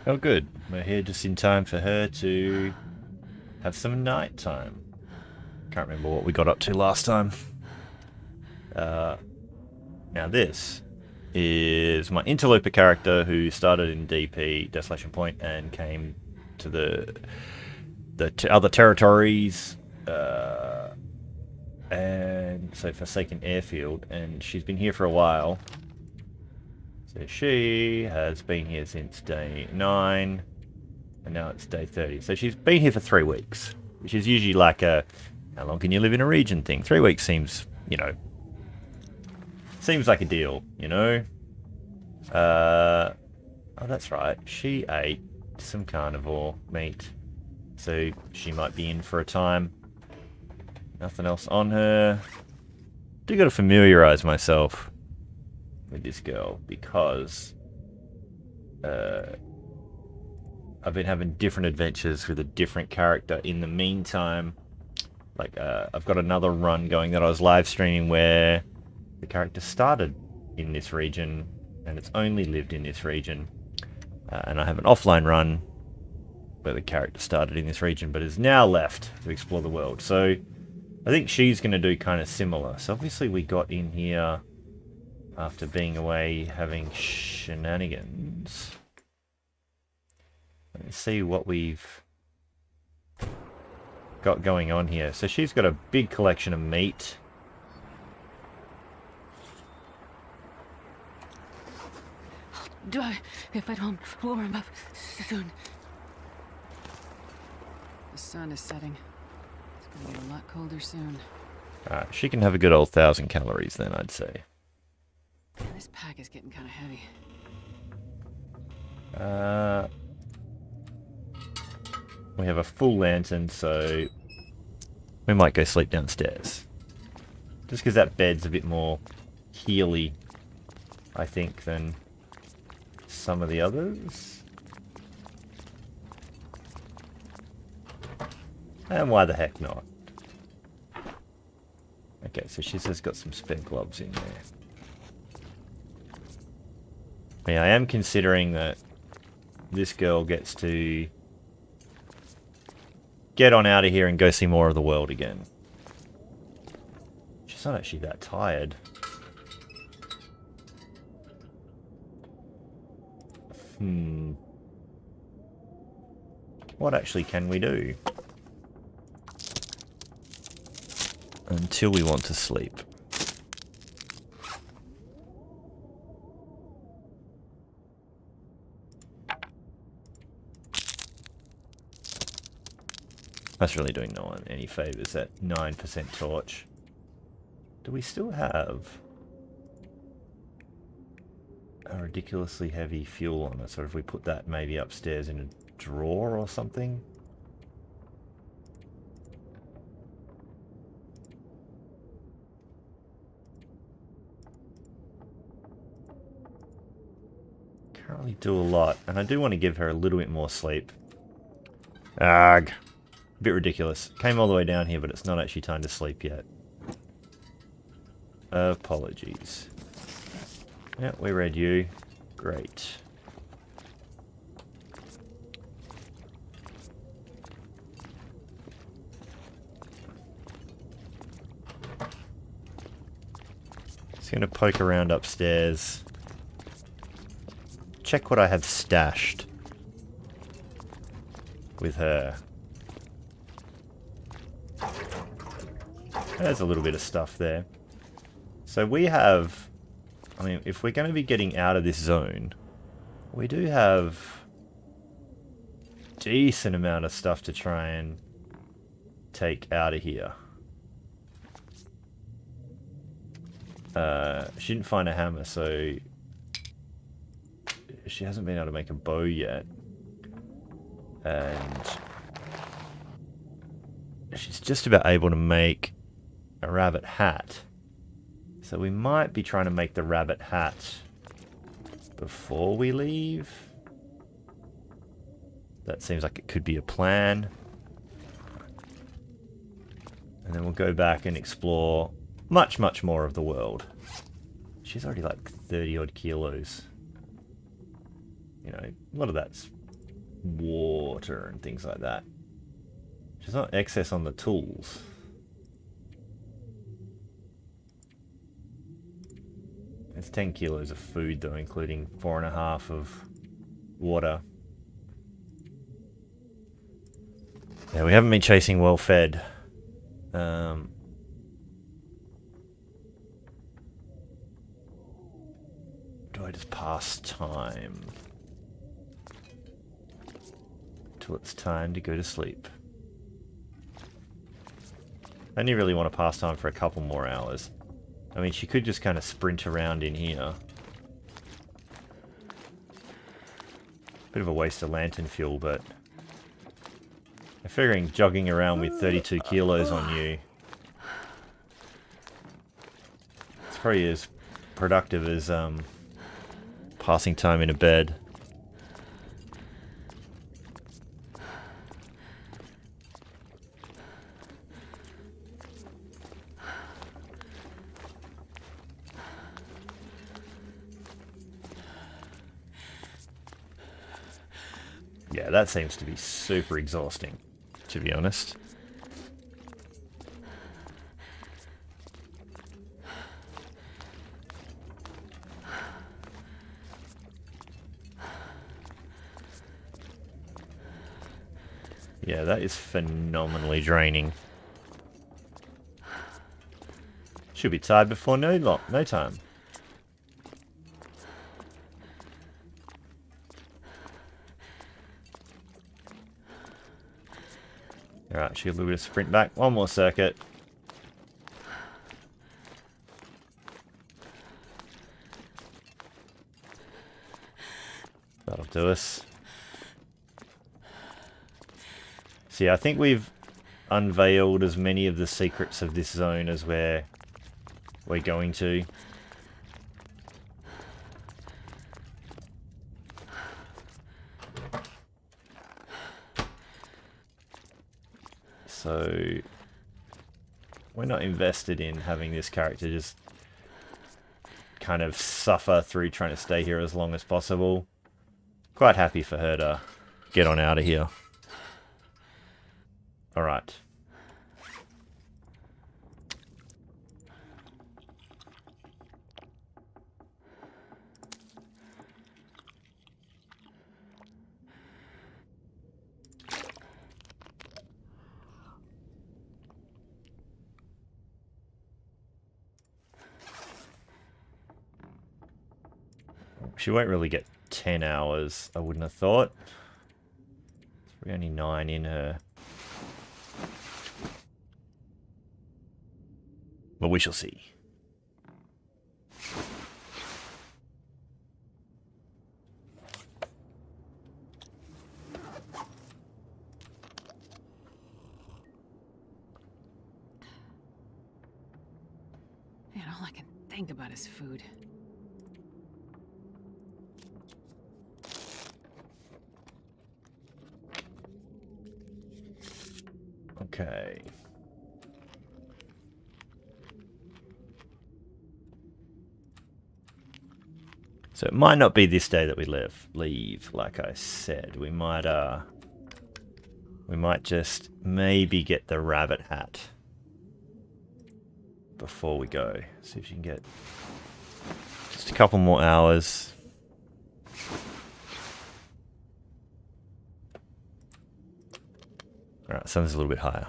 Oh, good. We're here just in time for her to have some night time. Can't remember what we got up to last time. Now this is my interloper character who started in DP, Desolation Point, and came to the other territories, and so Forsaken Airfield, and she's been here for a while. So she has been here since day 9, and now it's day 30. So she's been here for 3 weeks, which is usually like a how long can you live in a region thing. 3 weeks seems, seems like a deal, Oh, that's right. She ate some carnivore meat, so she might be in for a time. Nothing else on her. Do got to familiarize myself with this girl because I've been having different adventures with a different character in the meantime. Like, I've got another run going that I was live streaming where the character started in this region and it's only lived in this region. And I have an offline run where the character started in this region but is now left to explore the world. So I think she's going to do kind of similar. So obviously we got in here after being away having shenanigans. Let's see what we've got going on here. So she's got a big collection of meat. Do I, if I don't warm up soon? The sun is setting. It's gonna get a lot colder soon. She can have a good old 1,000 calories then, I'd say. Man, this pack is getting kind of heavy. We have a full lantern, so we might go sleep downstairs. Just because that bed's a bit more healy, I think, than some of the others. And why the heck not? Okay, so she's just got some spare gloves in there. Yeah, I am considering that this girl gets to get on out of here and go see more of the world again. She's not actually that tired. What actually can we do? Until we want to sleep. That's really doing no one any favours at 9% torch. Do we still have a ridiculously heavy fuel on us? Or if we put that maybe upstairs in a drawer or something? Can't really do a lot. And I do want to give her a little bit more sleep. Arg. A bit ridiculous. Came all the way down here, but it's not actually time to sleep yet. Apologies. Yeah, we read you. Great. Just gonna poke around upstairs. Check what I have stashed with her. There's a little bit of stuff there. So we have, I mean, if we're going to be getting out of this zone, we do have a decent amount of stuff to try and take out of here. She didn't find a hammer, so she hasn't been able to make a bow yet. And she's just about able to make a rabbit hat. So we might be trying to make the rabbit hat before we leave. That seems like it could be a plan. And then we'll go back and explore much, much more of the world. She's already like 30 odd kilos. You know, a lot of that's water and things like that. There's not excess on the tools. It's 10 kilos of food though, including 4.5 of water. Yeah, we haven't been chasing well fed. Do I just pass time till it's time to go to sleep? I only really want to pass time for a couple more hours. I mean, she could just kind of sprint around in here. Bit of a waste of lantern fuel, but I'm figuring jogging around with 32 kilos on you, it's probably as productive as passing time in a bed. Yeah, that seems to be super exhausting, to be honest. Yeah, that is phenomenally draining. Should be tired before no time. Alright, should a little bit of sprint back. One more circuit. That'll do us. See, I think we've unveiled as many of the secrets of this zone as we're going to. So we're not invested in having this character just kind of suffer through trying to stay here as long as possible. Quite happy for her to get on out of here. Alright. She won't really get 10 hours, I wouldn't have thought. There's only 9 in her. But we shall see. Man, all I can think about is food. Okay. So it might not be this day that we leave, like I said. We might just maybe get the rabbit hat before we go. See if you can get just a couple more hours. Alright, sun's a little bit higher.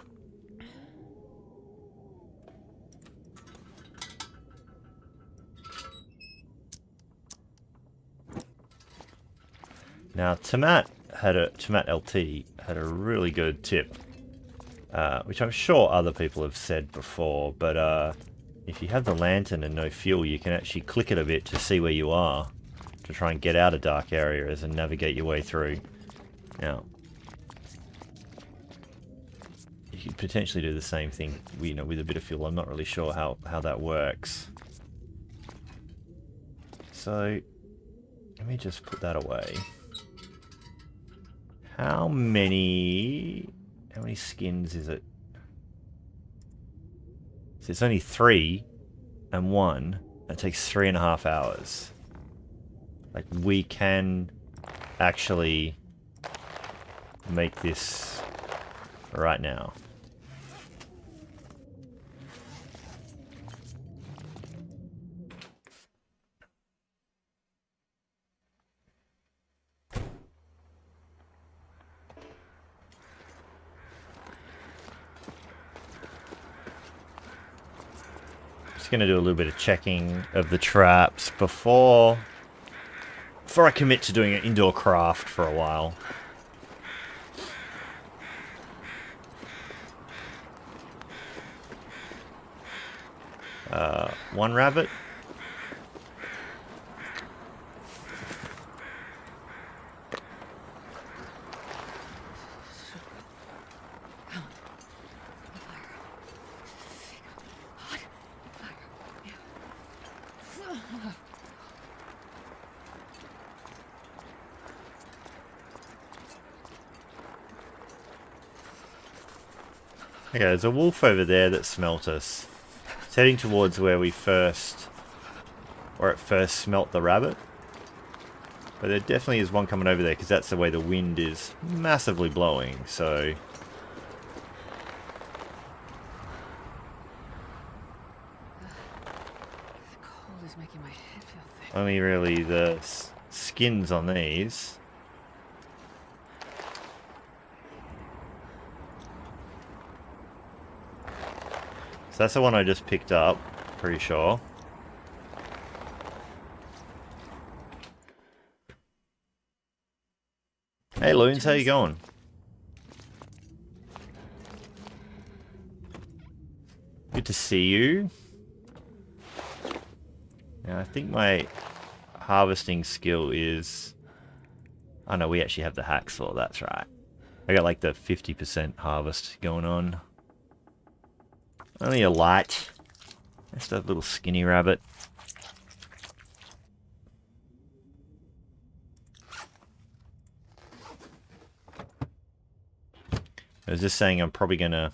Now, Tamat LT had a really good tip, which I'm sure other people have said before, but if you have the lantern and no fuel, you can actually click it a bit to see where you are, to try and get out of dark areas and navigate your way through. Now, you could potentially do the same thing, you know, with a bit of fuel. I'm not really sure how that works. So, let me just put that away. How many skins is it? So it's only 3 and 1. That takes 3.5 hours. Like, we can actually make this right now. Just going to do a little bit of checking of the traps before I commit to doing an indoor craft for a while. One rabbit. Okay, there's a wolf over there that smelt us. It's heading towards where it first smelt the rabbit. But there definitely is one coming over there, because that's the way the wind is massively blowing, so... The cold is making my head feel thick. Only really the skins on these. So that's the one I just picked up, pretty sure. Hey Loons, how you going? Good to see you. Now I think my harvesting skill is... Oh no, we actually have the hacksaw, that's right. I got like the 50% harvest going on. Only a light. Just a little skinny rabbit. I was just saying I'm probably gonna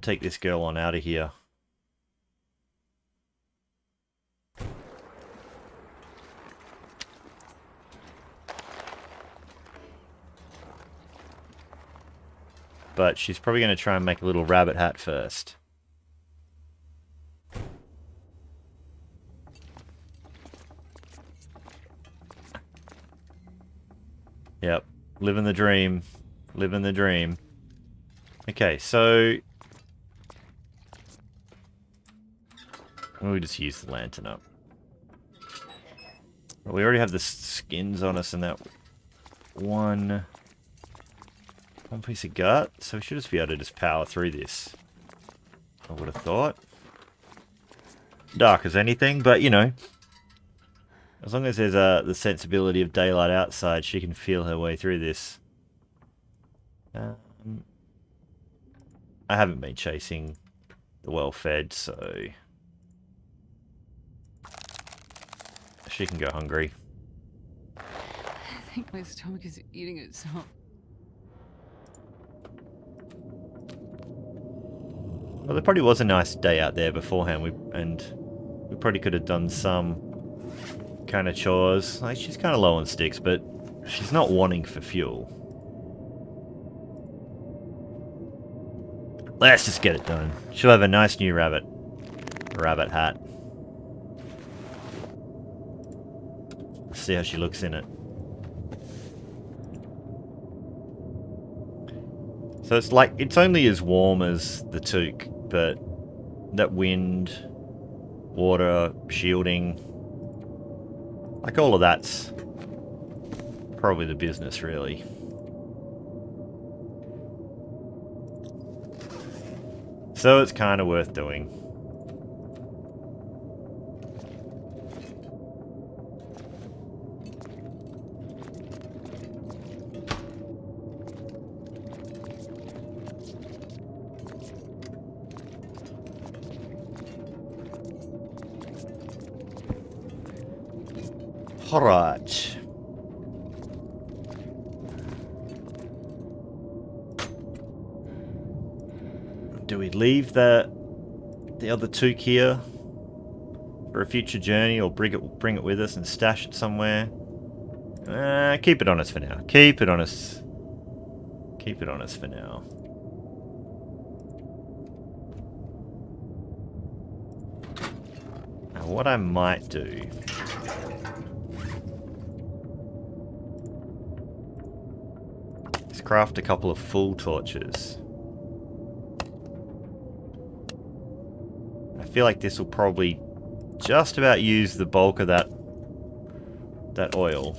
take this girl on out of here. But she's probably going to try and make a little rabbit hat first. Yep. Living the dream. Living the dream. Okay, so... We'll just use the lantern up. Well, we already have the skins on us in that one piece of gut, so we should just be able to just power through this. I would have thought. Dark as anything, but you know, as long as there's the sensibility of daylight outside, she can feel her way through this. I haven't been chasing the well-fed, so she can go hungry. I think my stomach is eating itself. Well, there probably was a nice day out there beforehand, we probably could have done some kind of chores. Like, she's kind of low on sticks, but she's not wanting for fuel. Let's just get it done. She'll have a nice new rabbit hat. Let's see how she looks in it. So it's like, it's only as warm as the toque, but that wind, water, shielding, like all of that's probably the business, really. So it's kind of worth doing. Alright. Do we leave the other toque here for a future journey, or bring it with us and stash it somewhere? Keep it honest for now. Keep it honest. Keep it honest for now. Now, what I might do is craft a couple of full torches. I feel like this will probably just about use the bulk of that oil.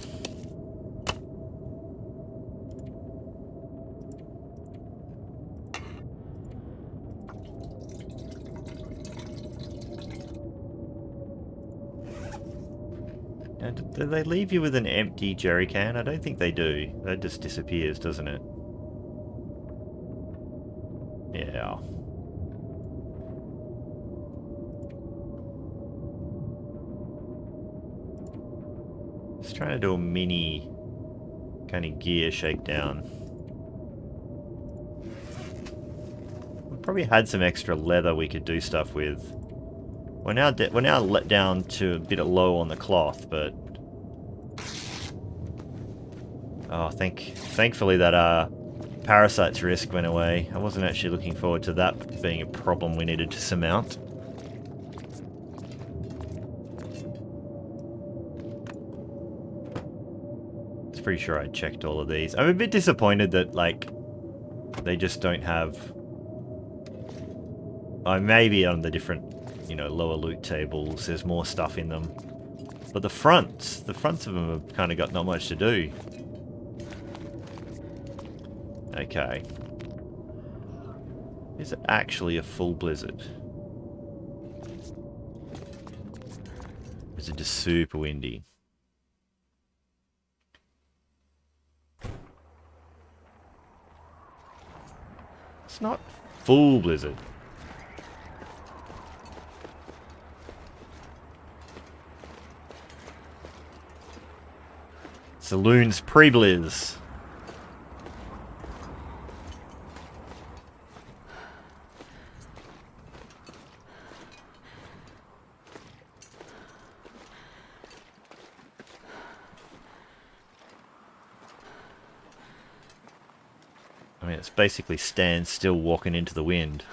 Now, do they leave you with an empty jerry can? I don't think they do. That just disappears, doesn't it? Yeah. Just trying to do a mini kind of gear shakedown. We probably had some extra leather we could do stuff with. We're now let down to a bit low on the cloth, but oh, thankfully that parasites risk went away. I wasn't actually looking forward to that being a problem we needed to surmount. Pretty sure I checked all of these. I'm a bit disappointed that, like, they just don't have... maybe on the different, you know, lower loot tables, there's more stuff in them. But the fronts of them have kind of got not much to do. Okay. Is it actually a full blizzard? Is it just super windy? It's not full blizzard. Saloon's pre-blizz. I mean, it's basically stand still walking into the wind.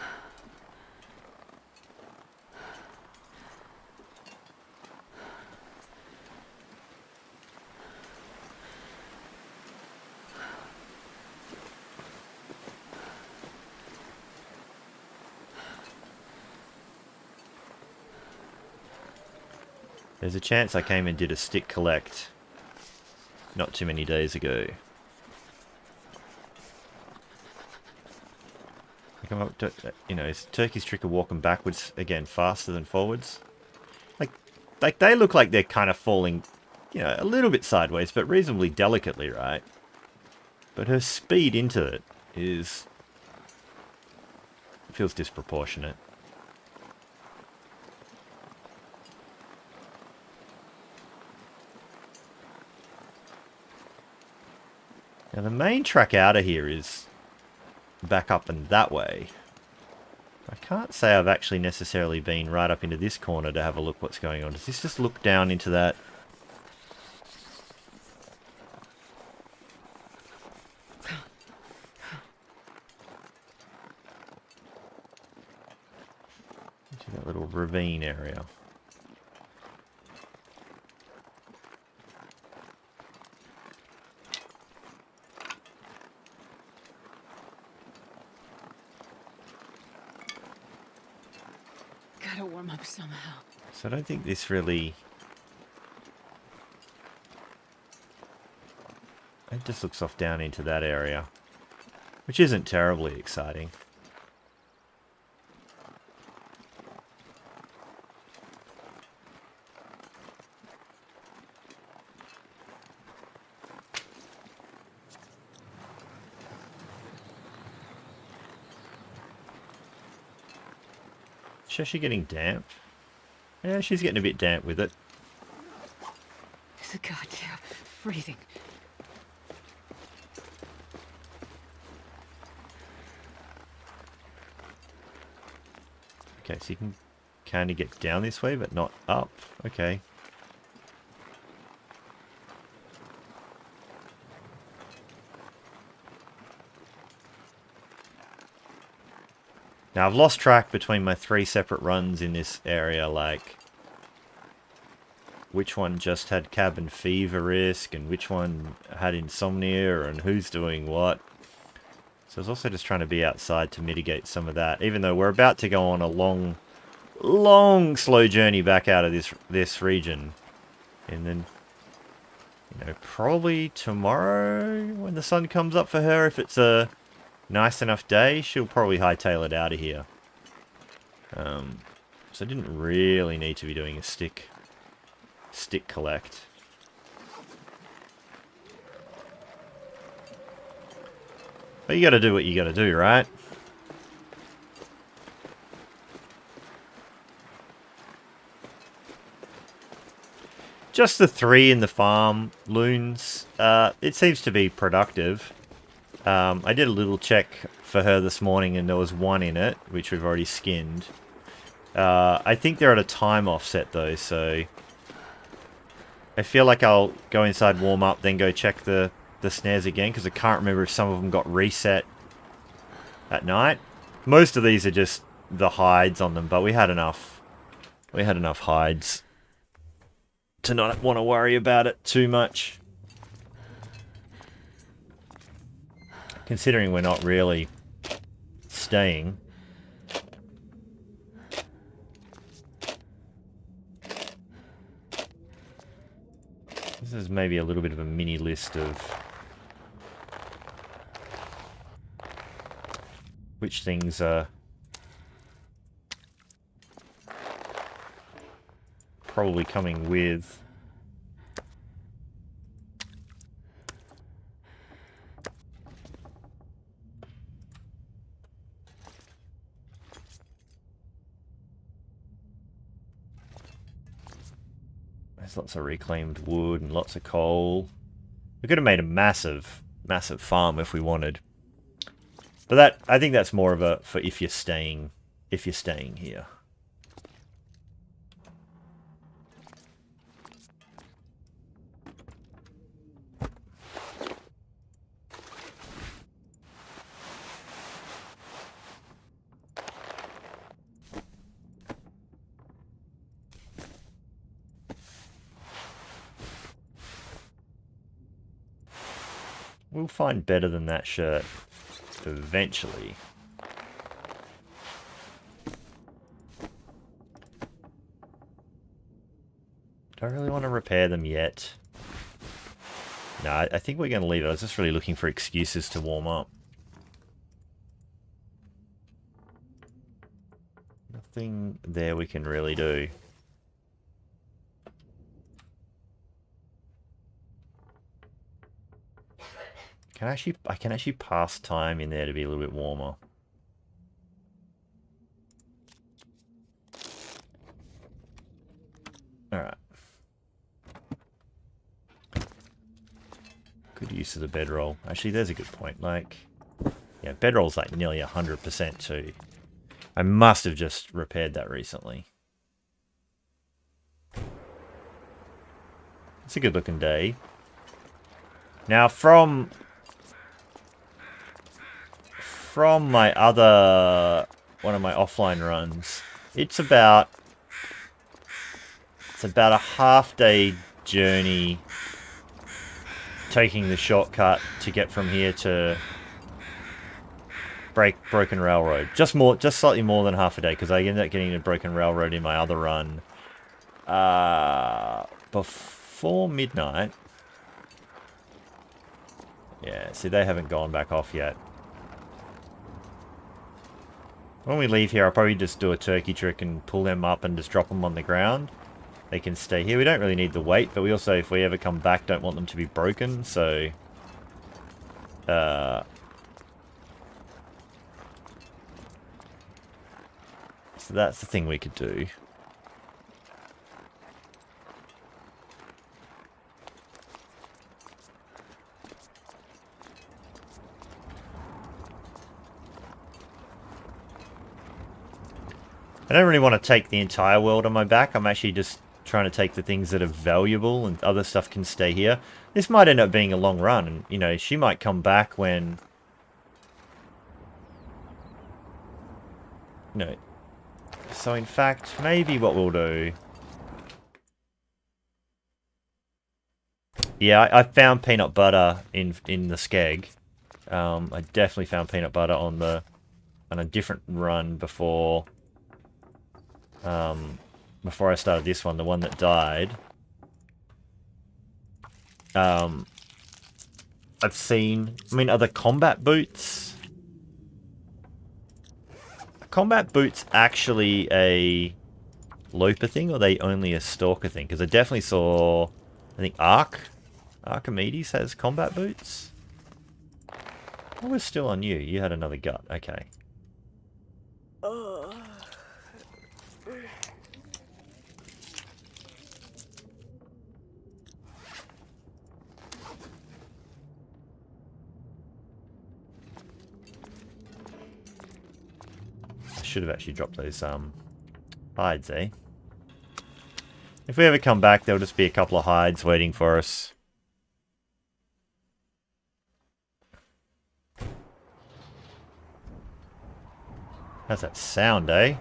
There's a chance I came and did a stick collect not too many days ago. Come up to, you know, is Turkey's trick of walking backwards again faster than forwards? Like they look like they're kind of falling, you know, a little bit sideways, but reasonably delicately, right? But her speed into it feels disproportionate. Now the main track out of here is back up and that way. I can't say I've actually necessarily been right up into this corner to have a look what's going on. Does this just look down into that? Into that little ravine area. Gotta warm up somehow. So I don't think this really... It just looks off down into that area, which isn't terribly exciting. Is she getting damp? Yeah, she's getting a bit damp with it. It's a goddamn freezing. Okay, so you can kind of get down this way, but not up. Okay. Now, I've lost track between my 3 separate runs in this area, like which one just had cabin fever risk and which one had insomnia and who's doing what. So I was also just trying to be outside to mitigate some of that, even though we're about to go on a long, slow journey back out of this region. And then, you know, probably tomorrow when the sun comes up for her, if it's a nice enough day, she'll probably hightail it out of here. So I didn't really need to be doing a stick collect. But you gotta do what you gotta do, right? Just the 3 in the farm loons. It seems to be productive. I did a little check for her this morning and there was 1 in it, which we've already skinned. I think they're at a time offset though, so I feel like I'll go inside, warm up, then go check the snares again, because I can't remember if some of them got reset at night. Most of these are just the hides on them, but we had enough hides to not want to worry about it too much. Considering we're not really staying. This is maybe a little bit of a mini list of which things are probably coming with. There's lots of reclaimed wood and lots of coal. We could have made a massive farm if we wanted. But I think that's more of a for if you're staying here. We'll find better than that shirt eventually. Don't really want to repair them yet. No, I think we're going to leave it. I was just really looking for excuses to warm up. Nothing there we can really do. I can actually pass time in there to be a little bit warmer. Alright. Good use of the bedroll. Actually, there's a good point. Like, yeah, bedroll's like nearly 100% too. I must have just repaired that recently. It's a good looking day. Now, from my other one of my offline runs, it's about a half-day journey taking the shortcut to get from here to Broken Railroad. Just slightly more than half a day, because I ended up getting to Broken Railroad in my other run before midnight. Yeah, see, they haven't gone back off yet. When we leave here, I'll probably just do a turkey trick and pull them up and just drop them on the ground. They can stay here. We don't really need the weight, but we also, if we ever come back, don't want them to be broken, so... so that's the thing we could do. I don't really want to take the entire world on my back. I'm actually just trying to take the things that are valuable, and other stuff can stay here. This might end up being a long run, and, you know, she might come back when... No. So in fact, maybe what we'll do... Yeah, I found peanut butter in the skeg. I definitely found peanut butter on a different run before before I started this one, the one that died. I've seen... I mean, are the combat boots... Are combat boots actually a loper thing, or are they only a stalker thing? Because I definitely saw... I think Archimedes has combat boots? Oh, we're still on you. You had another gut. Okay. I should have actually dropped those hides, eh? If we ever come back, there'll just be a couple of hides waiting for us. How's that sound, eh?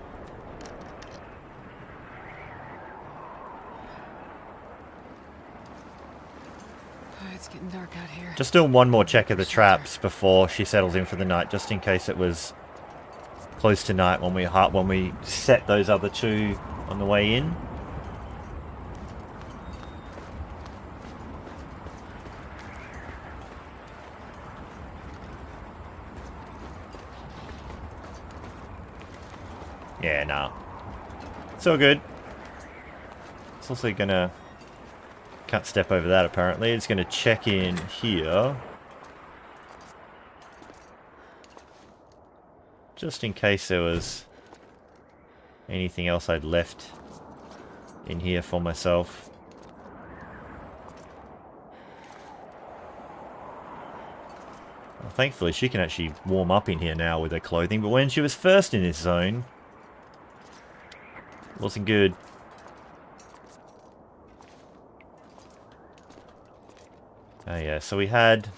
Oh, it's getting dark out here. Just doing one more check of the traps before she settles in for the night, just in case it was close to night when we set those other two on the way in. Yeah, no. It's all good. It's also gonna... Can't step over that apparently. It's gonna check in here. Just in case there was anything else I'd left in here for myself. Well, thankfully she can actually warm up in here now with her clothing, but when she was first in this zone, wasn't good. Oh yeah, so we had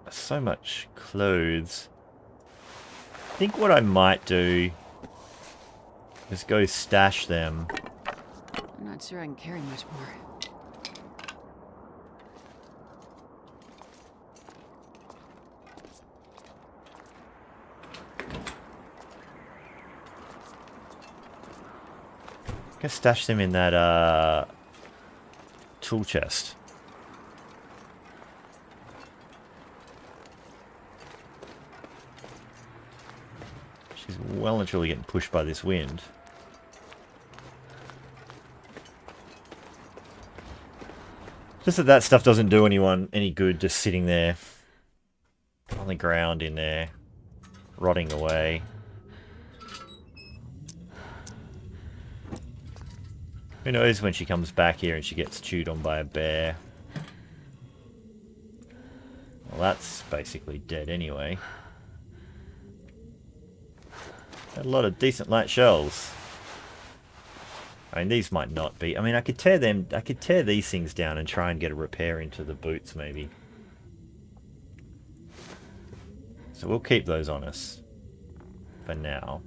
so much clothes. I think what I might do is go stash them. I'm not sure I can carry much more. Go stash them in that tool chest. She's well and truly getting pushed by this wind. Just that stuff doesn't do anyone any good just sitting there on the ground in there, rotting away. Who knows when she comes back here and she gets chewed on by a bear. Well, that's basically dead anyway. Had a lot of decent light shells. I mean, these might not be. I mean, I could tear these things down and try and get a repair into the boots, maybe. So we'll keep those on us for now.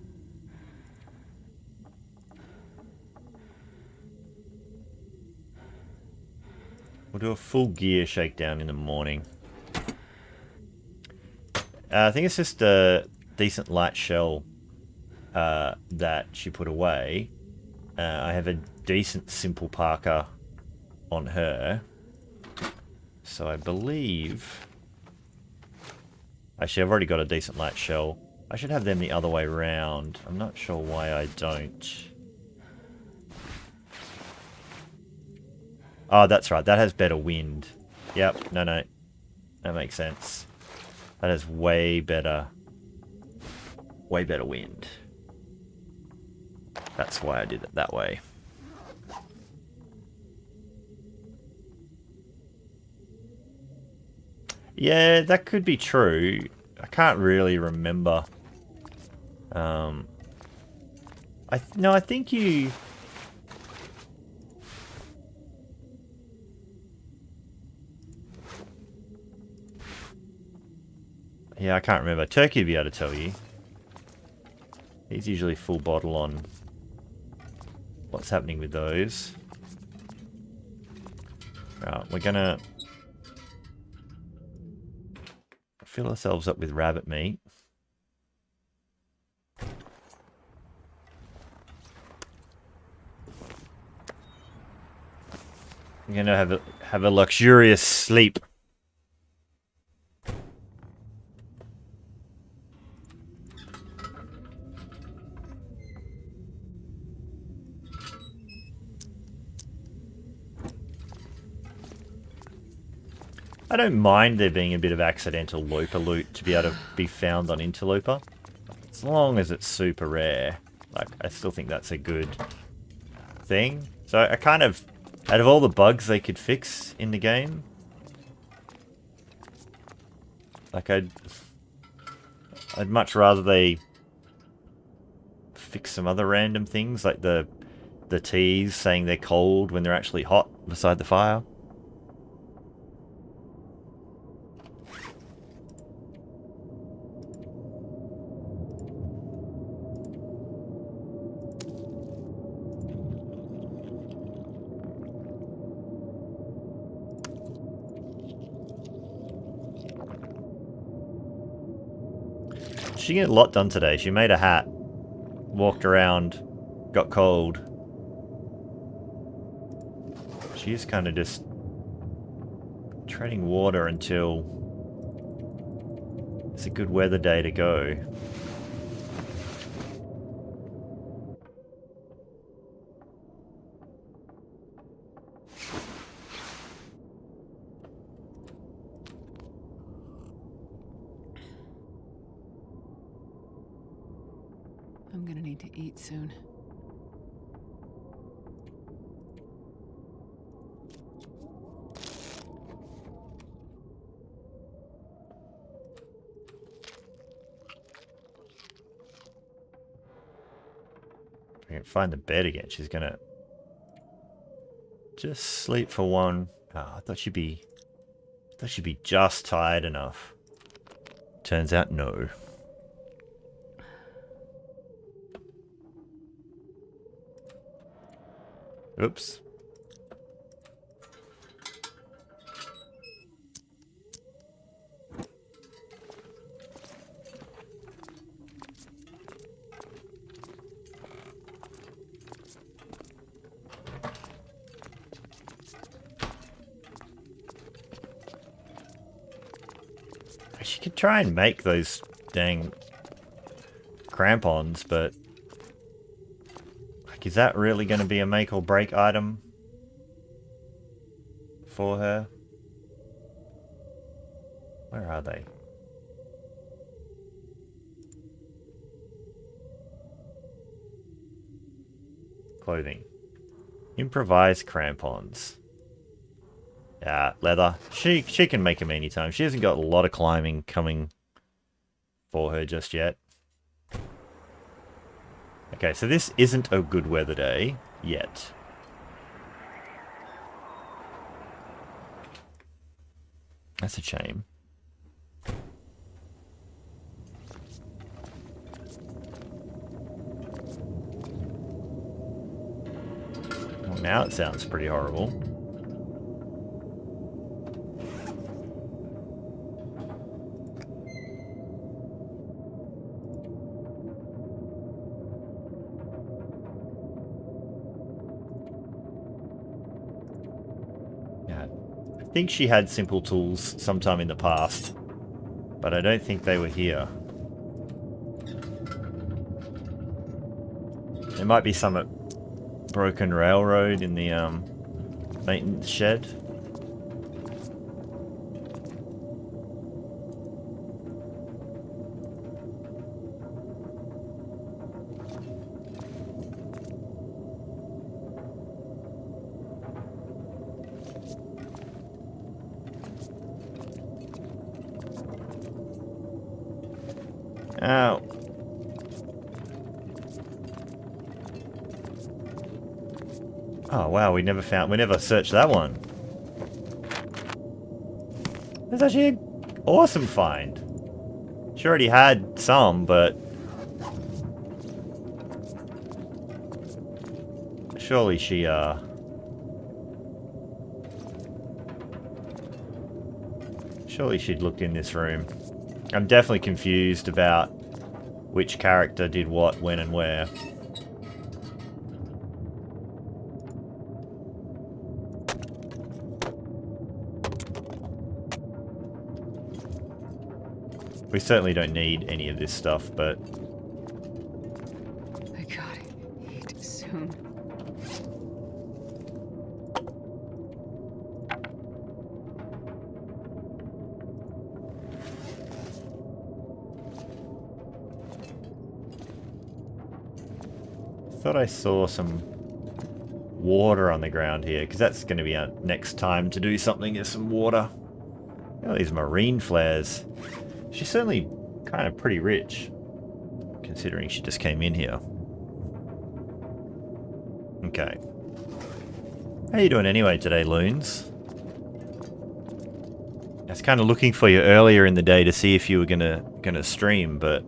We'll do a full gear shakedown in the morning. I think it's just a decent light shell that she put away. I have a decent simple parka on her. So I believe... Actually, I've already got a decent light shell. I should have them the other way round. I'm not sure why I don't. Oh, that's right. That has better wind. Yep. No. That makes sense. That has way better wind. That's why I did it that way. Yeah, that could be true. I can't really remember. I think you... Yeah, I can't remember. Turkey would be able to tell you. He's usually full bottle on what's happening with those. Right, we're gonna fill ourselves up with rabbit meat. We're gonna have a luxurious sleep. I don't mind there being a bit of accidental loper loot to be able to be found on Interloper. As long as it's super rare. Like, I still think that's a good thing. So I kind of, out of all the bugs they could fix in the game, like I'd much rather they fix some other random things, like the teas saying they're cold when they're actually hot beside the fire. She got a lot done today. She made a hat, walked around, got cold. She's kind of just treading water until it's a good weather day to go. I'm gonna need to eat soon. I can find the bed again. She's gonna just sleep for one. Oh, I thought she'd be just tired enough. Turns out no. Oops. She could try and make those dang crampons, but like, is that really going to be a make or break item for her? Where are they? Clothing. Improvised crampons. Yeah, leather. She can make them anytime. She hasn't got a lot of climbing coming for her just yet. Okay, so this isn't a good weather day yet. That's a shame. Well, now it sounds pretty horrible. I think she had simple tools sometime in the past, but I don't think they were here. There might be some at Broken Railroad in the maintenance shed. Ow. Oh wow, we never searched that one. That's actually an awesome find. She already had some, but surely she surely she'd looked in this room. I'm definitely confused about which character did what, when, and where. We certainly don't need any of this stuff, but... I gotta eat soon. Thought I saw some water on the ground here, because that's going to be our next time to do something, is some water. Oh, these marine flares. She's certainly kind of pretty rich, considering she just came in here. Okay. How you doing anyway today, Loons? I was kind of looking for you earlier in the day to see if you were gonna stream, but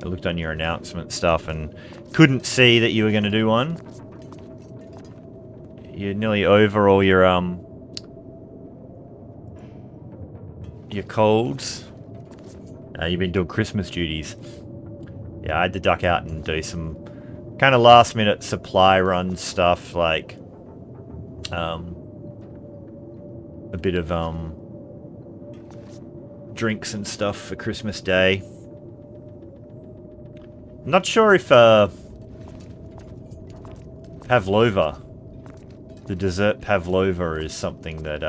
I looked on your announcement stuff and couldn't see that you were gonna do one. You're nearly over all your colds. You've been doing Christmas duties. Yeah, I had to duck out and do some kind of last minute supply run stuff, like a bit of drinks and stuff for Christmas Day. I'm not sure if pavlova, the dessert pavlova, is something that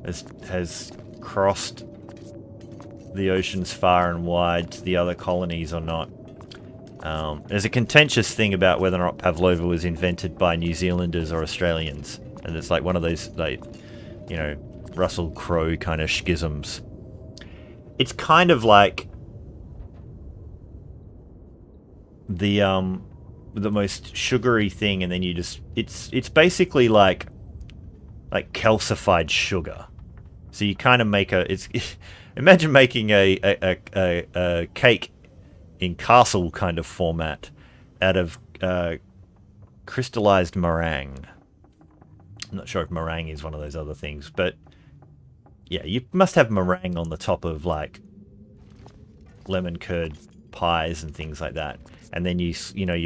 has crossed the oceans far and wide to the other colonies or not. There's a contentious thing about whether or not pavlova was invented by New Zealanders or Australians, and it's like one of those, like, you know, Russell Crowe kind of schisms. It's kind of like the most sugary thing, and then you just it's basically like calcified sugar. So you kind of make imagine making a cake in castle kind of format out of crystallized meringue. I'm not sure if meringue is one of those other things, but yeah, you must have meringue on the top of like lemon curd pies and things like that, and then you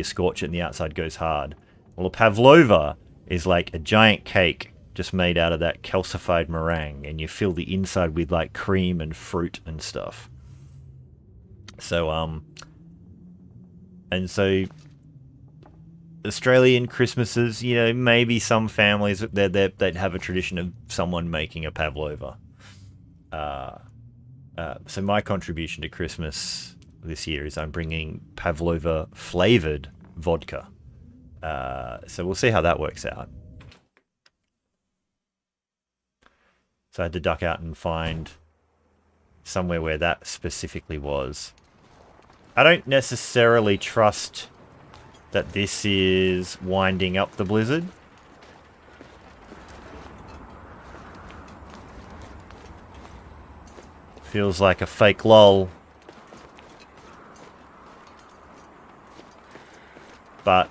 scorch it and the outside goes hard. Well, a pavlova is like a giant cake just made out of that calcified meringue, and you fill the inside with like cream and fruit and stuff. So and so Australian Christmases, you know, maybe some families they'd have a tradition of someone making a pavlova. So my contribution to Christmas this year is I'm bringing pavlova flavored vodka. So we'll see how that works out. So I had to duck out and find somewhere where that specifically was. I don't necessarily trust that this is winding up the blizzard. Feels like a fake lull. But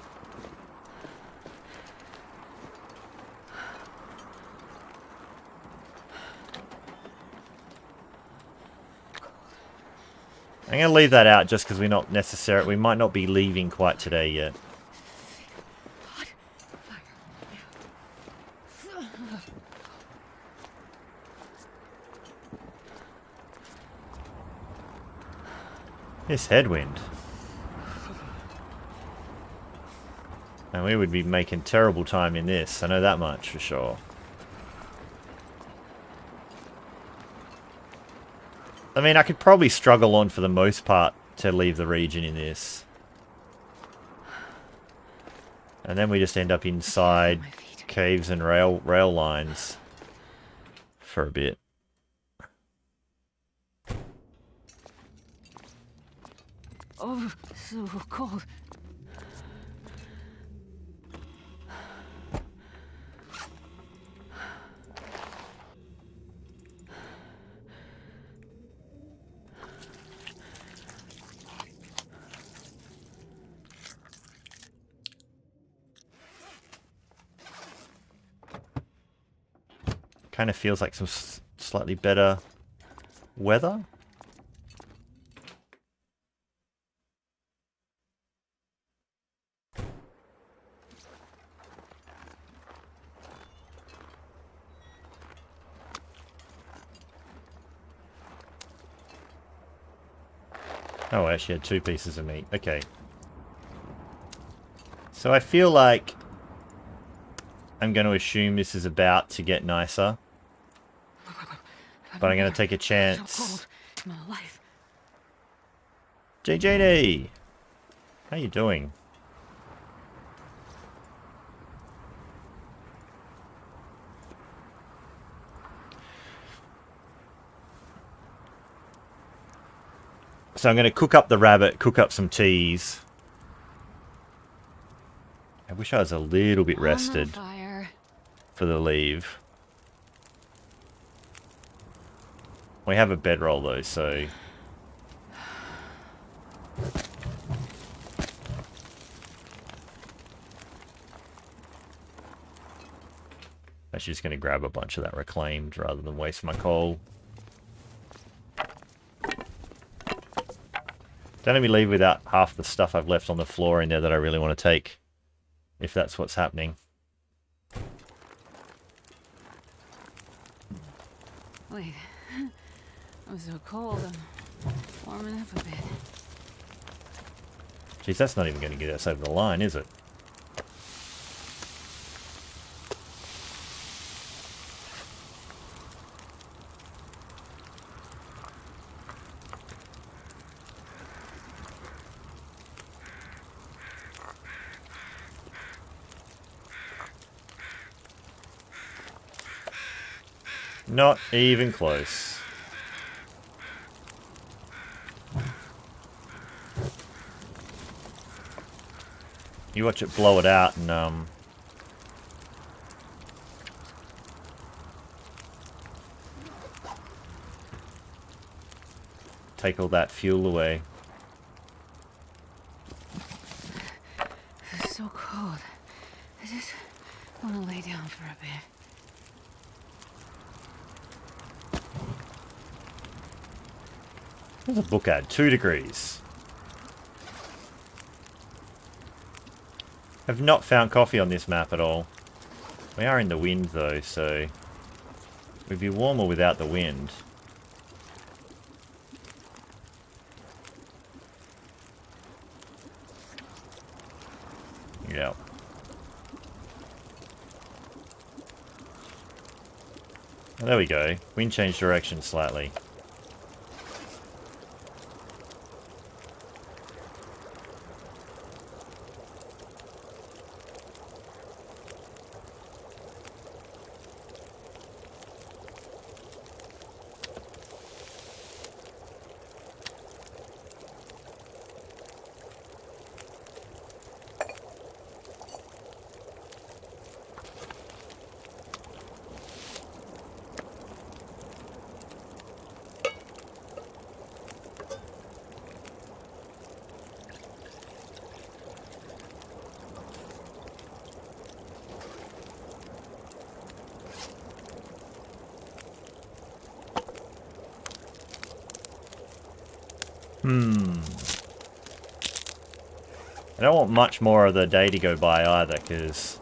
I'm going to leave that out just because we might not be leaving quite today yet. This headwind. And we would be making terrible time in this, I know that much for sure. I mean, I could probably struggle on for the most part to leave the region in this. And then we just end up inside caves and rail lines for a bit. Oh, so cold. Kind of feels like some slightly better weather. Oh, I actually had 2 pieces of meat. Okay. So I feel like I'm going to assume this is about to get nicer. But I'm going to take a chance. So cold. I'm alive. JJD! How you doing? So I'm going to cook up the rabbit, cook up some teas. I wish I was a little bit rested for the leave. We have a bedroll though, so... Actually just going to grab a bunch of that reclaimed rather than waste my coal. Don't let me leave without half the stuff I've left on the floor in there that I really want to take. If that's what's happening. Wait. I'm so cold. I'm warming up a bit. Jeez, that's not even going to get us over the line, is it? Not even close. You watch it blow it out and take all that fuel away. It's so cold. I just want to lay down for a bit. There's a book ad, 2 degrees. Have not found coffee on this map at all. We are in the wind though, so we'd be warmer without the wind. Yeah. Oh, there we go. Wind changed direction slightly. I don't want much more of the day to go by either, because...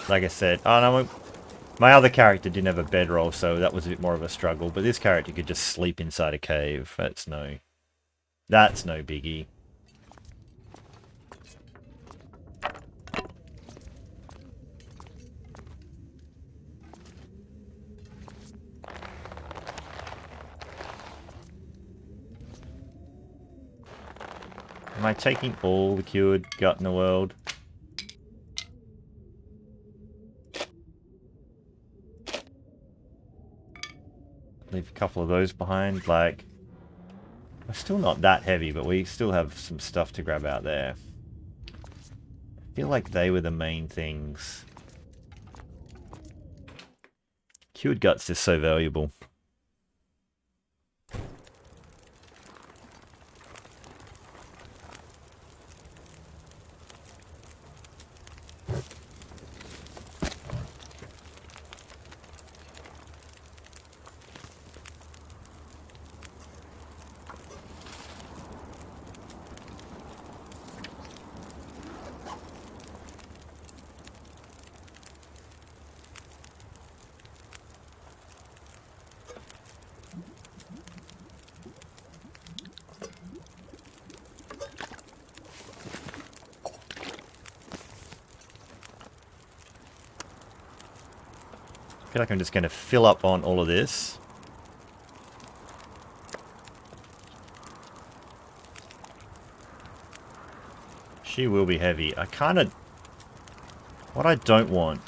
Like I said, oh no, my other character didn't have a bedroll, so that was a bit more of a struggle, but this character could just sleep inside a cave. That's no biggie. Am I taking all the cured gut in the world? Leave a couple of those behind, like... We're still not that heavy, but we still have some stuff to grab out there. I feel like they were the main things. Cured gut's just so valuable. I feel like I'm just going to fill up on all of this. She will be heavy. I kind of... What I don't want...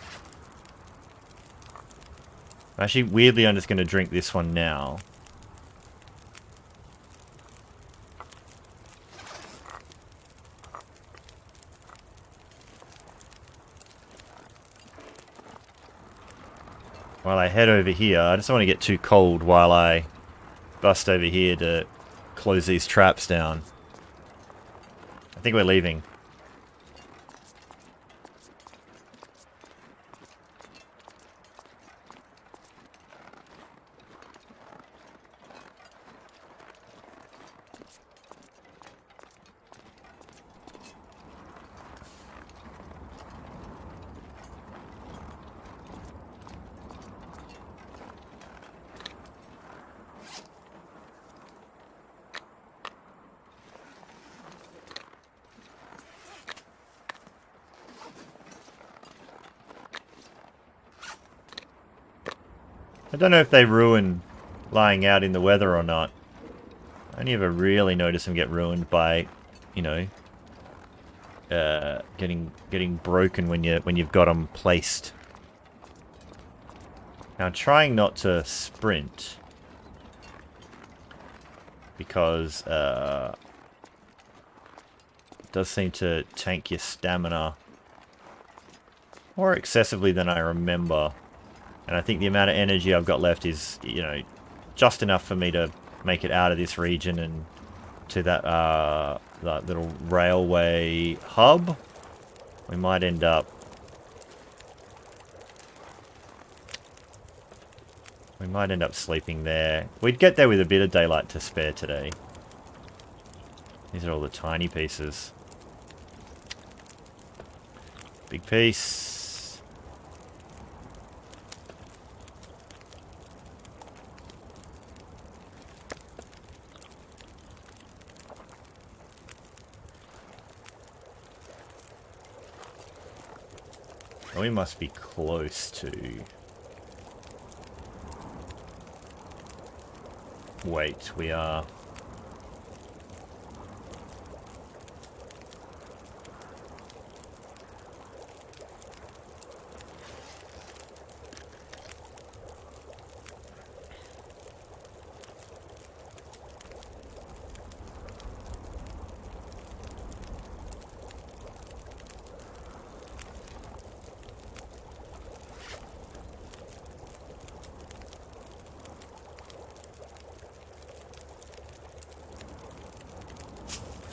Actually, weirdly, I'm just going to drink this one now. While I head over here, I just don't want to get too cold while I bust over here to close these traps down. I think we're leaving. I don't know if they ruin lying out in the weather or not. I only ever really notice them get ruined by, you know, getting broken when you've got them placed. Now, I'm trying not to sprint because it does seem to tank your stamina more excessively than I remember. And I think the amount of energy I've got left is, you know, just enough for me to make it out of this region and to that little railway hub. We might end up... sleeping there. We'd get there with a bit of daylight to spare today. These are all the tiny pieces. Big piece. We must be close to... Wait, we are...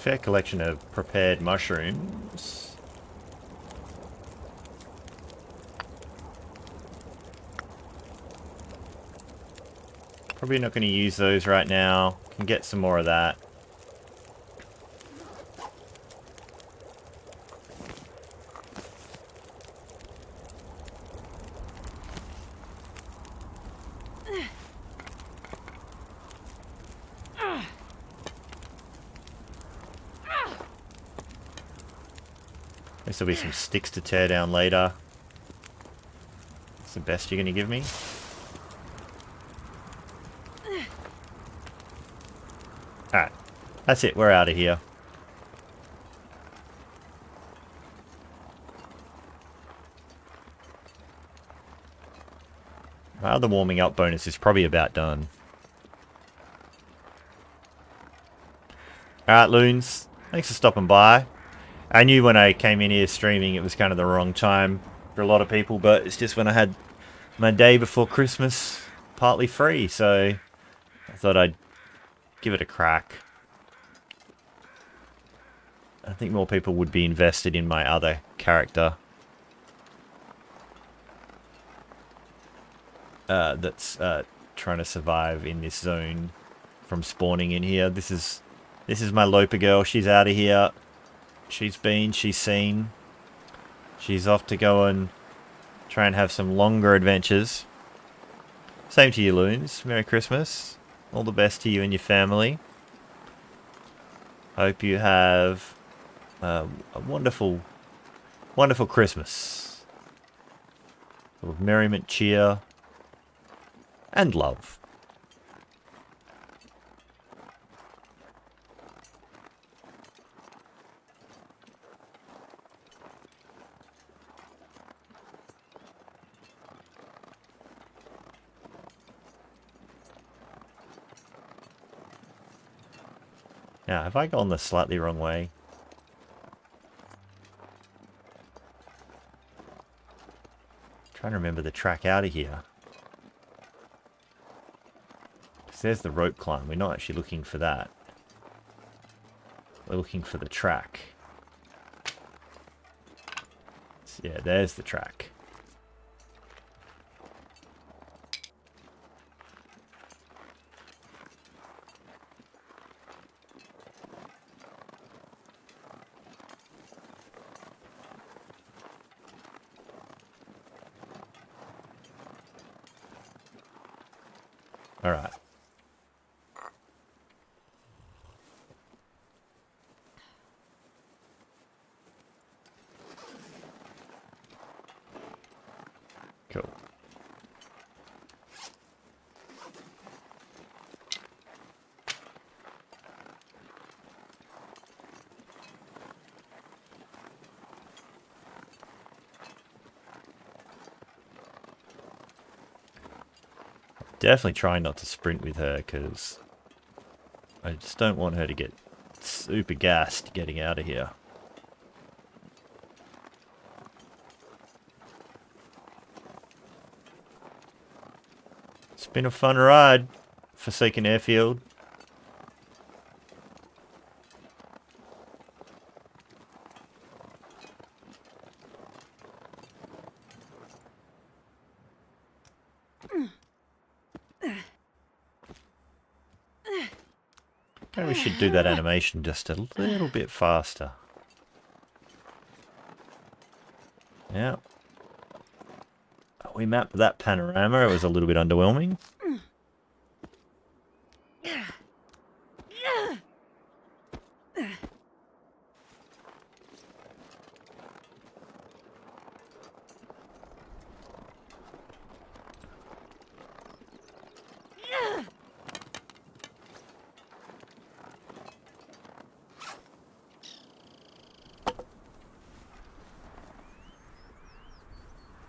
fair collection of prepared mushrooms. Probably not going to use those right now. Can get some more of that. This will be some sticks to tear down later. That's the best you're going to give me? Alright. That's it. We're out of here. Well, the warming up bonus is probably about done. Alright, loons. Thanks for stopping by. I knew when I came in here streaming it was kind of the wrong time for a lot of people, but it's just when I had my day before Christmas partly free, so I thought I'd give it a crack. I think more people would be invested in my other character that's trying to survive in this zone from spawning in here. This is my loper girl. She's out of here. She's seen. She's off to go and try and have some longer adventures. Same to you, loons. Merry Christmas. All the best to you and your family. Hope you have a wonderful, wonderful Christmas. Full of merriment, cheer, And love. Now, have I gone the slightly wrong way? Trying to remember the track out of here. Because there's the rope climb. We're not actually looking for that. We're looking for the track. So, yeah, there's the track. All right. Cool. Definitely trying not to sprint with her because I just don't want her to get super gassed getting out of here. It's been a fun ride, Forsaken Airfield. Maybe we should do that animation just a little bit faster. Yeah. We mapped that panorama. It was a little bit underwhelming.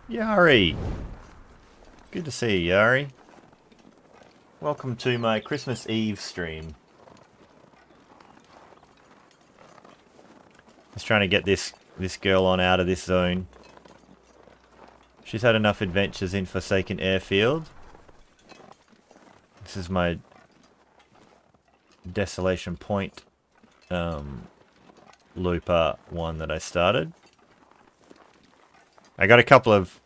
Yari! Good to see you, Yari. Welcome to my Christmas Eve stream. Just trying to get this girl on out of this zone. She's had enough adventures in Forsaken Airfield. This is my Desolation Point loper one that I started. I got a couple of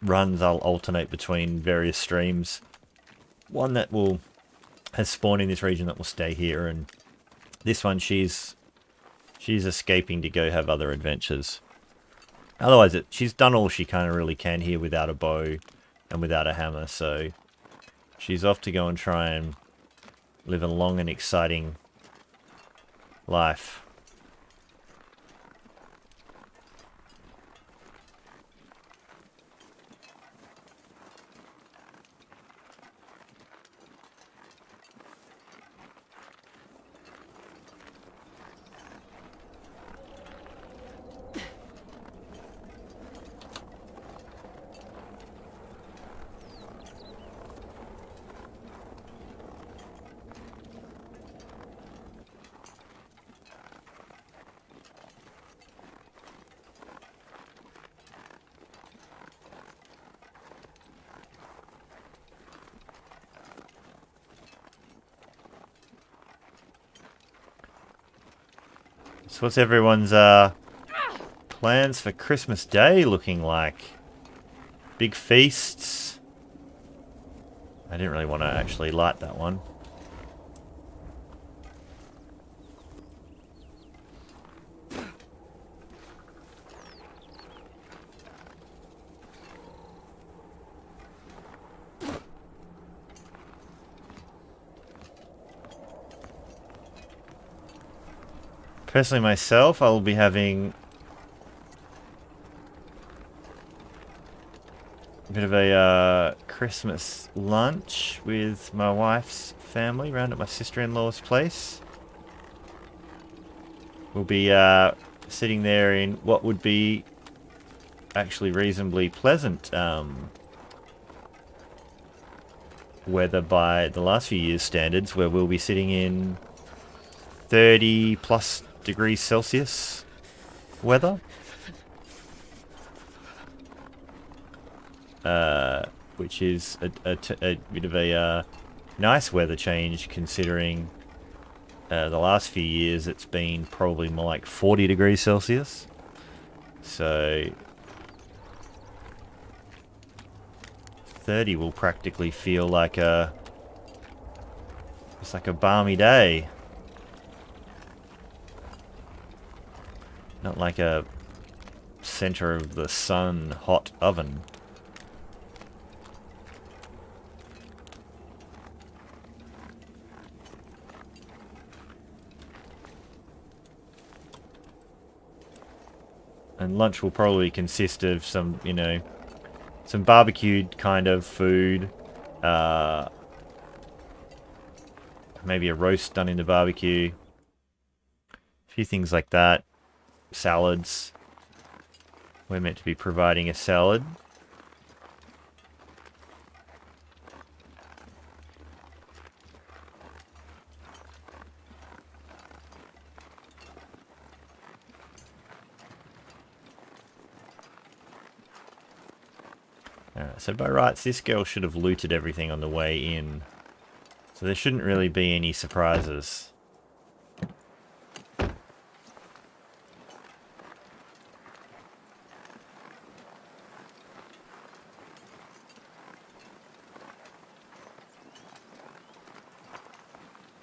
runs I'll alternate between various streams. One that has spawned in this region that will stay here, and this one she's escaping to go have other adventures. Otherwise, she's done all she kind of really can here without a bow and without a hammer, so she's off to go and try and live a long and exciting life. So what's everyone's plans for Christmas Day looking like? Big feasts? I didn't really want to actually light that one. Personally myself, I'll be having a bit of a Christmas lunch with my wife's family round at my sister-in-law's place. We'll be sitting there in what would be actually reasonably pleasant weather by the last few years' standards, where we'll be sitting in 30 plus degrees Celsius weather. Which is a bit of a nice weather change, considering the last few years it's been probably more like 40 degrees Celsius. So 30 will practically feel like it's like a balmy day. Not like a center of the sun hot oven. And lunch will probably consist of some, you know, some barbecued kind of food. Maybe a roast done in the barbecue. A few things like that. Salads. We're meant to be providing a salad. So by rights, this girl should have looted everything on the way in. So there shouldn't really be any surprises.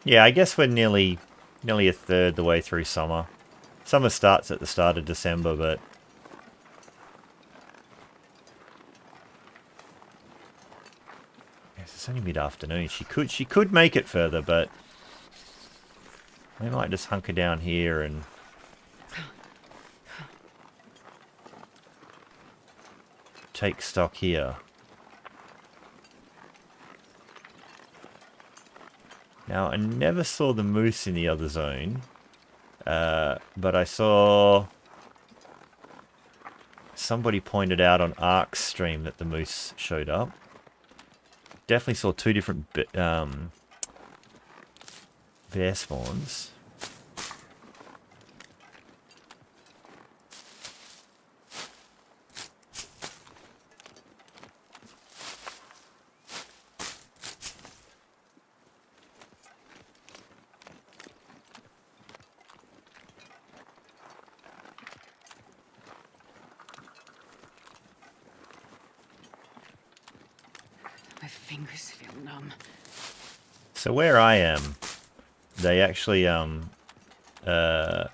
Yeah, I guess we're nearly a third the way through summer. Summer starts at the start of December, but it's only mid-afternoon. She could make it further, but we might just hunker down here and take stock here. Now, I never saw the moose in the other zone, but I saw somebody pointed out on Ark's stream that the moose showed up. Definitely saw two different bear spawns. My fingers feel numb. So where I am, they actually the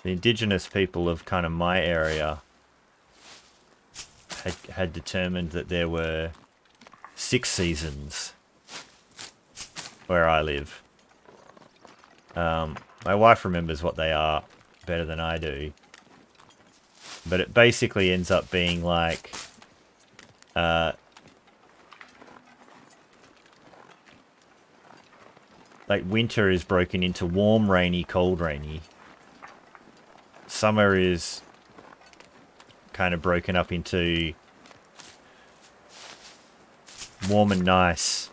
indigenous people of kind of my area had determined that there were 6 seasons where I live. My wife remembers what they are better than I do. But it basically ends up being like winter is broken into warm, rainy, cold, rainy. Summer is kind of broken up into warm and nice,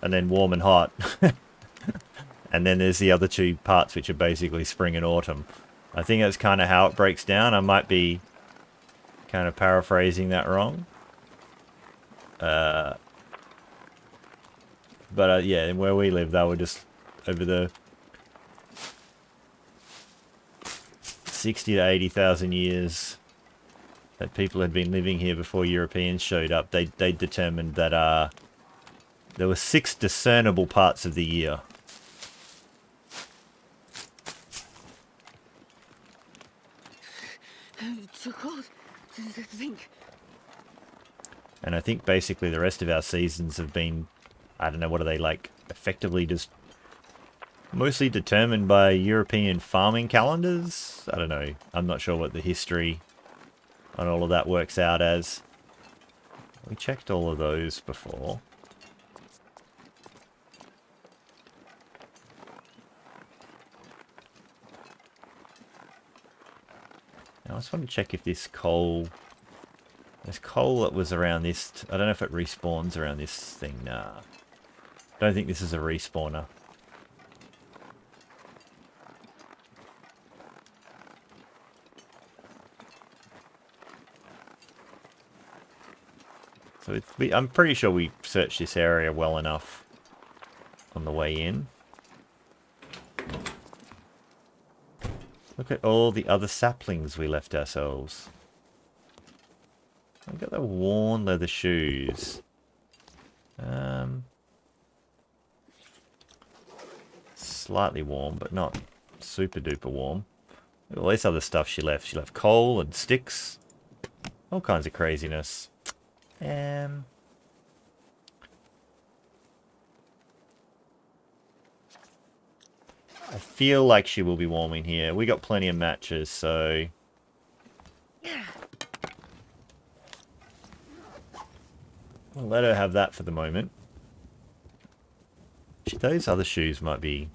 and then warm and hot. And then there's the other two parts, which are basically spring and autumn. I think that's kind of how it breaks down. I might be kind of paraphrasing that wrong. But yeah, where we live, they were just over the 60 to 80,000 years that people had been living here before Europeans showed up. They determined that there were 6 discernible parts of the year. It's so cold to think. And I think basically the rest of our seasons have been, I don't know, what are they like, effectively just mostly determined by European farming calendars? I don't know. I'm not sure what the history on all of that works out as. We checked all of those before. Now I just want to check if this coal... There's coal that was around this... I don't know if it respawns around this thing. Nah. Don't think this is a respawner. So I'm pretty sure we searched this area well enough on the way in. Look at all the other saplings we left ourselves. Look at the worn leather shoes. Slightly warm, but not super duper warm. Look at all this other stuff she left. She left coal and sticks. All kinds of craziness. I feel like she will be warm in here. We got plenty of matches, so... We'll let her have that for the moment. Those other shoes might be...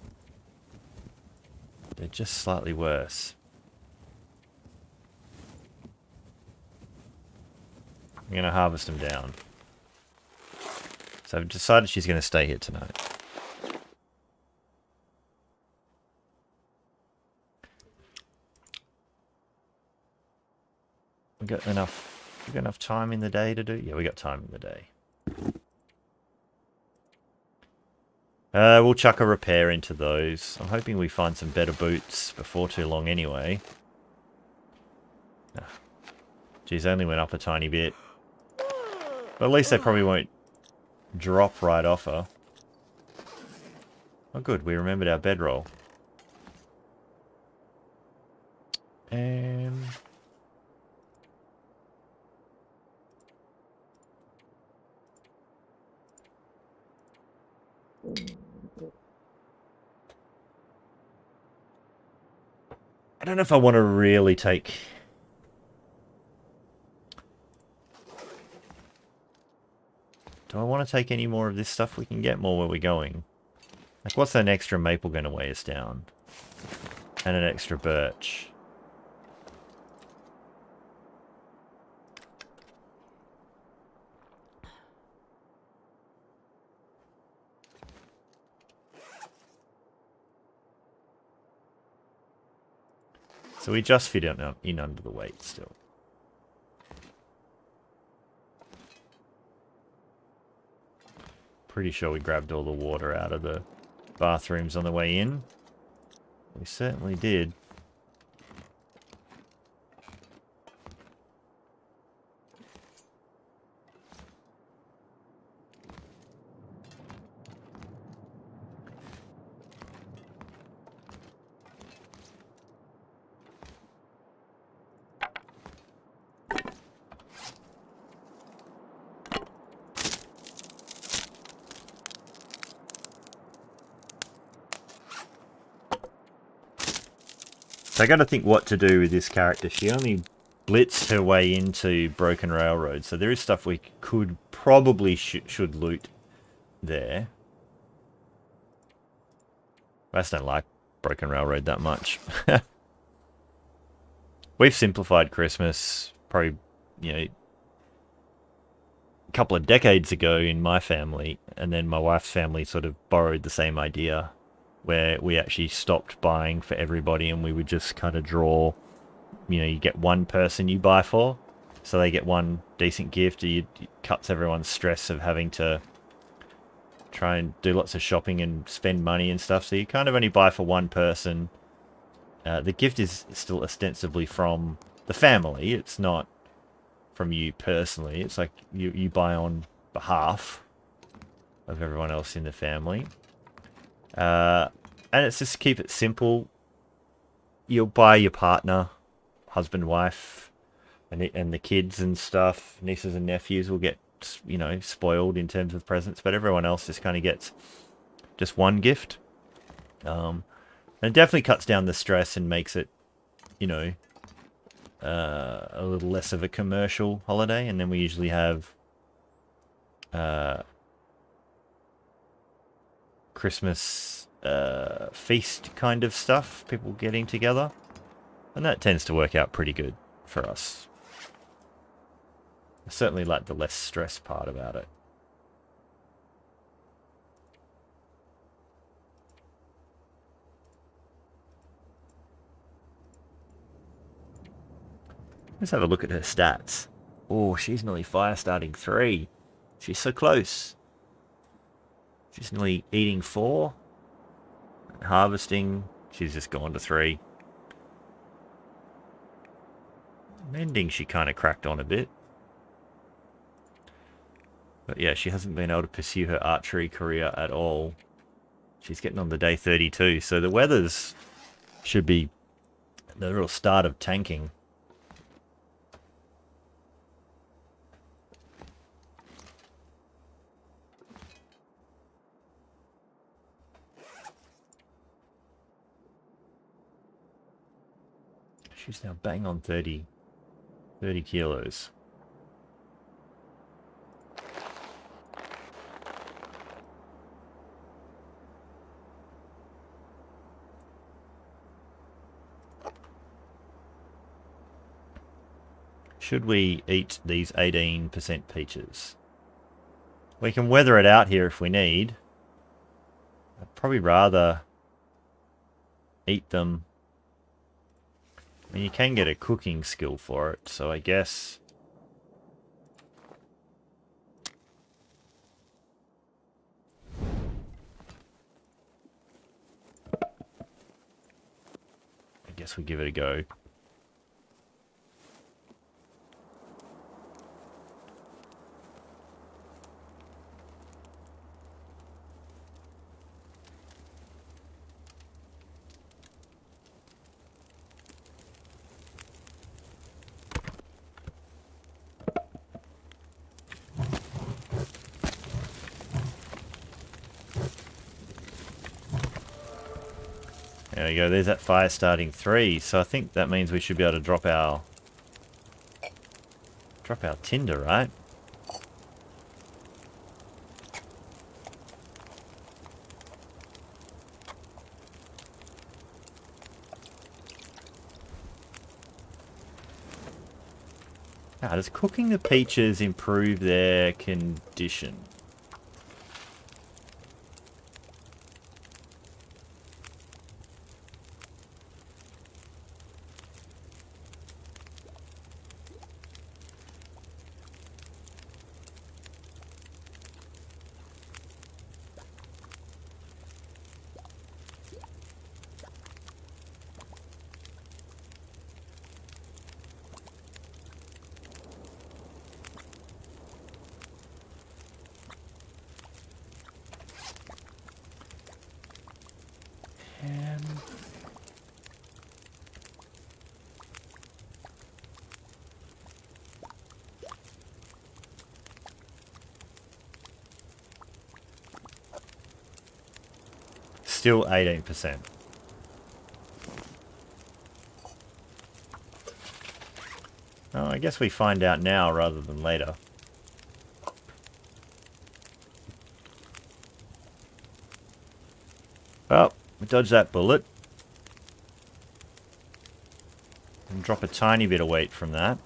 They're just slightly worse. I'm going to harvest them down. So I've decided she's going to stay here tonight. We got enough time in the day to do? Yeah, we got time in the day. We'll chuck a repair into those. I'm hoping we find some better boots before too long anyway. Geez, only went up a tiny bit. But at least they probably won't drop right off her. Oh good, we remembered our bedroll. I don't know if I want to really take... Do I want to take any more of this stuff? We can get more where we're going. Like, what's an extra maple going to weigh us down? And an extra birch. So we just fit in under the weight still. Pretty sure we grabbed all the water out of the bathrooms on the way in. We certainly did. So I got to think what to do with this character. She only blitzed her way into Broken Railroad, so there is stuff we could probably should loot there. I just don't like Broken Railroad that much. We've simplified Christmas probably, you know, a couple of decades ago in my family, and then my wife's family sort of borrowed the same idea, where we actually stopped buying for everybody and we would just kind of draw, you know, you get one person you buy for, so they get one decent gift. It cuts everyone's stress of having to try and do lots of shopping and spend money and stuff, so you kind of only buy for one person. The gift is still ostensibly from the family, it's not from you personally. It's like you buy on behalf of everyone else in the family. And it's just keep it simple. You'll buy your partner, husband, wife, and the kids and stuff. Nieces and nephews will get, you know, spoiled in terms of presents, but everyone else just kind of gets just one gift. And it definitely cuts down the stress and makes it, you know, a little less of a commercial holiday, and then we usually have Christmas feast kind of stuff, people getting together, and that tends to work out pretty good for us. I certainly like the less stress part about it. Let's have a look at her stats. Oh, she's nearly fire starting 3. She's so close. She's nearly eating 4. Harvesting, she's just gone to 3. Mending, she kind of cracked on a bit. But yeah, she hasn't been able to pursue her archery career at all. She's getting on to day 32, so the weathers should be the real start of tanking. She's now bang on 30 kilos. Should we eat these 18% peaches? We can weather it out here if we need. I'd probably rather eat them. I mean, you can get a cooking skill for it, so I guess... we give it a go. There we go, there's that fire starting 3, so I think that means we should be able to drop our tinder, right? Does cooking the peaches improve their condition? Still 18%. Oh, I guess we find out now rather than later. Well, we dodged that bullet. And drop a tiny bit of weight from that.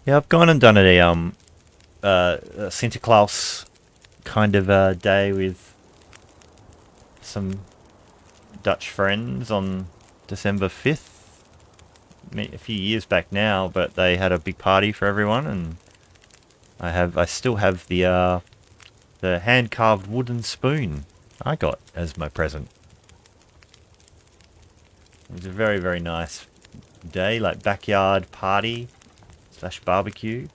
Yeah, I've gone and done a Santa Claus kind of day with some Dutch friends on December 5th. A few years back now, but they had a big party for everyone, and I still have the hand carved wooden spoon I got as my present. It was a very, very nice day, like backyard party / barbecue.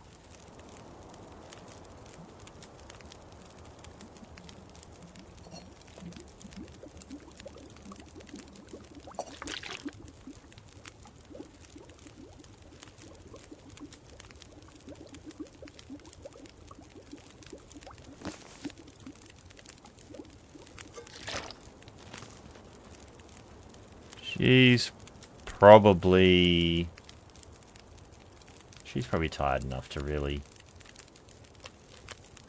She's probably tired enough to really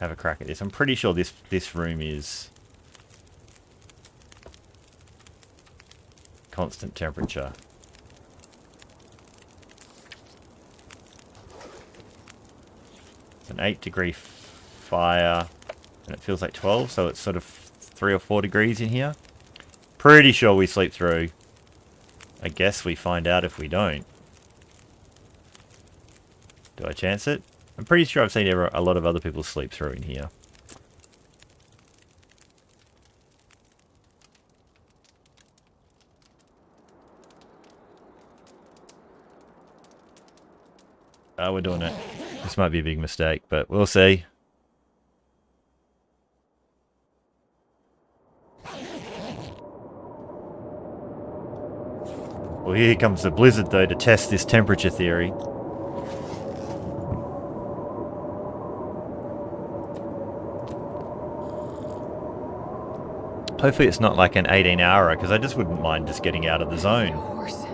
have a crack at this. I'm pretty sure this room is constant temperature. It's an 8-degree fire, and it feels like 12, so it's sort of 3 or 4 degrees in here. Pretty sure we sleep through. I guess we find out if we don't. Do I chance it? I'm pretty sure I've seen a lot of other people sleep through in here. Oh, we're doing it. This might be a big mistake, but we'll see. Well, here comes the blizzard, though, to test this temperature theory. Hopefully it's not like an 18-hourer, because I just wouldn't mind just getting out of the zone. Horse.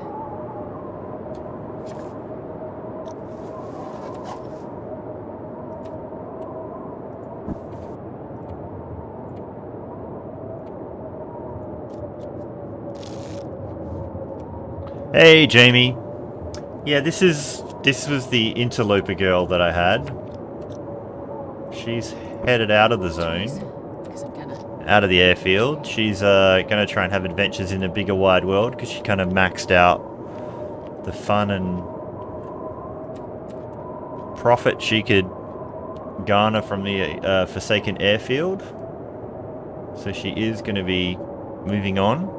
Hey, Jamie. Yeah, this was the interloper girl that I had. She's headed out of the zone. Out of the airfield. She's going to try and have adventures in a bigger wide world because she kind of maxed out the fun and profit she could garner from the Forsaken airfield. So she is going to be moving on.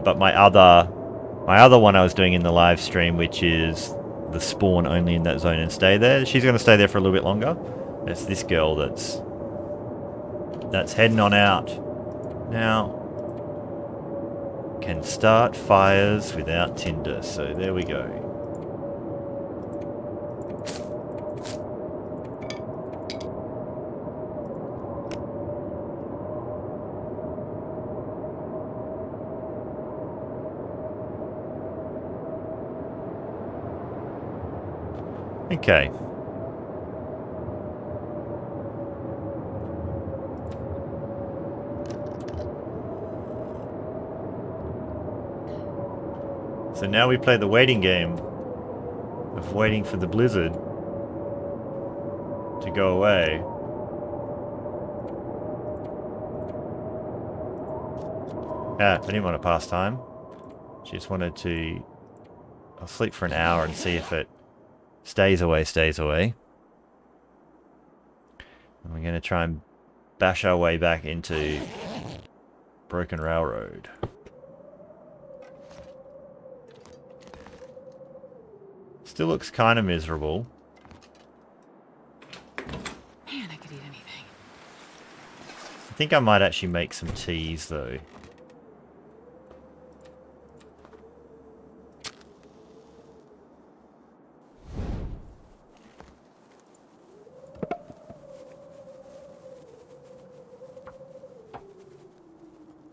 But my other one I was doing in the live stream, which is the spawn only in that zone and stay there. She's going to stay there for a little bit longer. It's this girl that's heading on out. Now, can start fires without tinder. So there we go. Okay. So now we play the waiting game of waiting for the blizzard to go away. I didn't want to pass time. Just wanted to... I'll sleep for an hour and see if it stays away. And we're going to try and bash our way back into Broken Railroad. Still looks kind of miserable. Man, I could eat anything. I think I might actually make some teas, though.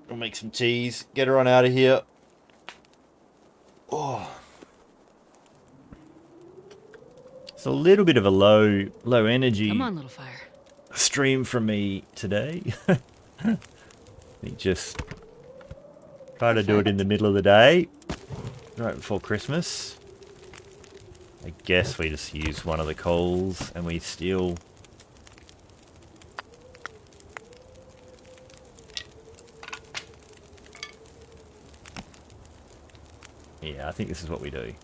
We'll make some teas, get her on out of here. Oh. It's a little bit of a low energy Come on, little fire. stream from me today. We just try to do it in the middle of the day, right before Christmas. I guess we just use one of the coals and we steal. Yeah, I think this is what we do.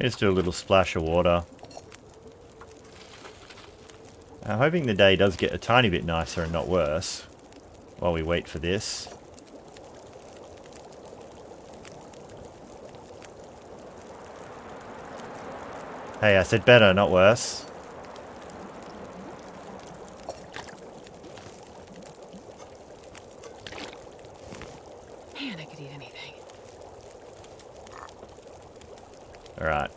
Let's do a little splash of water. I'm hoping the day does get a tiny bit nicer and not worse while we wait for this. Hey, I said better, not worse. Man, I could eat anything. Alright.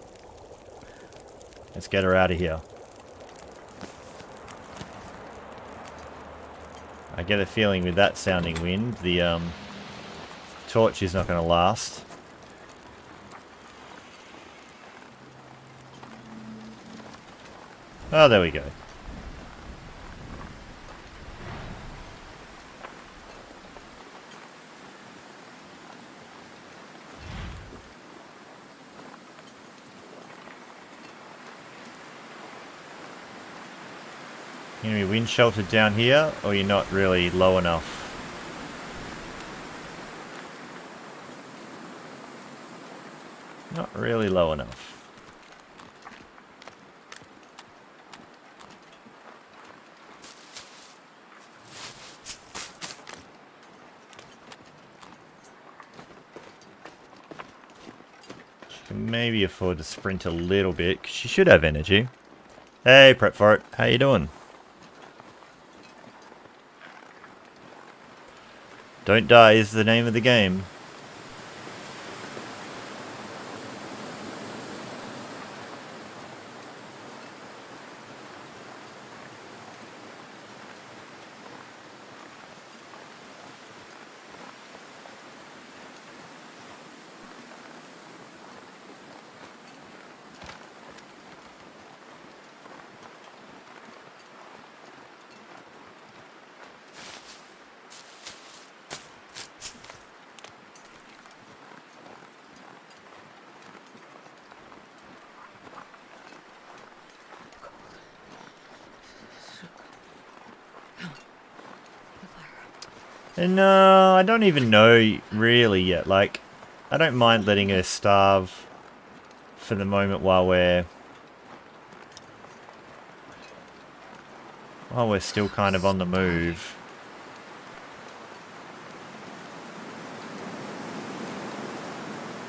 Let's get her out of here. I get a feeling with that sounding wind, the torch is not going to last. Oh, there we go. You gonna be wind sheltered down here, or you're not really low enough? Not really low enough. She can maybe afford to sprint a little bit, 'cause she should have energy. Hey, prep for it. How you doing? Don't die is the name of the game. And I don't even know really yet. Like, I don't mind letting her starve for the moment while we're still kind of on the move.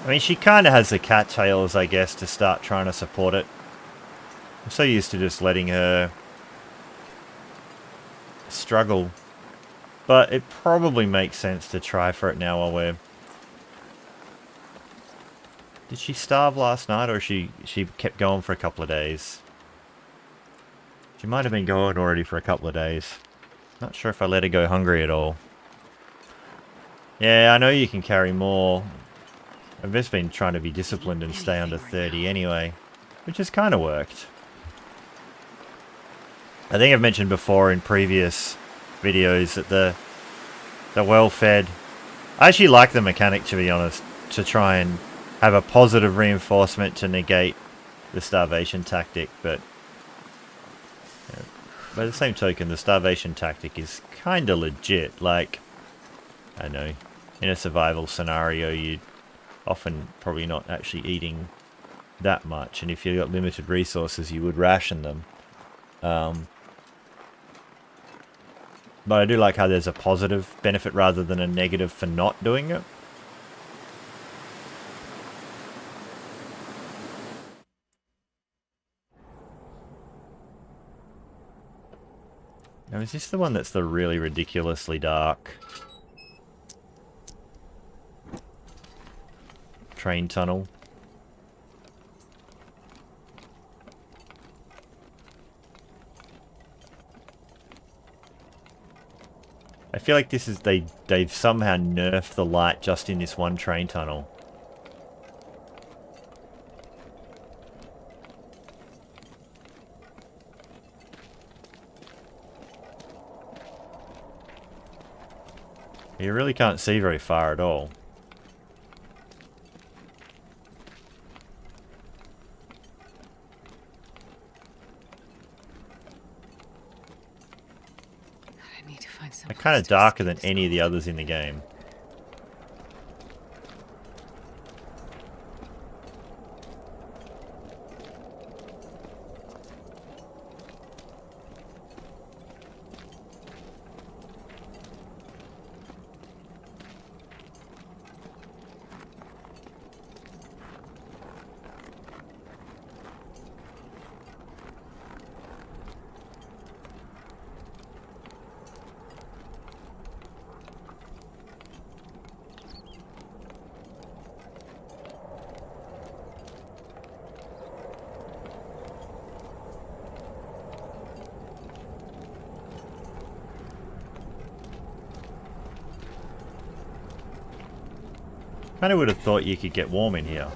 I mean, she kind of has the cattails, I guess, to start trying to support it. I'm so used to just letting her struggle. But it probably makes sense to try for it now while we're... Did she starve last night, or she kept going for a couple of days? She might have been going already for a couple of days. Not sure if I let her go hungry at all. Yeah, I know you can carry more. I've just been trying to be disciplined and stay under 30 anyway, which has kind of worked. I think I've mentioned before in previous videos that the well-fed... I actually like the mechanic, to be honest, to try and have a positive reinforcement to negate the starvation tactic, but by the same token, the starvation tactic is kind of legit. Like, I don't know, in a survival scenario, you'd often probably not actually eating that much, and if you've got limited resources, you would ration them. But I do like how there's a positive benefit rather than a negative for not doing it. Now, is this the one that's the really ridiculously dark train tunnel? I feel like this is they've somehow nerfed the light just in this one train tunnel. You really can't see very far at all. They're kind of darker than any of the others in the game. Kinda would have thought you could get warm in here.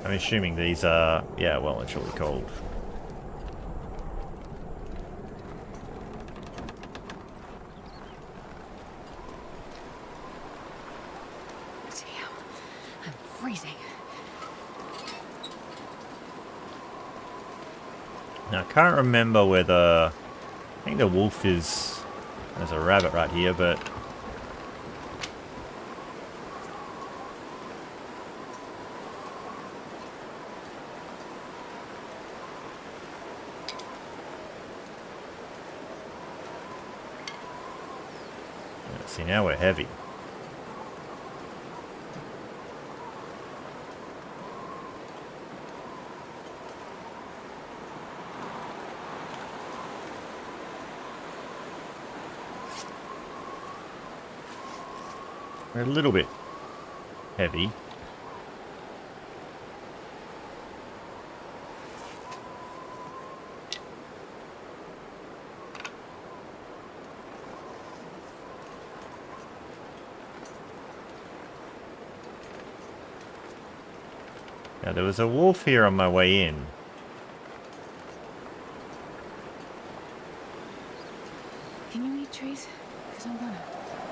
I'm assuming these are, yeah, well and truly cold. Damn, I'm freezing. Now I can't remember whether, I think the wolf is, there's a rabbit right here, but see, now we're heavy. We're a little bit heavy. Now, there was a wolf here on my way in. Can you eat trees? Because I'm gonna.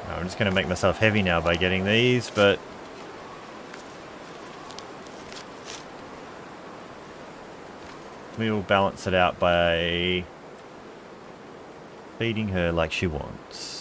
I'm just going to make myself heavy now by getting these, but we'll balance it out by feeding her like she wants.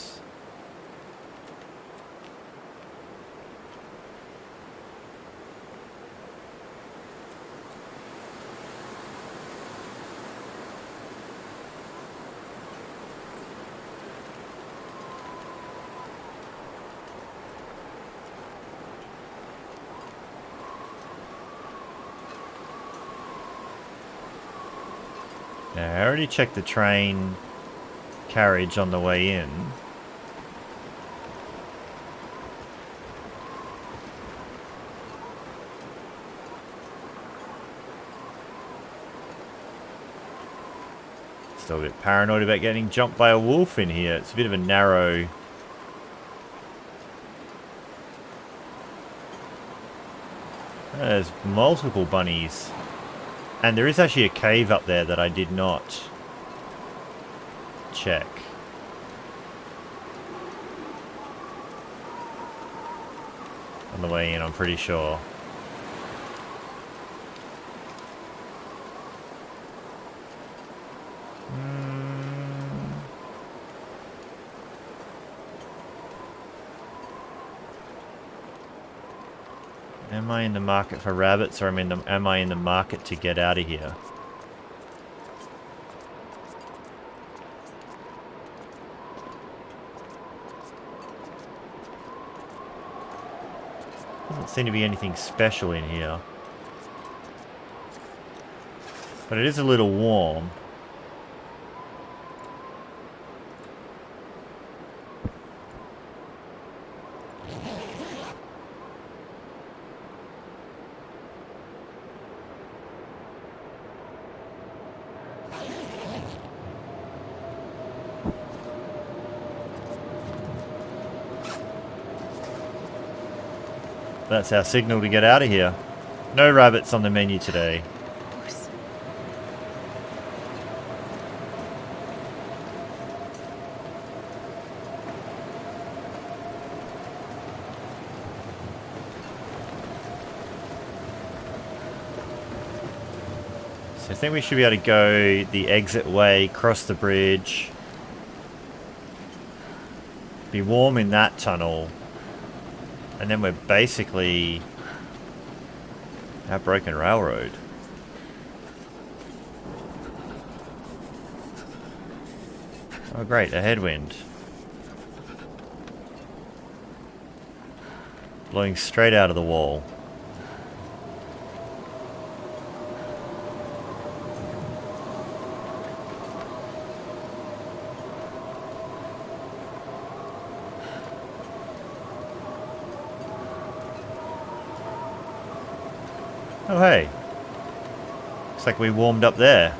Now, I already checked the train carriage on the way in. Still a bit paranoid about getting jumped by a wolf in here. It's a bit of a narrow... There's multiple bunnies. And there is actually a cave up there that I did not check. On the way in, I'm pretty sure. Am I in the market for rabbits, or am I in the market to get out of here? Doesn't seem to be anything special in here. But it is a little warm. That's our signal to get out of here. No rabbits on the menu today. Of course. So I think we should be able to go the exit way, cross the bridge. Be warm in that tunnel. And then we're basically at Broken Railroad. Oh great, a headwind. Blowing straight out of the wall. Oh, hey. Looks like we warmed up there.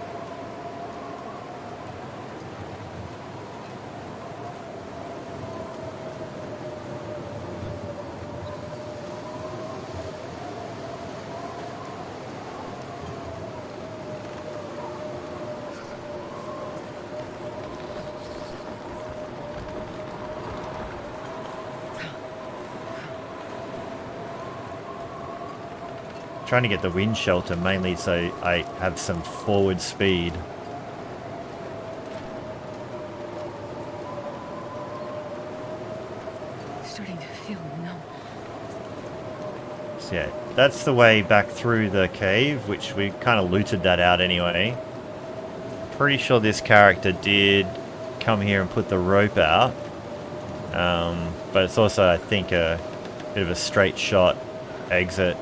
Trying to get the wind shelter mainly so I have some forward speed. Starting to feel numb. So yeah, that's the way back through the cave, which we kind of looted that out anyway. Pretty sure this character did come here and put the rope out. But it's also, I think, a bit of a straight shot exit.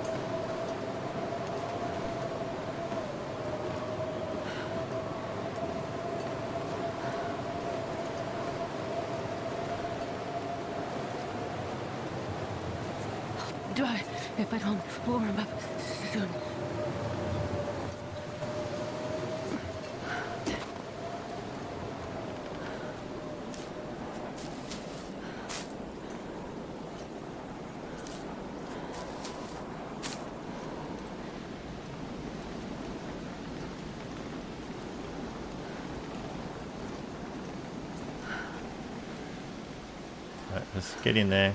Die if I don't warm up soon. Right, let's get in there.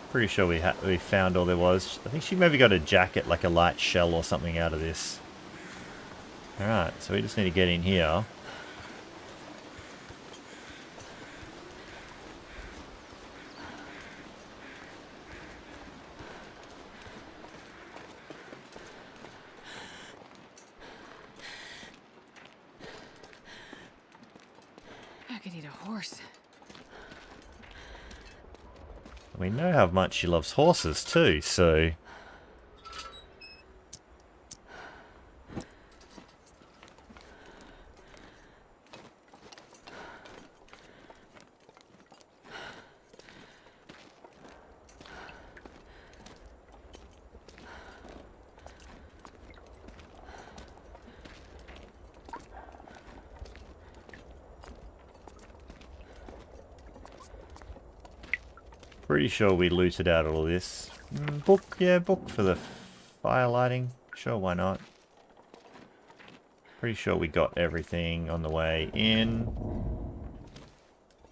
Pretty sure we found all there was. I think she maybe got a jacket, like a light shell or something out of this. Alright, so we just need to get in here. I could eat a horse. We know how much she loves horses too, so... Pretty sure we looted out all this. Book, yeah, book for the fire lighting. Sure, why not? Pretty sure we got everything on the way in.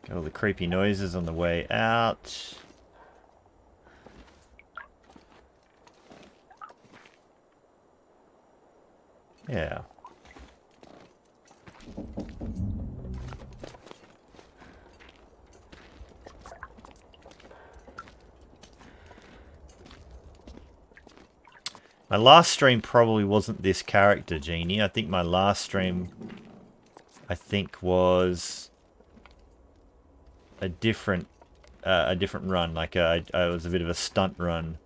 Got all the creepy noises on the way out. Yeah. My last stream probably wasn't this character, Genie. I think my last stream, was a different run. Like I was a bit of a stunt run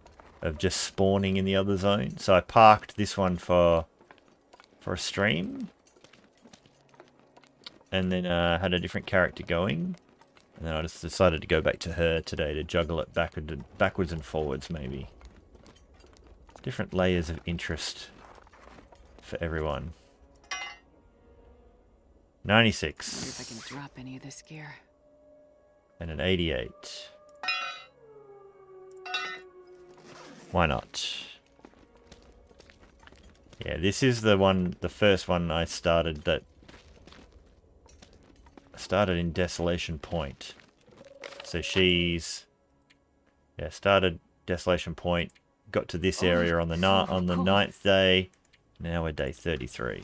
of just spawning in the other zone. So I parked this one for a stream, and then had a different character going, and then I just decided to go back to her today to juggle it backwards and forwards, maybe. Different layers of interest for everyone. 96. Wonder if I can drop any of this gear. And an 88. Why not? Yeah, this is the first one I started in Desolation Point. So she's... yeah, started Desolation Point. Got to this area on the 9th day. Now we're day 33.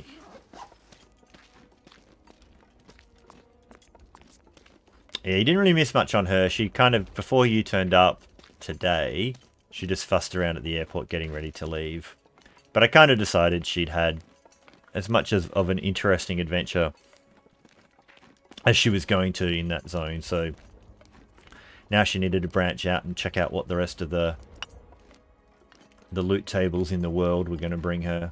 Yeah, you didn't really miss much on her. She kind of, before you turned up today, she just fussed around at the airport getting ready to leave. But I kind of decided she'd had as much of an interesting adventure as she was going to in that zone. So now she needed to branch out and check out what the rest of the loot tables in the world were going to bring her.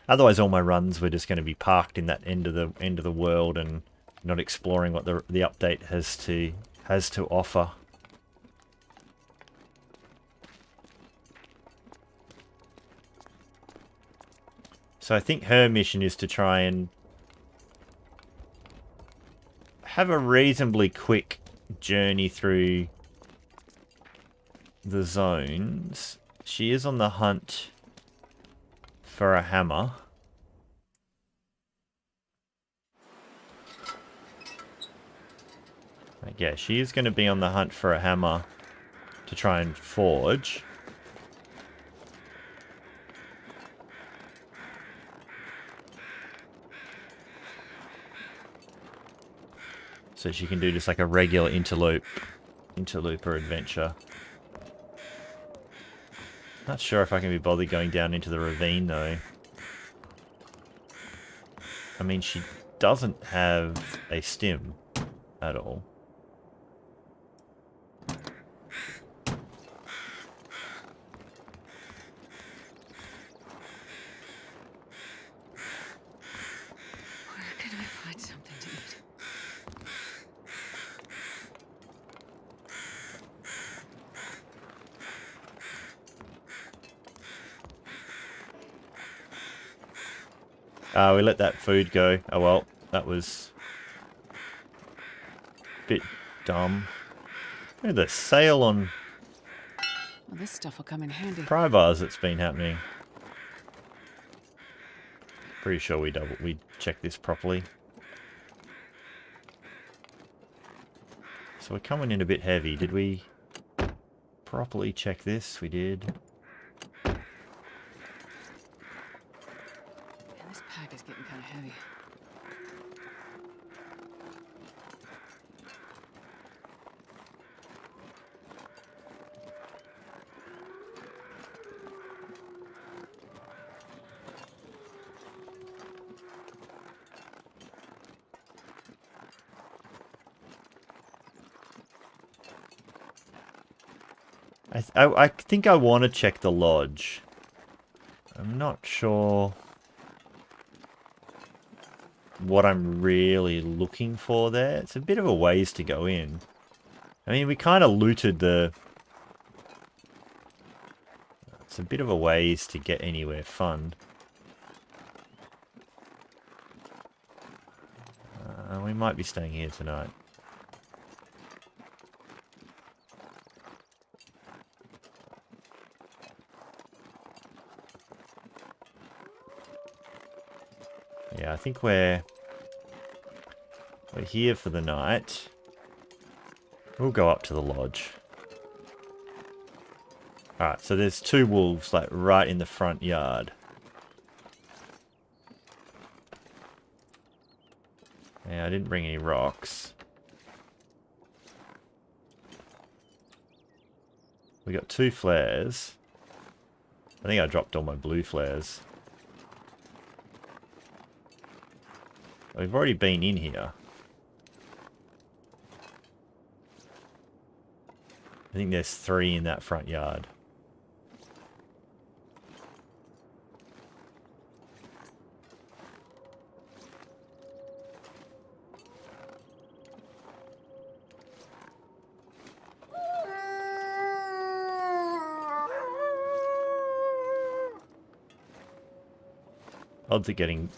Otherwise, all my runs were just going to be parked in that end of the world and not exploring what the update has to offer. So I think her mission is to try and have a reasonably quick journey through the zones. She is on the hunt for a hammer. Like, yeah, she is going to be on the hunt for a hammer to try and forge. So she can do just like a regular interlooper adventure. Not sure if I can be bothered going down into the ravine though. I mean, she doesn't have a stim at all. Where can I find something to eat? We let that food go. Oh well, that was a bit dumb. Look at the sale on Well, this stuff will come in handy. pry bars that's been happening. Pretty sure we checked this properly. So we're coming in a bit heavy. Did we properly check this? We did. Man, this pack is getting kind of heavy. I think I want to check the lodge. I'm not sure what I'm really looking for there. It's a bit of a ways to go in. I mean, we kind of looted the... It's a bit of a ways to get anywhere fun. We might be staying here tonight. Yeah, I think we're here for the night. We'll go up to the lodge. Alright, so there's two wolves like right in the front yard. Yeah, I didn't bring any rocks. We got 2 flares. I think I dropped all my blue flares. We've already been in here. I think there's 3 in that front yard.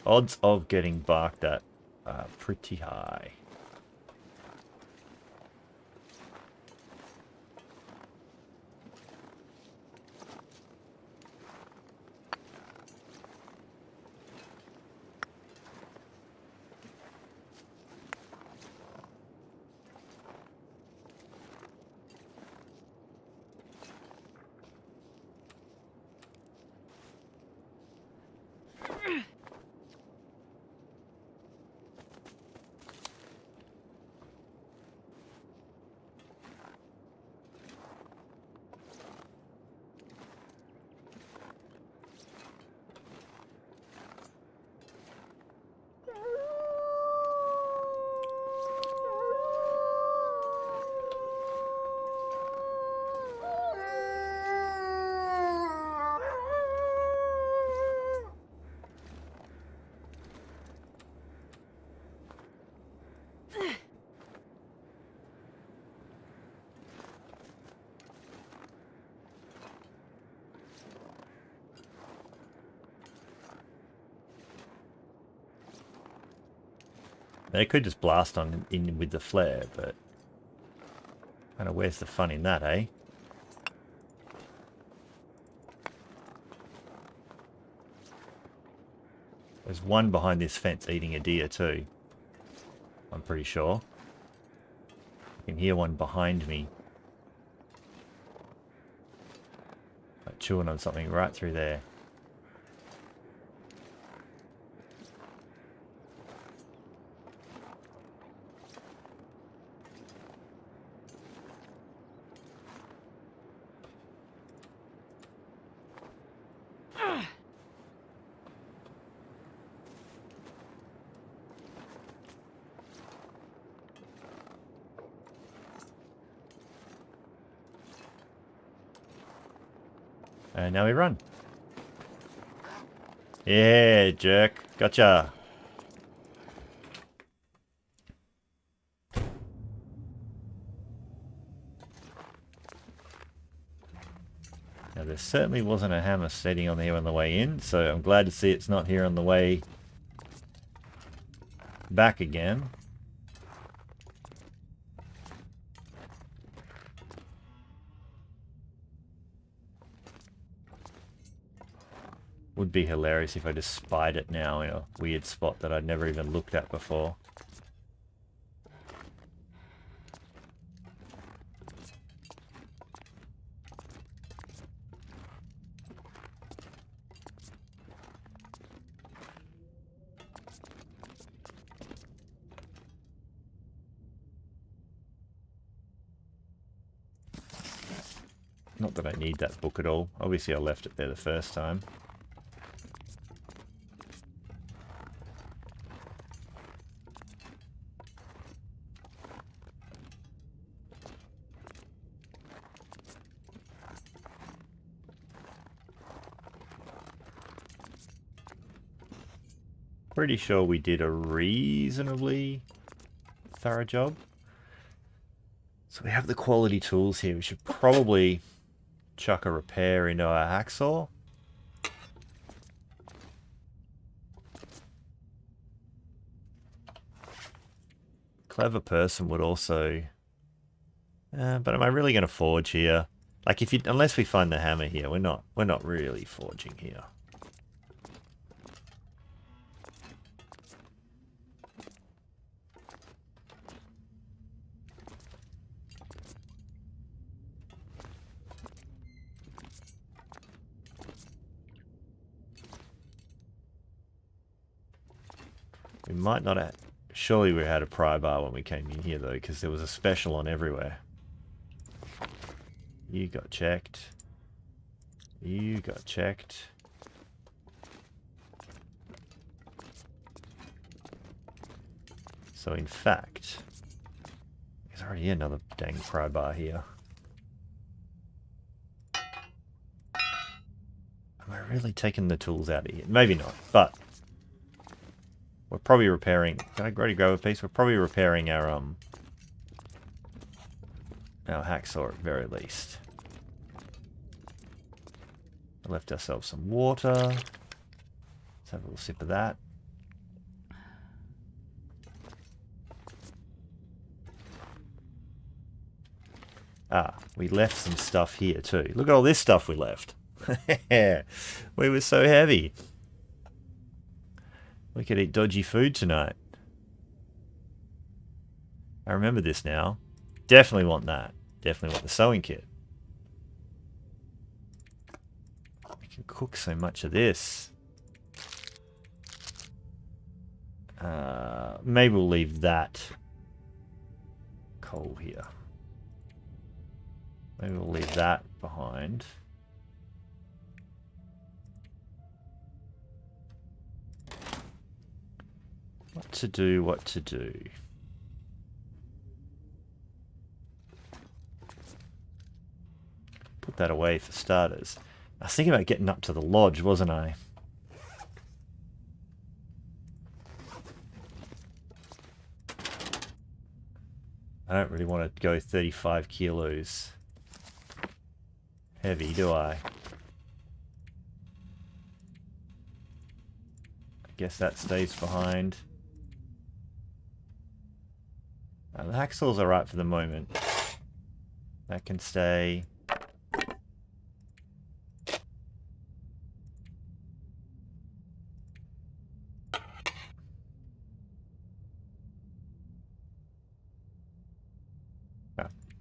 Odds of getting barked at are pretty high. They could just blast on in with the flare, but kind of where's the fun in that, eh? There's one behind this fence eating a deer too. I'm pretty sure. I can hear one behind me. Like chewing on something right through there. And now we run. Yeah, jerk. Gotcha. Now there certainly wasn't a hammer sitting on here on the way in, so I'm glad to see it's not here on the way back again. Would be hilarious if I just spied it now in a weird spot that I'd never even looked at before. Not that I need that book at all. Obviously I left it there the first time. Pretty sure we did a reasonably thorough job. So we have the quality tools here. We should probably chuck a repair into our hacksaw. Clever person would also... but am I really going to forge here? Like if you, unless we find the hammer here, we're not really forging here. We might not have... Surely we had a pry bar when we came in here though, because there was a special on everywhere. You got checked. You got checked. So in fact, there's already another dang pry bar here. Am I really taking the tools out of here? Maybe not, but we're probably repairing... Can I already grab a piece? We're probably repairing our hacksaw at very least. I left ourselves some water. Let's have a little sip of that. Ah, we left some stuff here too. Look at all this stuff we left. We were so heavy. We could eat dodgy food tonight. I remember this now. Definitely want that. Definitely want the sewing kit. We can cook so much of this. Maybe we'll leave that coal here. Maybe we'll leave that behind. What to do, what to do. Put that away for starters. I was thinking about getting up to the lodge, wasn't I? I don't really want to go 35 kilos heavy, do I? I guess that stays behind. The hacksaw's alright for the moment. That can stay.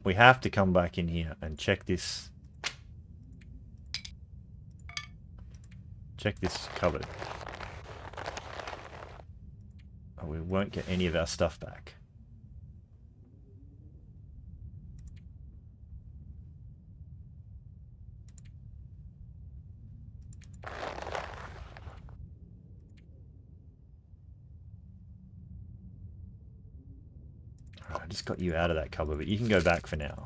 We have to come back in here and check this. Check this cupboard. Oh, we won't get any of our stuff back. I just got you out of that cupboard, but you can go back for now.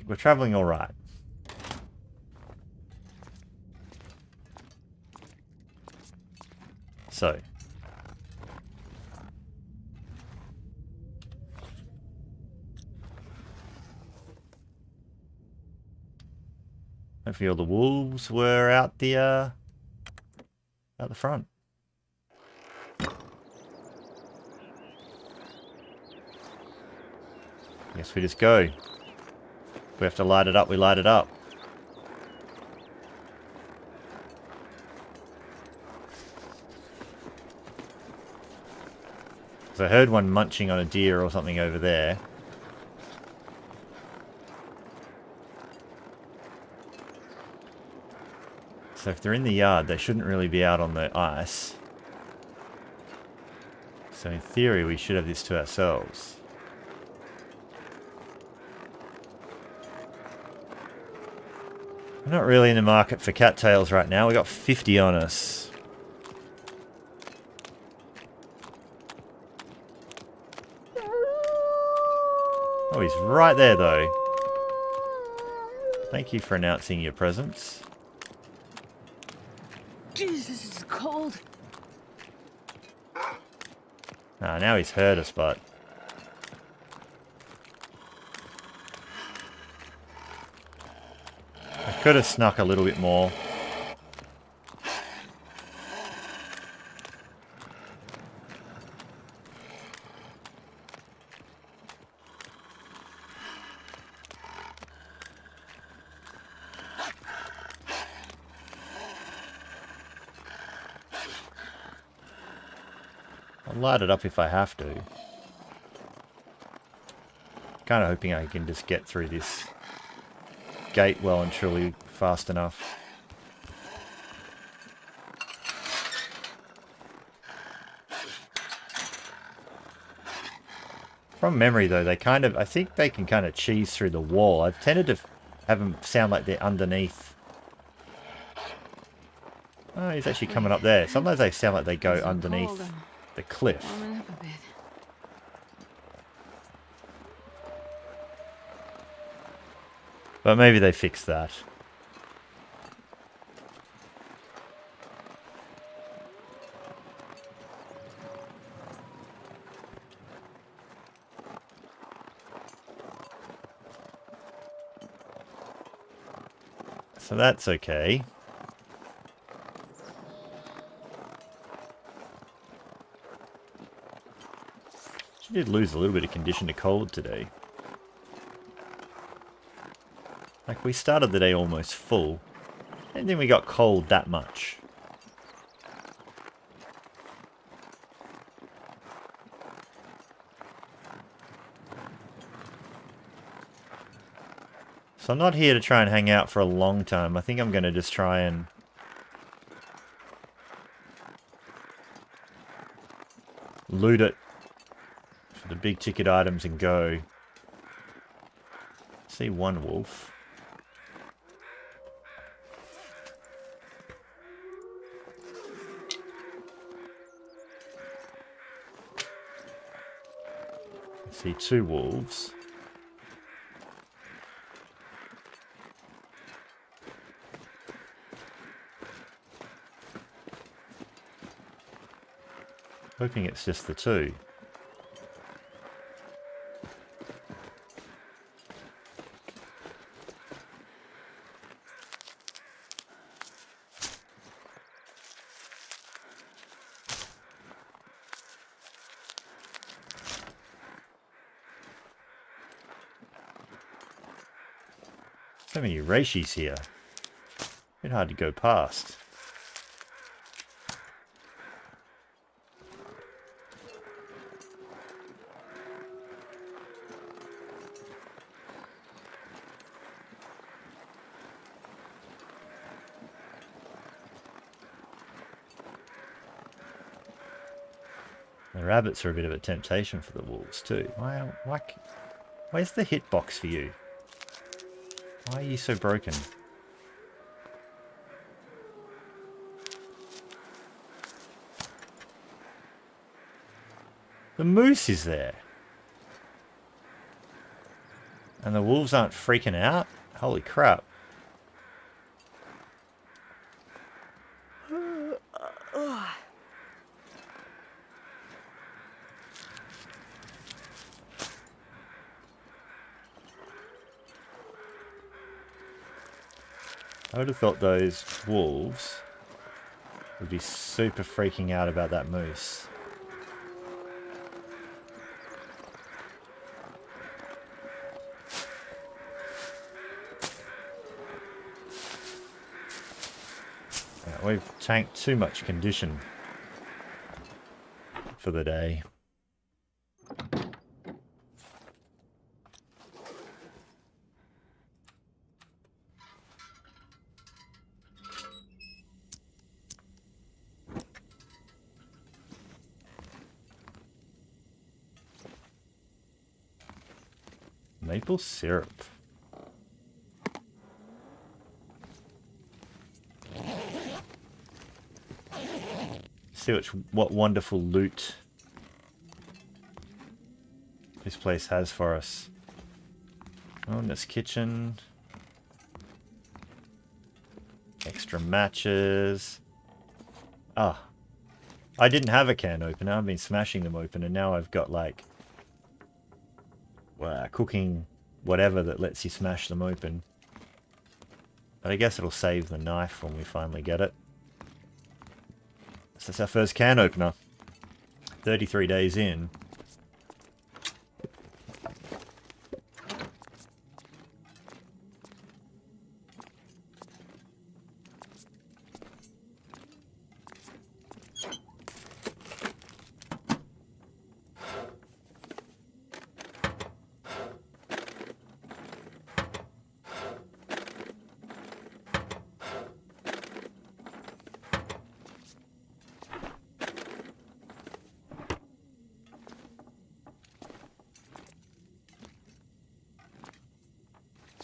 We're traveling all right. So. Hopefully all the wolves were out the front. Guess we just go. If we have to light it up, we light it up. So I heard one munching on a deer or something over there. So if they're in the yard, they shouldn't really be out on the ice. So in theory, we should have this to ourselves. We're not really in the market for cattails right now. We got 50 on us. Oh, he's right there though. Thank you for announcing your presence. Jesus, this is cold. Now he's heard us, but... I could have snuck a little bit more. I'll light it up if I have to. Kind of hoping I can just get through this gate well and truly fast enough. From memory though, they kind of, I think they can kind of cheese through the wall. I've tended to have them sound like they're underneath. Oh, he's actually coming up there. Sometimes they sound like they go underneath the cliff. Warming up a bit. But maybe they fixed that. So that's okay. She did lose a little bit of condition to cold today. Like, we started the day almost full, and then we got cold that much. So I'm not here to try and hang out for a long time. I think I'm going to just try and... loot it for the big ticket items and go. See one wolf. See two wolves. Hoping it's just the two. So many reishis here. Bit hard to go past. The rabbits are a bit of a temptation for the wolves too. Where's the hitbox for you? Why are you so broken? The moose is there. And the wolves aren't freaking out? Holy crap. I would have thought those wolves would be super freaking out about that moose. Yeah, we've tanked too much condition for the day. Maple syrup. See what wonderful loot this place has for us. Oh, in this kitchen. Extra matches. Ah. I didn't have a can opener. I've been smashing them open and now I've got like cooking whatever that lets you smash them open. But I guess it'll save the knife when we finally get it. So that's our first can opener. 33 days in.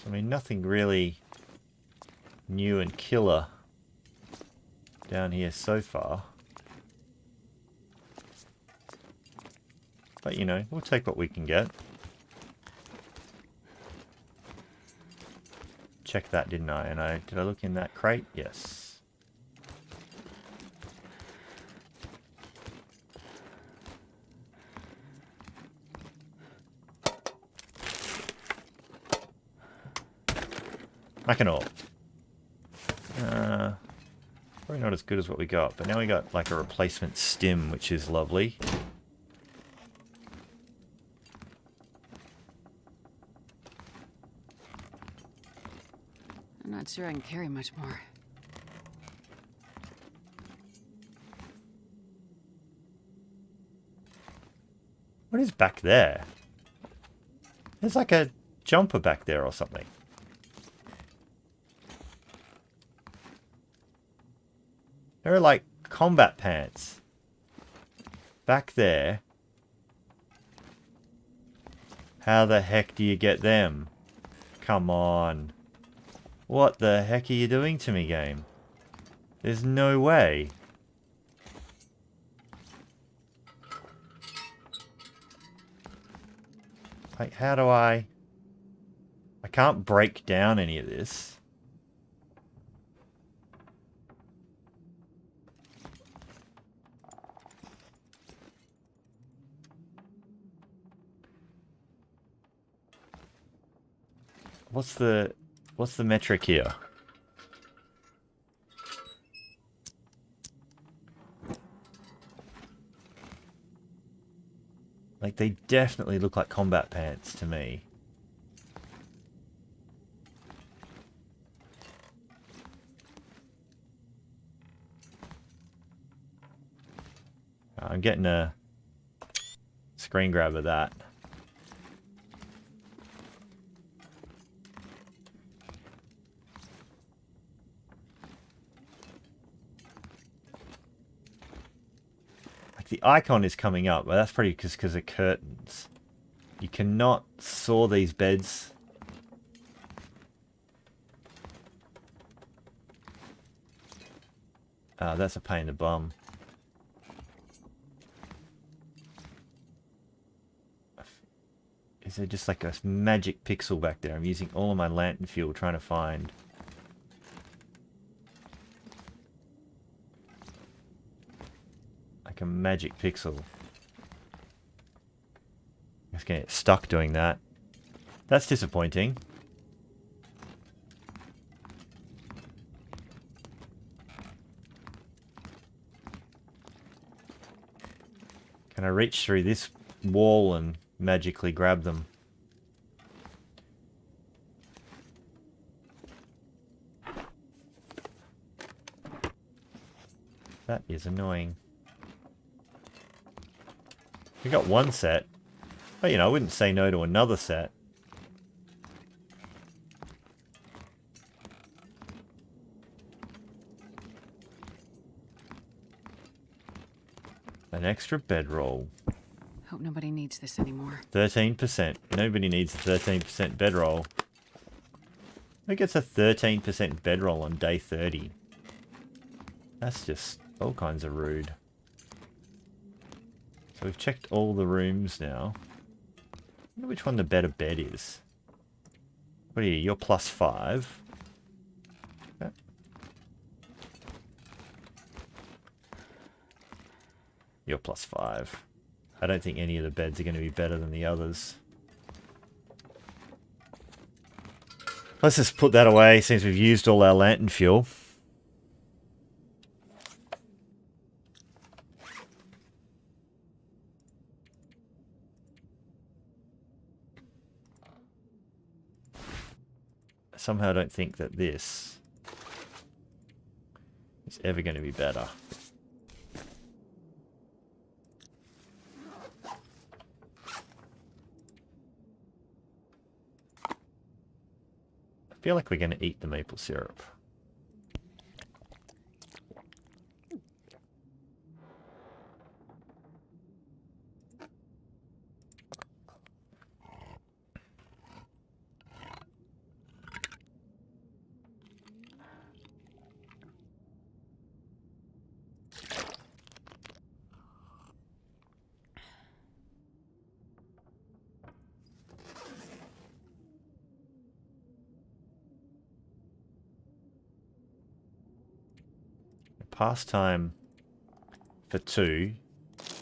I mean, nothing really new and killer down here so far. But, you know, we'll take what we can get. Check that, didn't I? And did I look in that crate? Yes. Mackinac. Probably not as good as what we got, but now we got like a replacement stim, which is lovely. I'm not sure I can carry much more. What is back there? There's like a jumper back there or something. There are like combat pants back there. How the heck do you get them? Come on. What the heck are you doing to me, game? There's no way. Like, how do I can't break down any of this. What's the metric here? Like, they definitely look like combat pants to me. I'm getting a screen grab of that. Like the icon is coming up, but that's probably because of curtains. You cannot saw these beds. That's a pain in the bum. Is there just like a magic pixel back there? I'm using all of my lantern fuel trying to find. Like a magic pixel. I'm just gonna get stuck doing that. That's disappointing. Can I reach through this wall and magically grab them? That is annoying. We got one set. But, you know, I wouldn't say no to another set. An extra bedroll. Hope nobody needs this anymore. 13%. Nobody needs a 13% bedroll. Who gets a 13% bedroll on day 30? That's just all kinds of rude. So we've checked all the rooms now. I wonder which one the better bed is. What are you? You're +5. Okay. You're +5. I don't think any of the beds are going to be better than the others. Let's just put that away since we've used all our lantern fuel. Somehow I don't think that this is ever going to be better. I feel like we're going to eat the maple syrup. Pastime for 2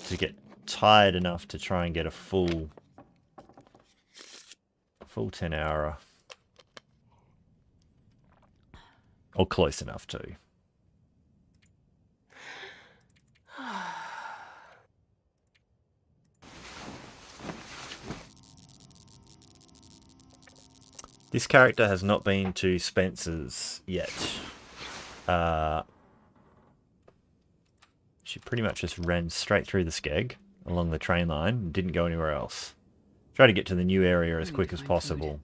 to get tired enough to try and get a full 10-hour. Or close enough to. This character has not been to Spencer's yet. She pretty much just ran straight through the skeg along the train line and didn't go anywhere else. Try to get to the new area as quick as possible.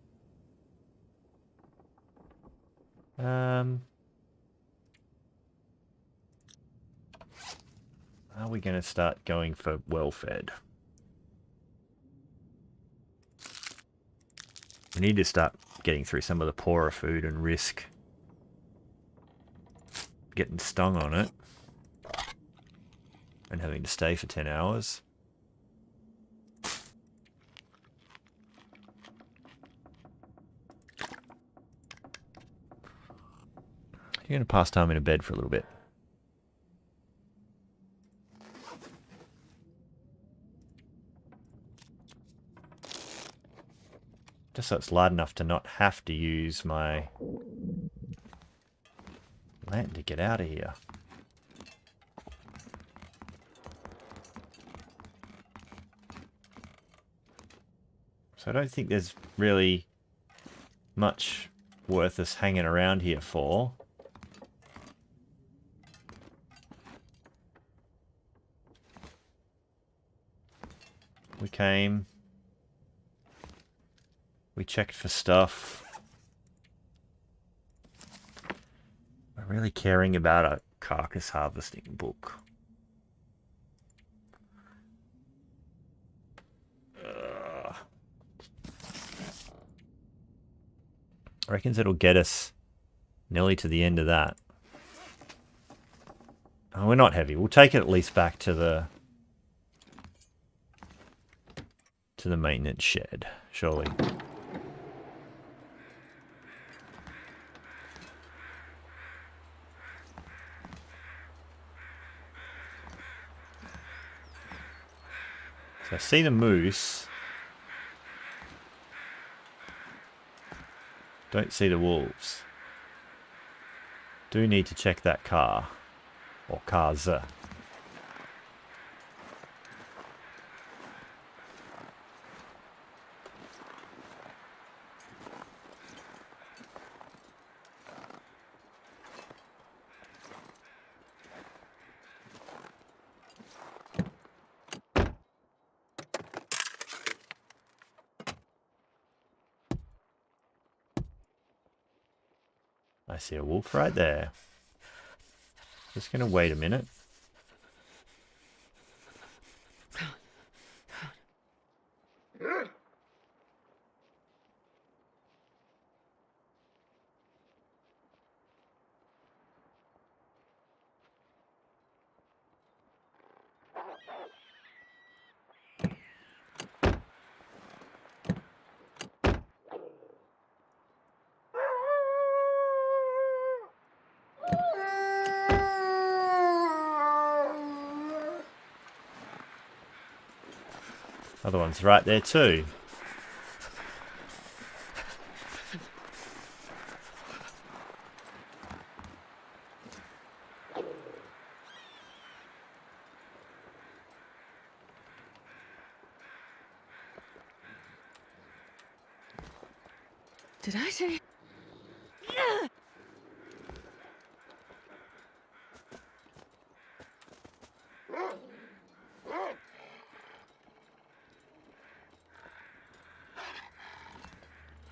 Are we going to start going for well-fed? We need to start getting through some of the poorer food and risk getting stung on it and having to stay for 10 hours. You're going to pass time in a bed for a little bit. Just so it's light enough to not have to use my lantern to get out of here. So I don't think there's really much worth us hanging around here for. We came. We checked for stuff. I'm really caring about a carcass harvesting book. I reckon it'll get us nearly to the end of that. Oh, we're not heavy. We'll take it at least back to the maintenance shed, surely. So I see the moose. Don't see the wolves. Do need to check that car. Or cars. I see a wolf right there. Just gonna wait a minute. Other one's right there too. Did I say?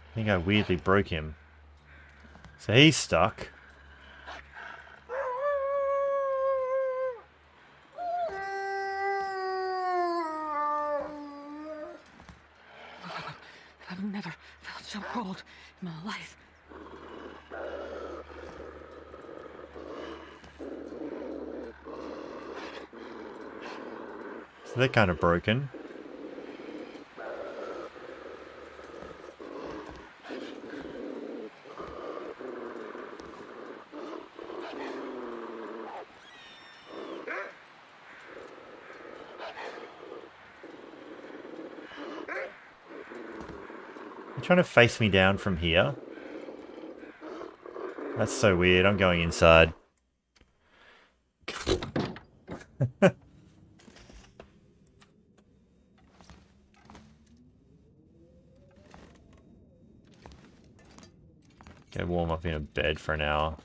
I think I weirdly broke him. So he's stuck. I've never felt so cold in my life. So they're kind of broken. You're trying to face me down from here? That's so weird. I'm going inside. Go warm up in a bed for an hour.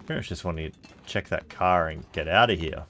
I just want to check that car and get out of here.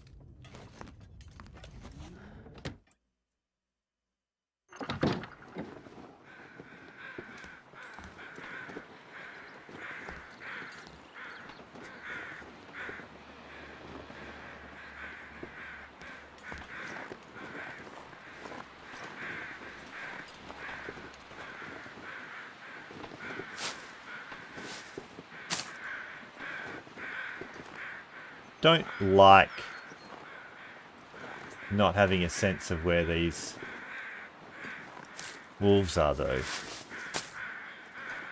Don't like not having a sense of where these wolves are though.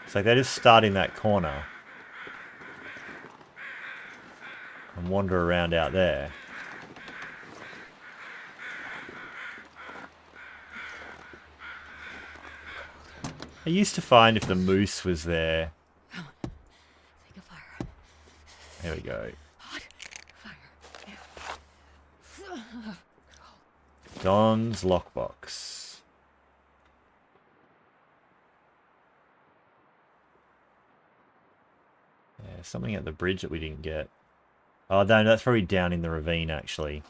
It's like they just start in that corner and wander around out there. I used to find if the moose was there, Here we go. Hot fire. Don's lockbox. Yeah, something at the bridge that we didn't get. Oh, no, that's probably down in the ravine, actually.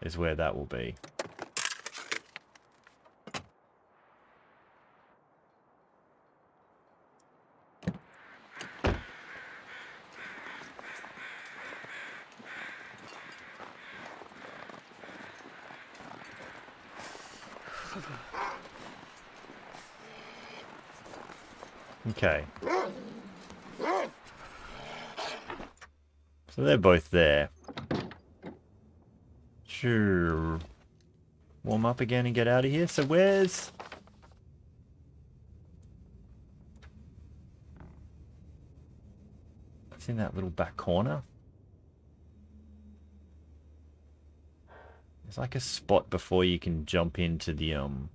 Is where that will be. Okay. So they're both there. Sure. Warm up again and get out of here. So where's... It's in that little back corner. There's like a spot before you can jump into the, Or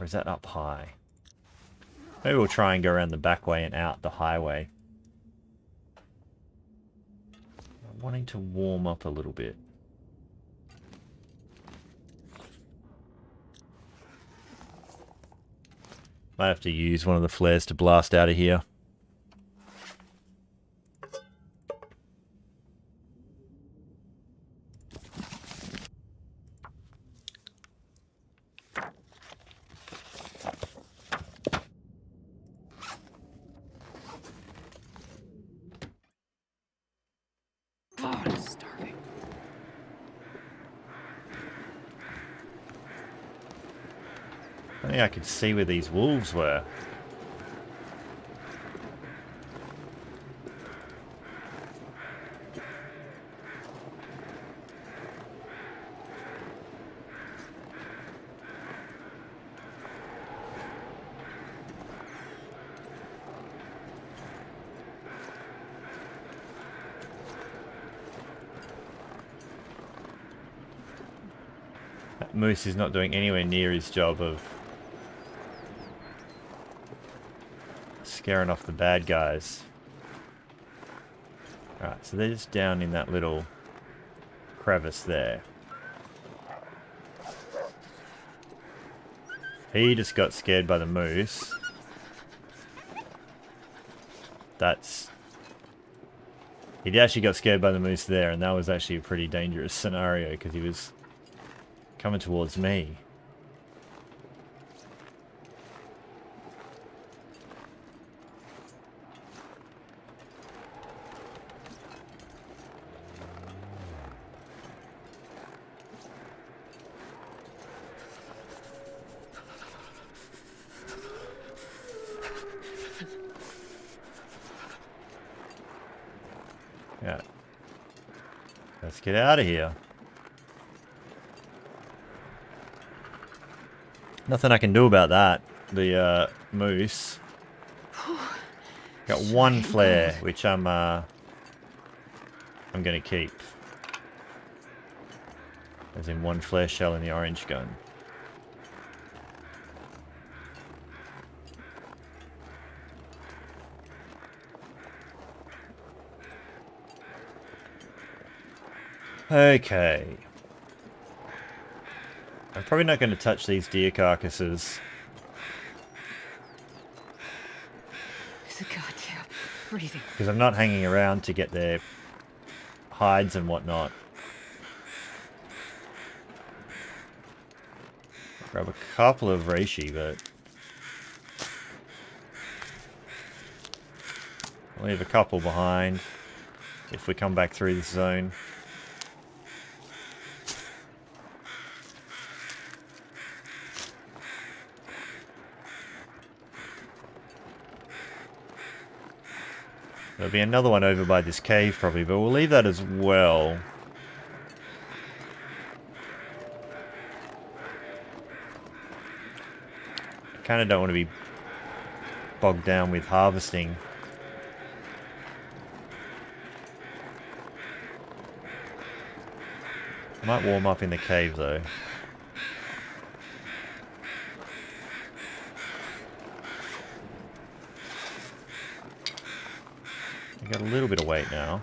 is that up high? Maybe we'll try and go around the back way and out the highway. I'm wanting to warm up a little bit. Might have to use one of the flares to blast out of here. God, I'm starving. I think I could see where these wolves were. That moose is not doing anywhere near his job of scaring off the bad guys. Alright, so they're just down in that little crevice there. He just got scared by the moose. He actually got scared by the moose there, and that was actually a pretty dangerous scenario because he was coming towards me. Yeah. Let's get out of here. Nothing I can do about that. The moose. Got one flare, which I'm gonna keep. As in one flare shell in the orange gun. Okay. I'm probably not going to touch these deer carcasses. It's a goddamn freezing. Because I'm not hanging around to get their hides and whatnot. Grab a couple of reishi, but I'll leave a couple behind if we come back through this zone. There'll be another one over by this cave probably, but we'll leave that as well. I kind of don't want to be bogged down with harvesting. I might warm up in the cave though. I got a little bit of weight now.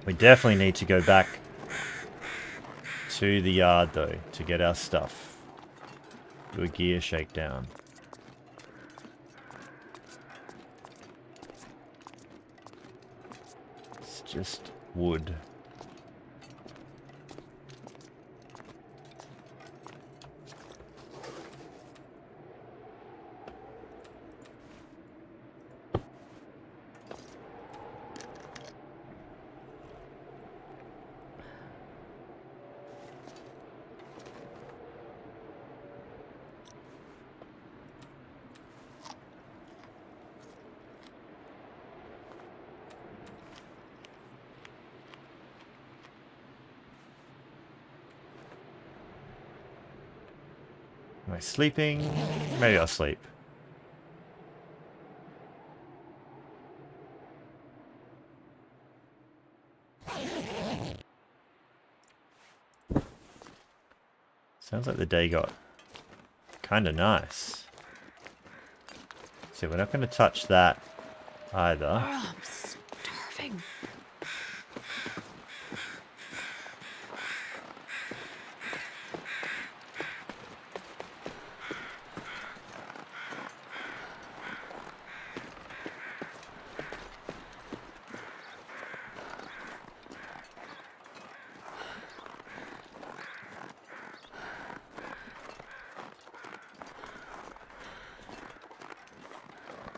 We definitely need to go back to the yard though to get our stuff. Do a gear shakedown. It's just wood. Am I sleeping? Maybe I'll sleep. Sounds like the day got kind of nice. So we're not going to touch that either. Oh, I'm starving.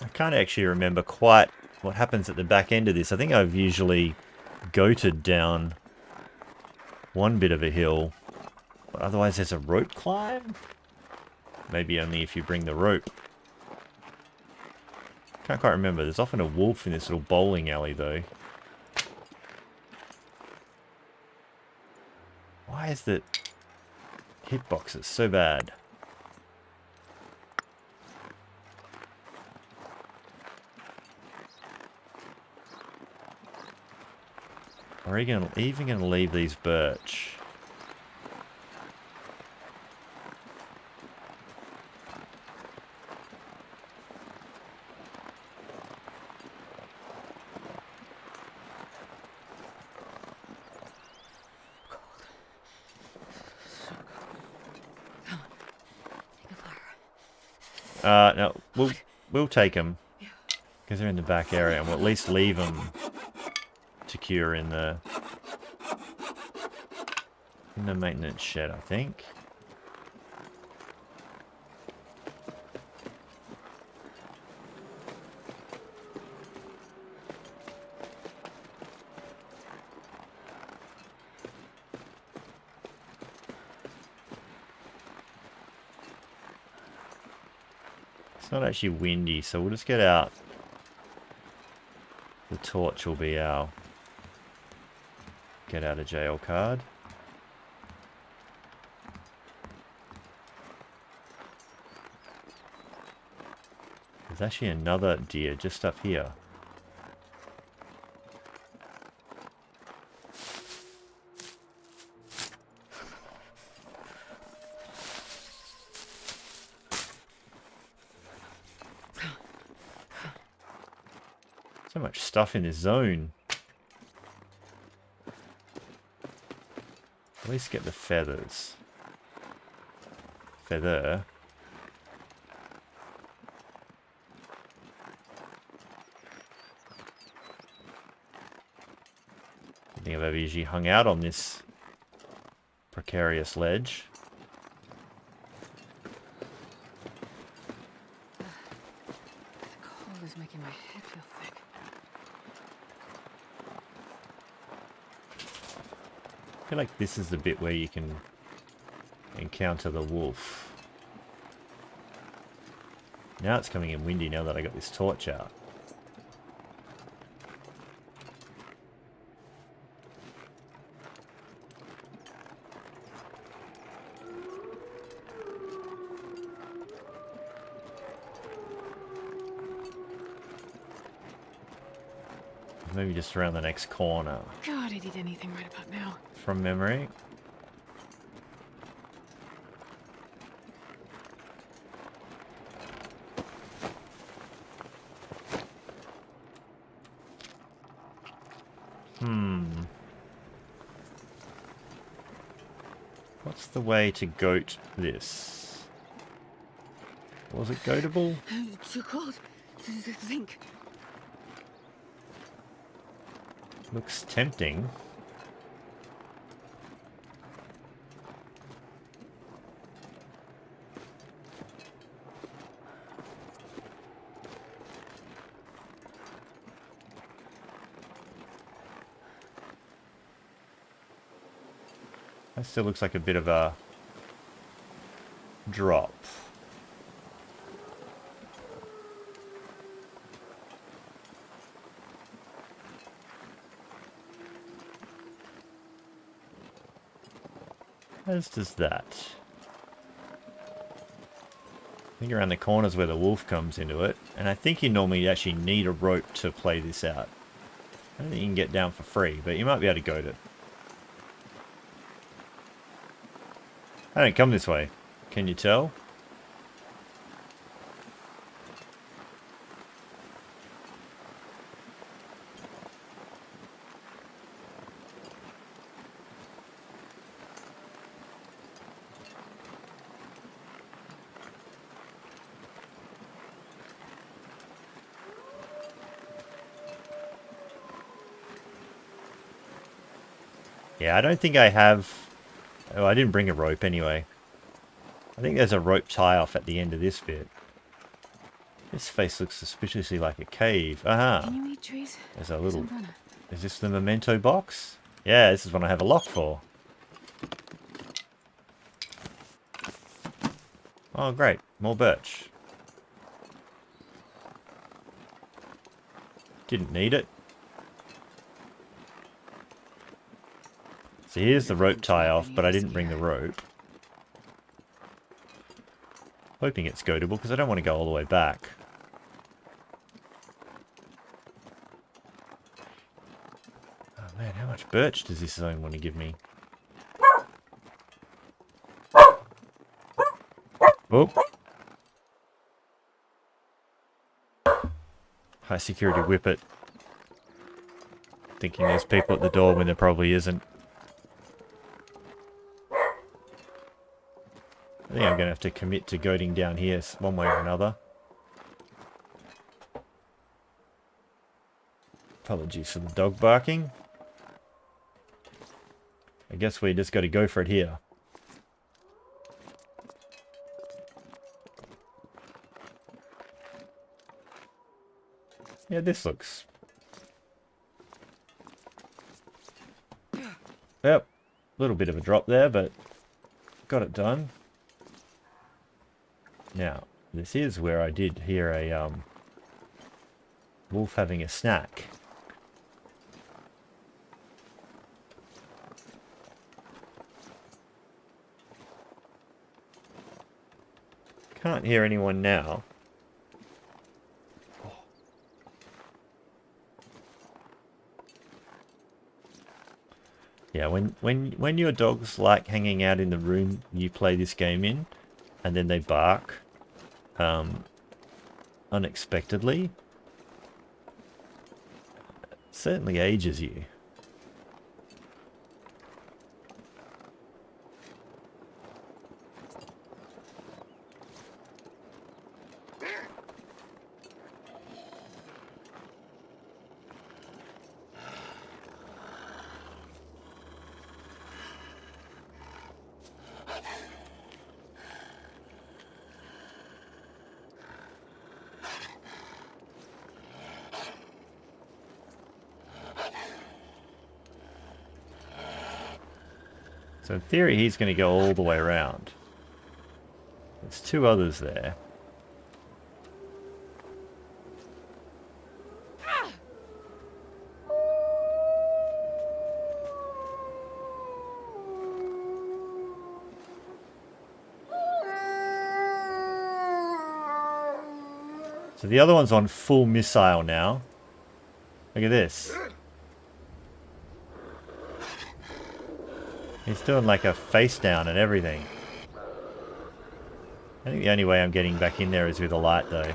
I can't actually remember quite what happens at the back end of this. I think I've usually goated down one bit of a hill, but otherwise there's a rope climb? Maybe only if you bring the rope. Can't quite remember. There's often a wolf in this little bowling alley though. Why is the hitboxes so bad? Are we even going to leave these birch? No, we'll take them because they're in the back area, and we'll at least leave them to cure in the maintenance shed, I think. It's not actually windy, so we'll just get out. The torch will be our get out of jail card. There's actually another deer just up here. So much stuff in this zone. At least get the feathers. Feather. I think I've ever usually hung out on this precarious ledge. The cold is making my head feel thick. I feel like this is the bit where you can encounter the wolf. Now it's coming in windy now that I got this torch out. Maybe just around the next corner. God, I'd eat anything right about now. From memory. What's the way to goat this? Was it goatable? It's too cold to think. Looks tempting. That still looks like a bit of a drop. As does that. I think around the corners where the wolf comes into it, and I think you normally actually need a rope to play this out. I don't think you can get down for free, but you might be able to goat it. I don't come this way. Can you tell? Yeah, I don't think I have... Oh, I didn't bring a rope anyway. I think there's a rope tie-off at the end of this bit. This face looks suspiciously like a cave. Aha! Can you eat trees? There's a little... Some banana. Is this the memento box? Yeah, this is one I have a lock for. Oh, great. More birch. Didn't need it. So here's the rope tie-off, but I didn't bring the rope. Hoping it's goatable, because I don't want to go all the way back. Oh man, how much birch does this zone want to give me? Oh! High security whippet. Thinking there's people at the door when there probably isn't. I think I'm going to have to commit to goating down here one way or another. Apologies for the dog barking. I guess we just got to go for it here. Yeah, this looks... Yep, a little bit of a drop there, but got it done. Now, this is where I did hear a wolf having a snack. Can't hear anyone now. Yeah, when your dogs like hanging out in the room you play this game in, and then they bark unexpectedly, it certainly ages you. So in theory, he's going to go all the way around. There's two others there. So the other one's on full missile now. Look at this. He's doing like a face down and everything. I think the only way I'm getting back in there is with a light though.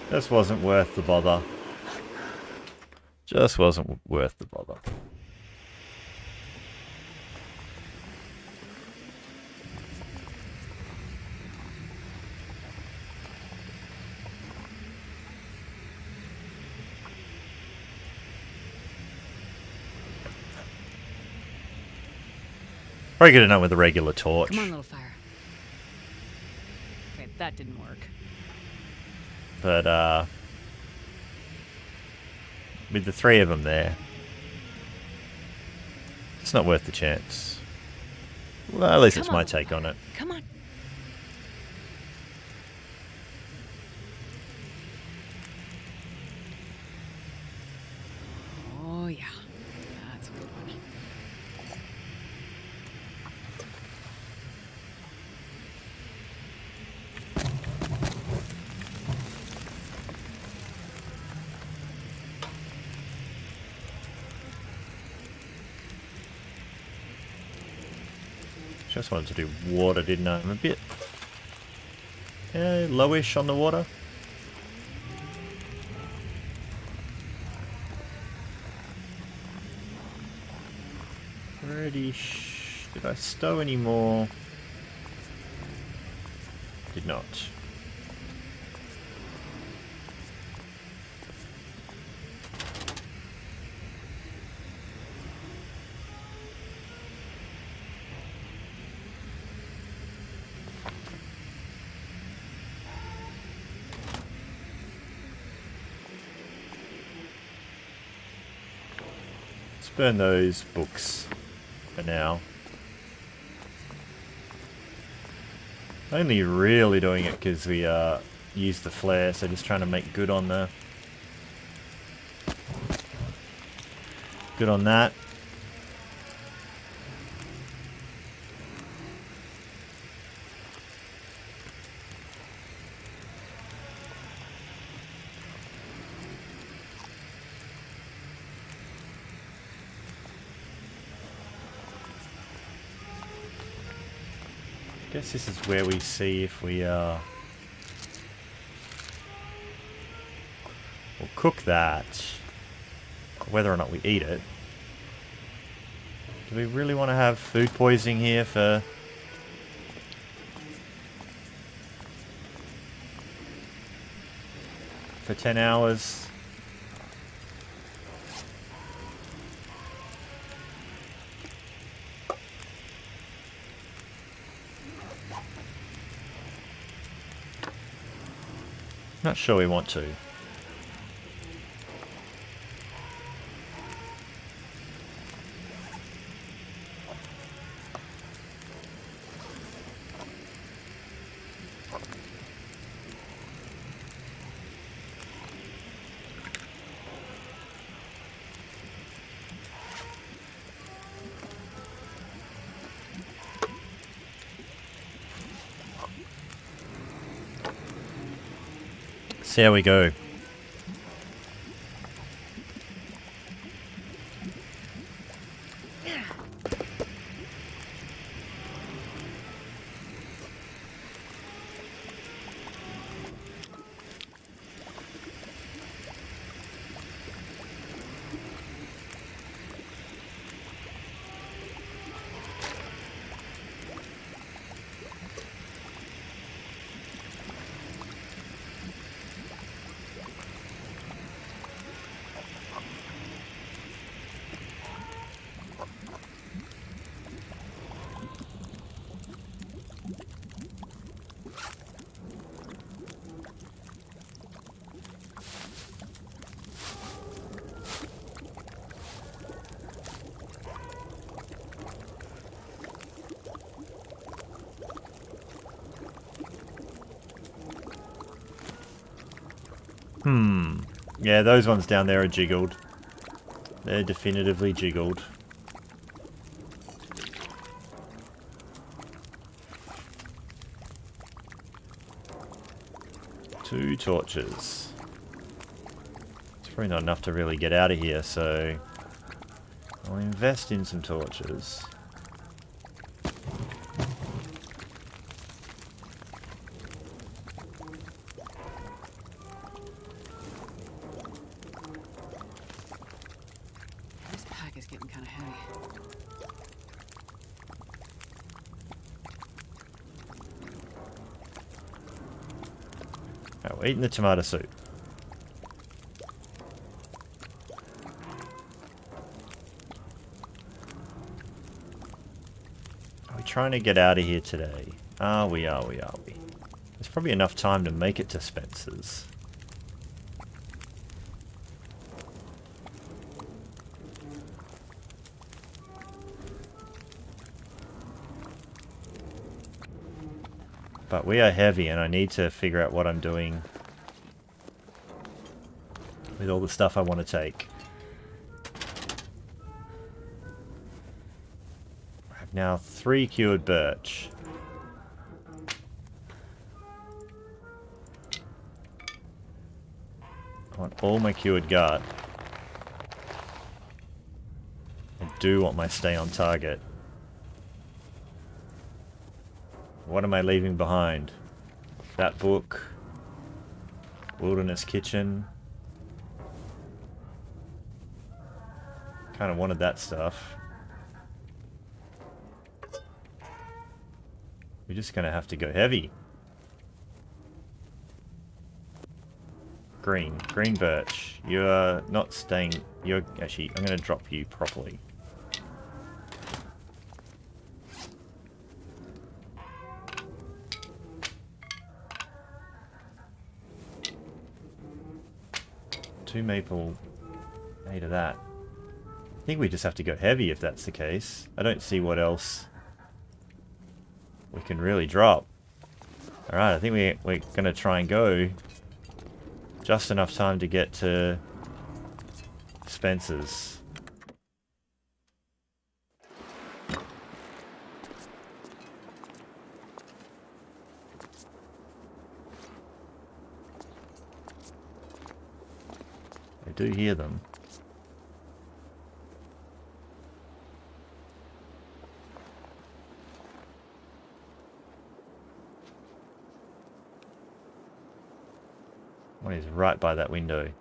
Just wasn't worth the bother. Just wasn't worth the bother. Probably could have done with a regular torch. Come on, little fire. Wait, that didn't work. But, with the three of them there, it's not worth the chance. Well, at least it's my take on it. Come on. Oh, yeah. That's a good one. Just wanted to do water, didn't I? I'm a bit lowish on the water. Did I stow any more? Did not. Let's burn those books for now. Only really doing it because we used the flare, so just trying to make good on that. Guess this is where we see if we we'll cook that, whether or not we eat it. Do we really want to have food poisoning here for for 10 hours? Not sure we want to. See how we go. Yeah, those ones down there are jiggled. They're definitively jiggled. Two torches. It's probably not enough to really get out of here, so I'll invest in some torches. we're eating the tomato soup. Are we trying to get out of here today? Are we? There's probably enough time to make it to Spencer's. But we are heavy and I need to figure out what I'm doing with all the stuff I want to take. I have now 3 cured birch. I want all my cured gut. I do want my stay on target. What am I leaving behind? That book. Wilderness Kitchen. Kind of wanted that stuff. We're just going to have to go heavy. Green birch. You're not staying... You're actually... I'm going to drop you properly. Two maple, 8 of that. I think we just have to go heavy if that's the case. I don't see what else we can really drop. Alright, I think we're going to try and go just enough time to get to Spencer's. I do hear them. One is right by that window.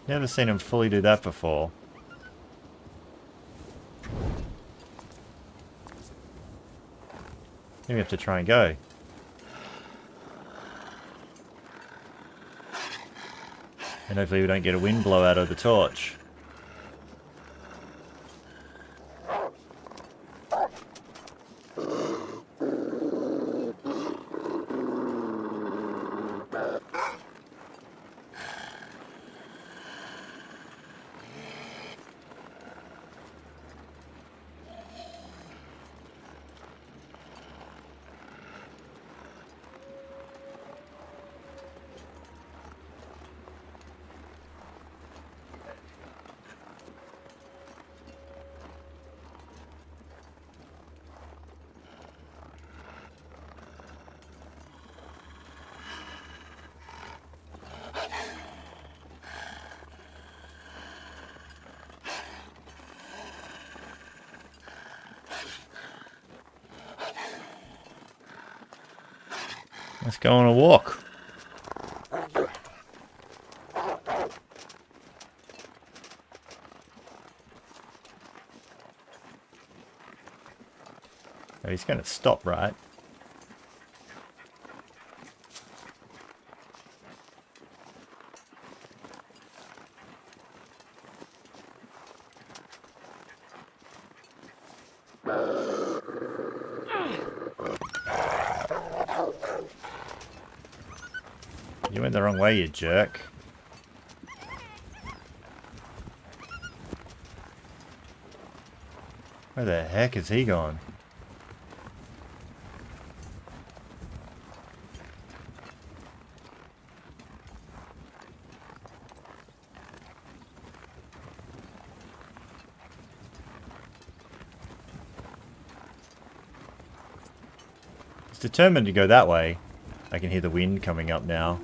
Never seen him fully do that before. Maybe we have to try and go. And hopefully we don't get a wind blowout of the torch. Let's go on a walk. Oh, he's going to stop, right? You went the wrong way, you jerk. Where the heck is he gone? He's determined to go that way. I can hear the wind coming up now.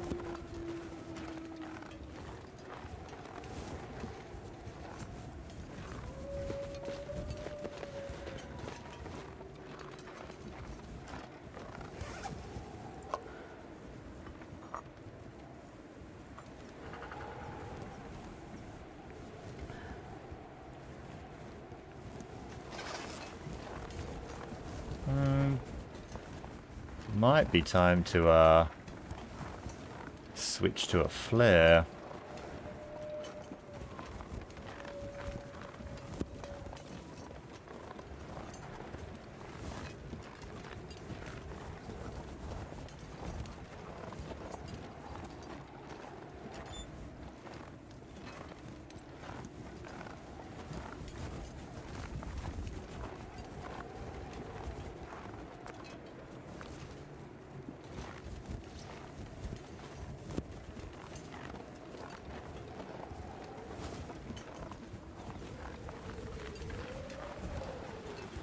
Might be time to switch to a flare.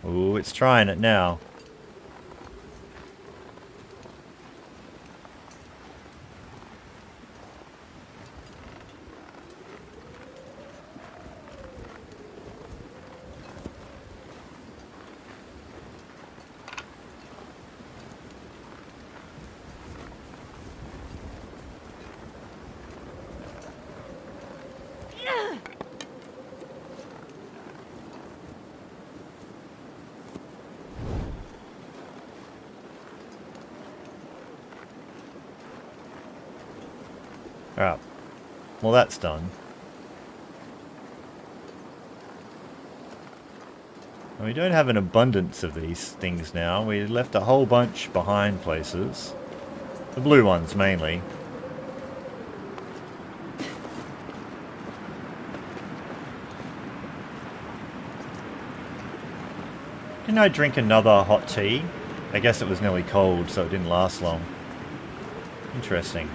Ooh, it's trying it now. Alright. Well, that's done. And we don't have an abundance of these things now. We left a whole bunch behind places. The blue ones, mainly. Didn't I drink another hot tea? I guess it was nearly cold, so it didn't last long. Interesting.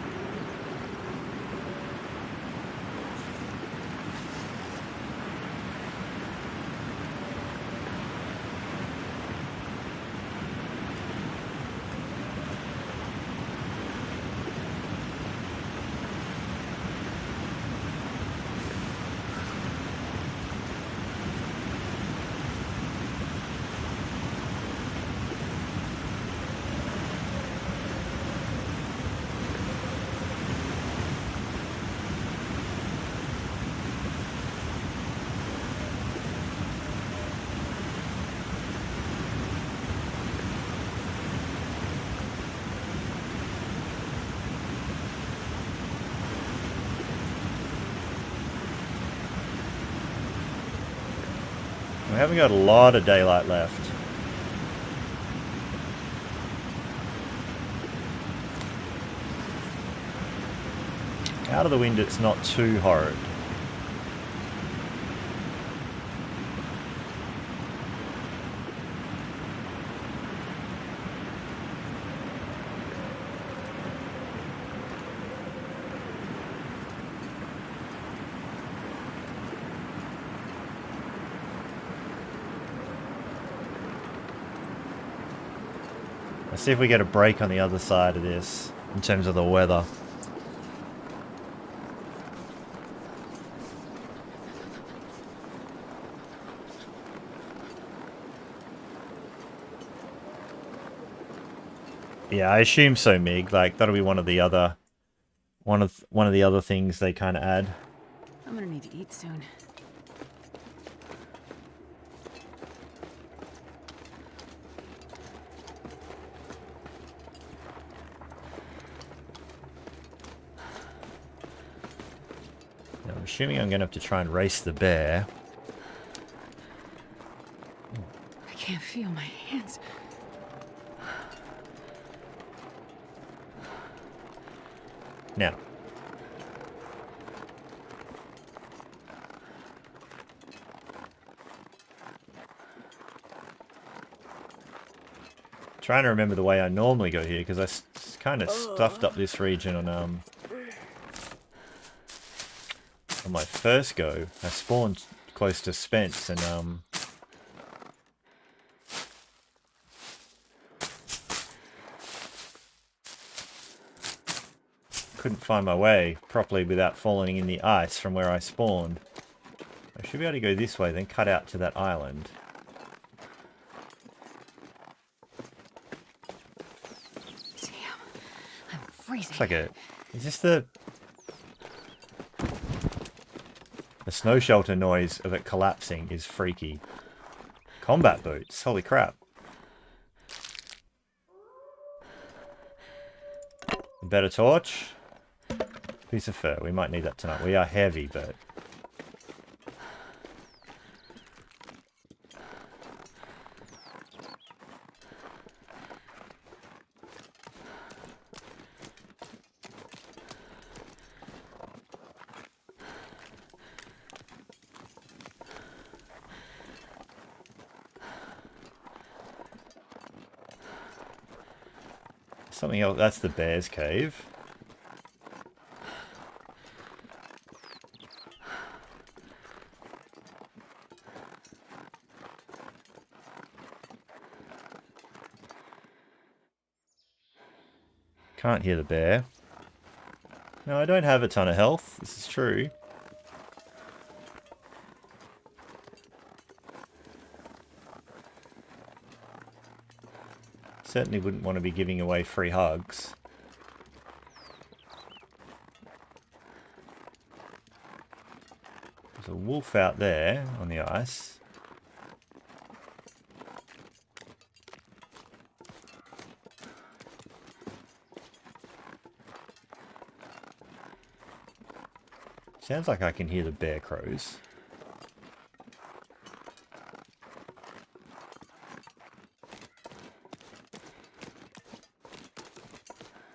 We haven't got a lot of daylight left. Out of the wind, it's not too horrid. Let's see if we get a break on the other side of this in terms of the weather. Yeah, I assume so, Mig. Like that'll be one of the other things they kind of add. I'm gonna need to eat soon. Now, I'm assuming I'm going to have to try and race the bear. I can't feel my hands. Now. Trying to remember the way I normally go here because I kind of stuffed up this region on my first go. I spawned close to Spence and couldn't find my way properly without falling in the ice from where I spawned. I should be able to go this way, then cut out to that island. It's like a... Is this the snow shelter noise of it collapsing is freaky. Combat boots. Holy crap. better torch. Piece of fur. We might need that tonight. We are heavy, but... something else. That's the bear's cave. Can't hear the bear. No, I don't have a ton of health. This is true. Certainly wouldn't want to be giving away free hugs. There's a wolf out there on the ice. Sounds like I can hear the bear crows.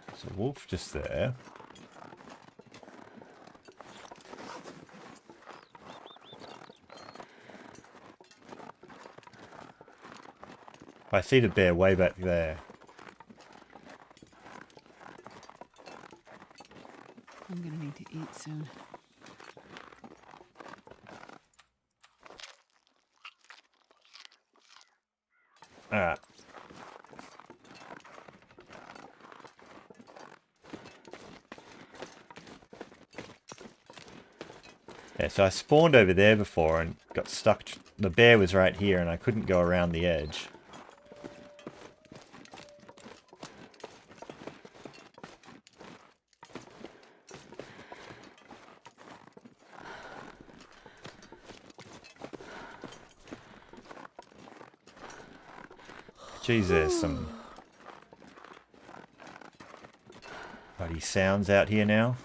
There's a wolf just there. I see the bear way back there. I'm gonna need to eat soon. Ah. Yeah, so I spawned over there before and got stuck. The bear was right here and I couldn't go around the edge. Jeez, there's some bloody sounds out here now.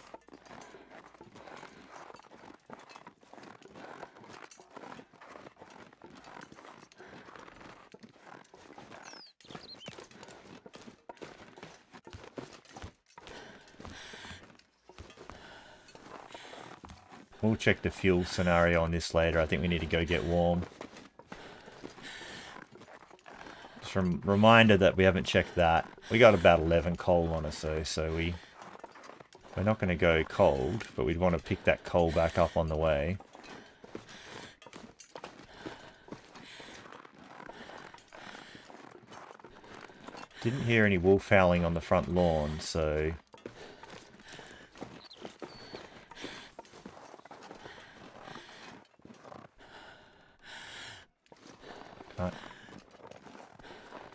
We'll check the fuel scenario on this later. I think we need to go get warm. Just a reminder that we haven't checked that. We got about 11 coal on us though, so we're not going to go cold, but we'd want to pick that coal back up on the way. Didn't hear any wolf howling on the front lawn, so...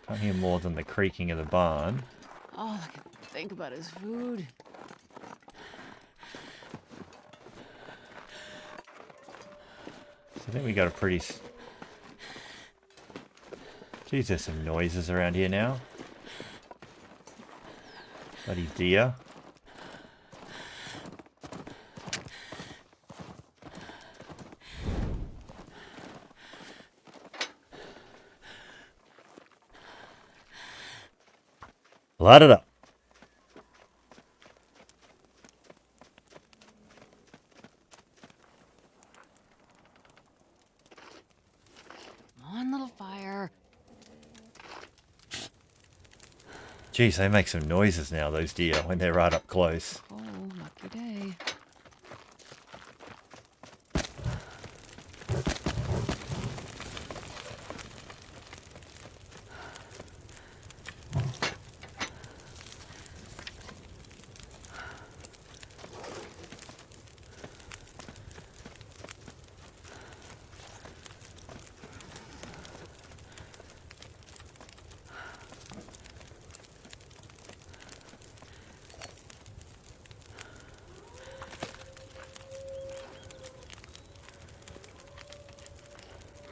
Can't hear more than the creaking of the barn. All I can think about is food. So I think we got a pretty... Geez, there's some noises around here now. Bloody deer. Light it up. Come on, little fire. Jeez, they make some noises now, those deer, when they're right up close. Oh, lucky day.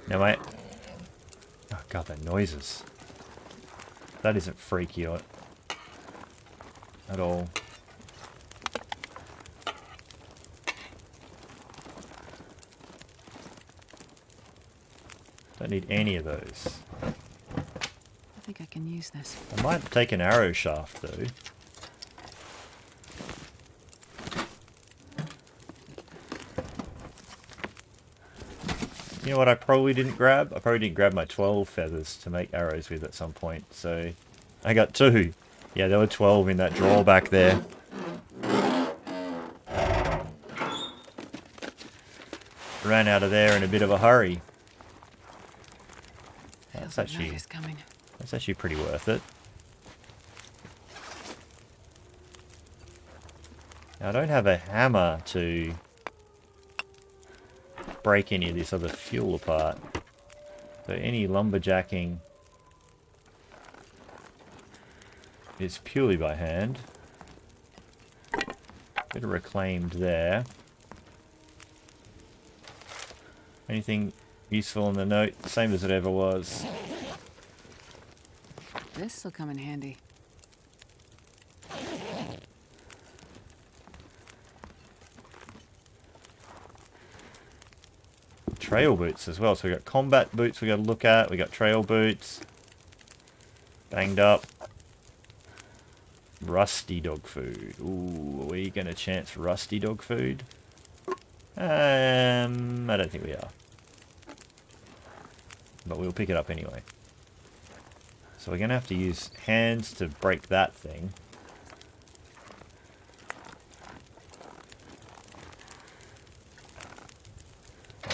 Now, mate. Oh, God, that noises. That isn't freaky at all. Don't need any of those. I think I can use this. I might take an arrow shaft though. You know what I probably didn't grab? I probably didn't grab my 12 feathers to make arrows with at some point, so... I got 2. Yeah, there were 12 in that drawer back there. Ran out of there in a bit of a hurry. Feels like night is coming. That's actually pretty worth it. Now, I don't have a hammer to break any of this other fuel apart. So any lumberjacking is purely by hand. Bit of reclaimed there. Anything useful in the note? Same as it ever was. This'll come in handy. Trail boots as well. So we got combat boots we got to look at. We got trail boots. Banged up. Rusty dog food. Ooh, are we going to chance rusty dog food? I don't think we are. But we'll pick it up anyway. So we're going to have to use hands to break that thing.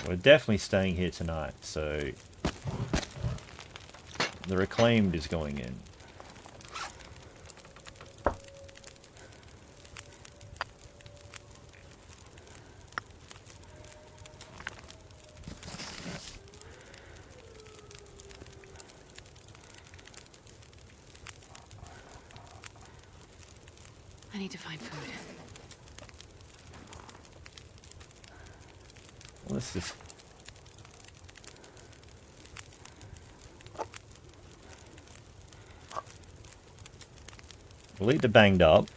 We're definitely staying here tonight, so the reclaimed is going in. I need to find food. Let's just... We'll eat the banged up.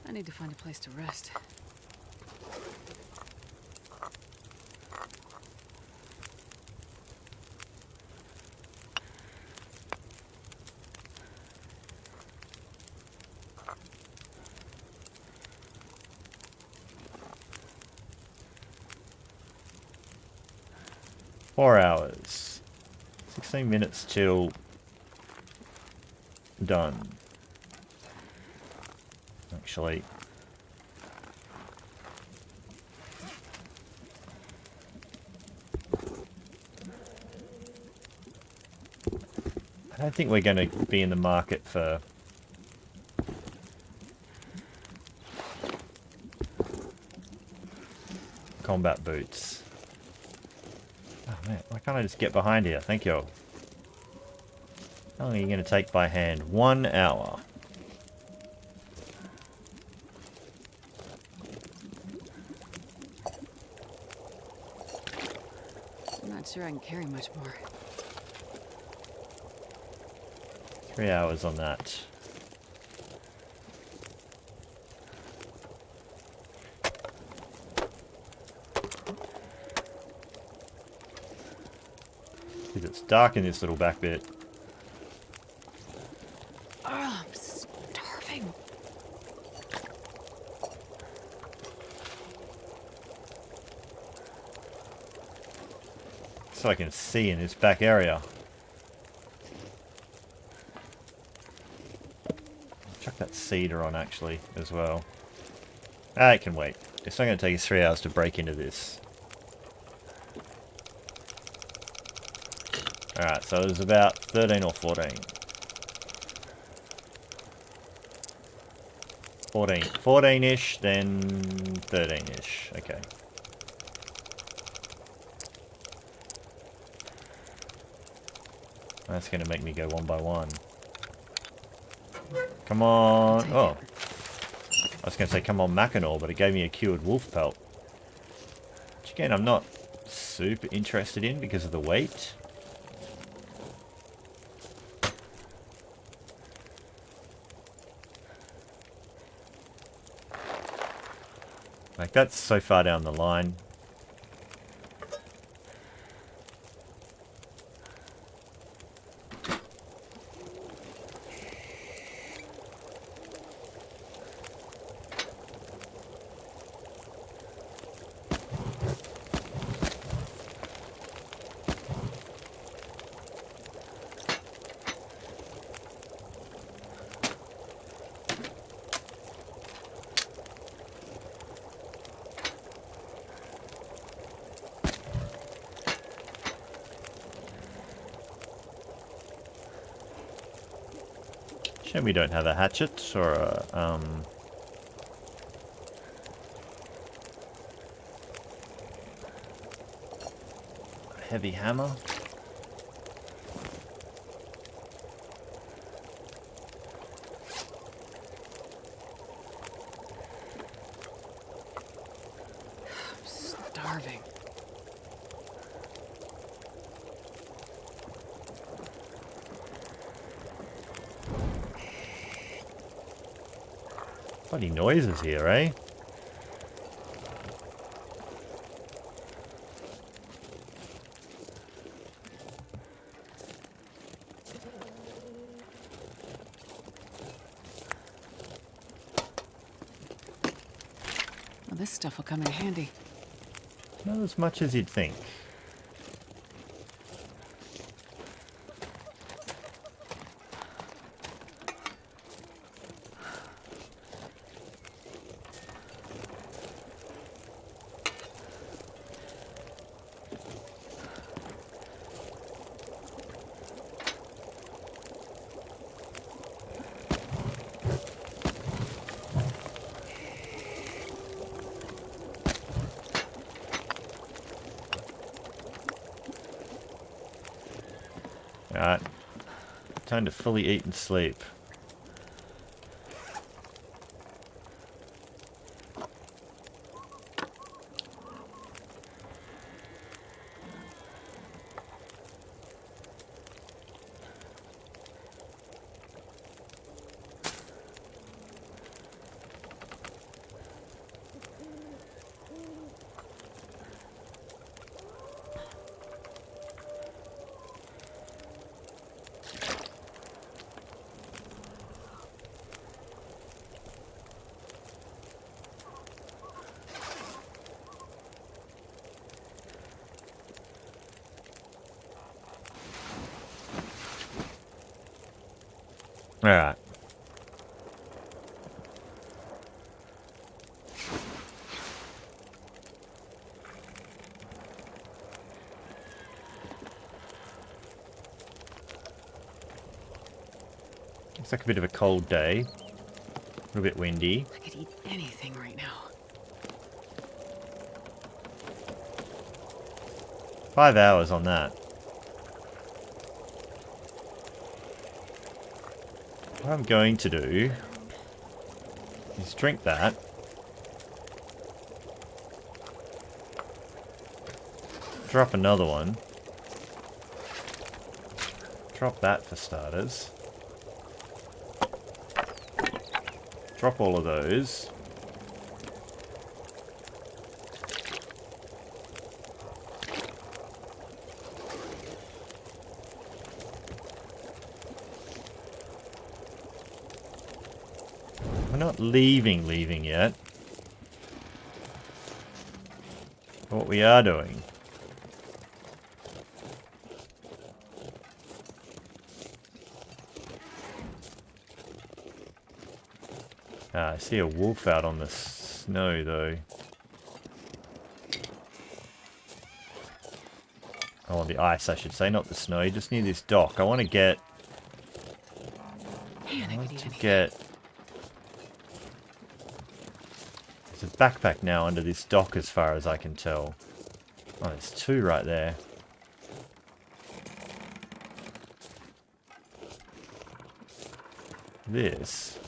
I need to find a place to rest. Four hours. 16 minutes till done. Actually, I don't think we're going to be in the market for combat boots. Oh man, why can't I just get behind here? Thank you. How long are you going to take by hand? 1 hour. I'm not sure I can carry much more. 3 hours on that. Because it's dark in this little back bit. Oh, I'm starving. So I can see in this back area. Chuck that cedar on actually as well. Ah, it can wait. It's not going to take us 3 hours to break into this. Alright, so it was about 13 or 14. 14. 14-ish, then 13-ish. Okay. That's going to make me go one by one. Come on. Oh. I was going to say come on Mackinaw, but it gave me a cured wolf pelt. Which again, I'm not super interested in because of the weight. Like, that's so far down the line. Shame we don't have a hatchet or a heavy hammer. I'm starving. Funny noises here, eh? Well, this stuff will come in handy. Not as much as you'd think. Alright. Time to fully eat and sleep. Alright. Looks like a bit of a cold day. A little bit windy. I could eat anything right now. 5 hours on that. What I'm going to do is drink that. Drop another one. Drop that for starters. Drop all of those. We're not leaving yet. What we are doing. I see a wolf out on the snow though. Oh, on the ice I should say, not the snow, just near this dock. I want to get... Man, I could eat anything. There's a backpack now under this dock as far as I can tell. Oh, there's two right there. This...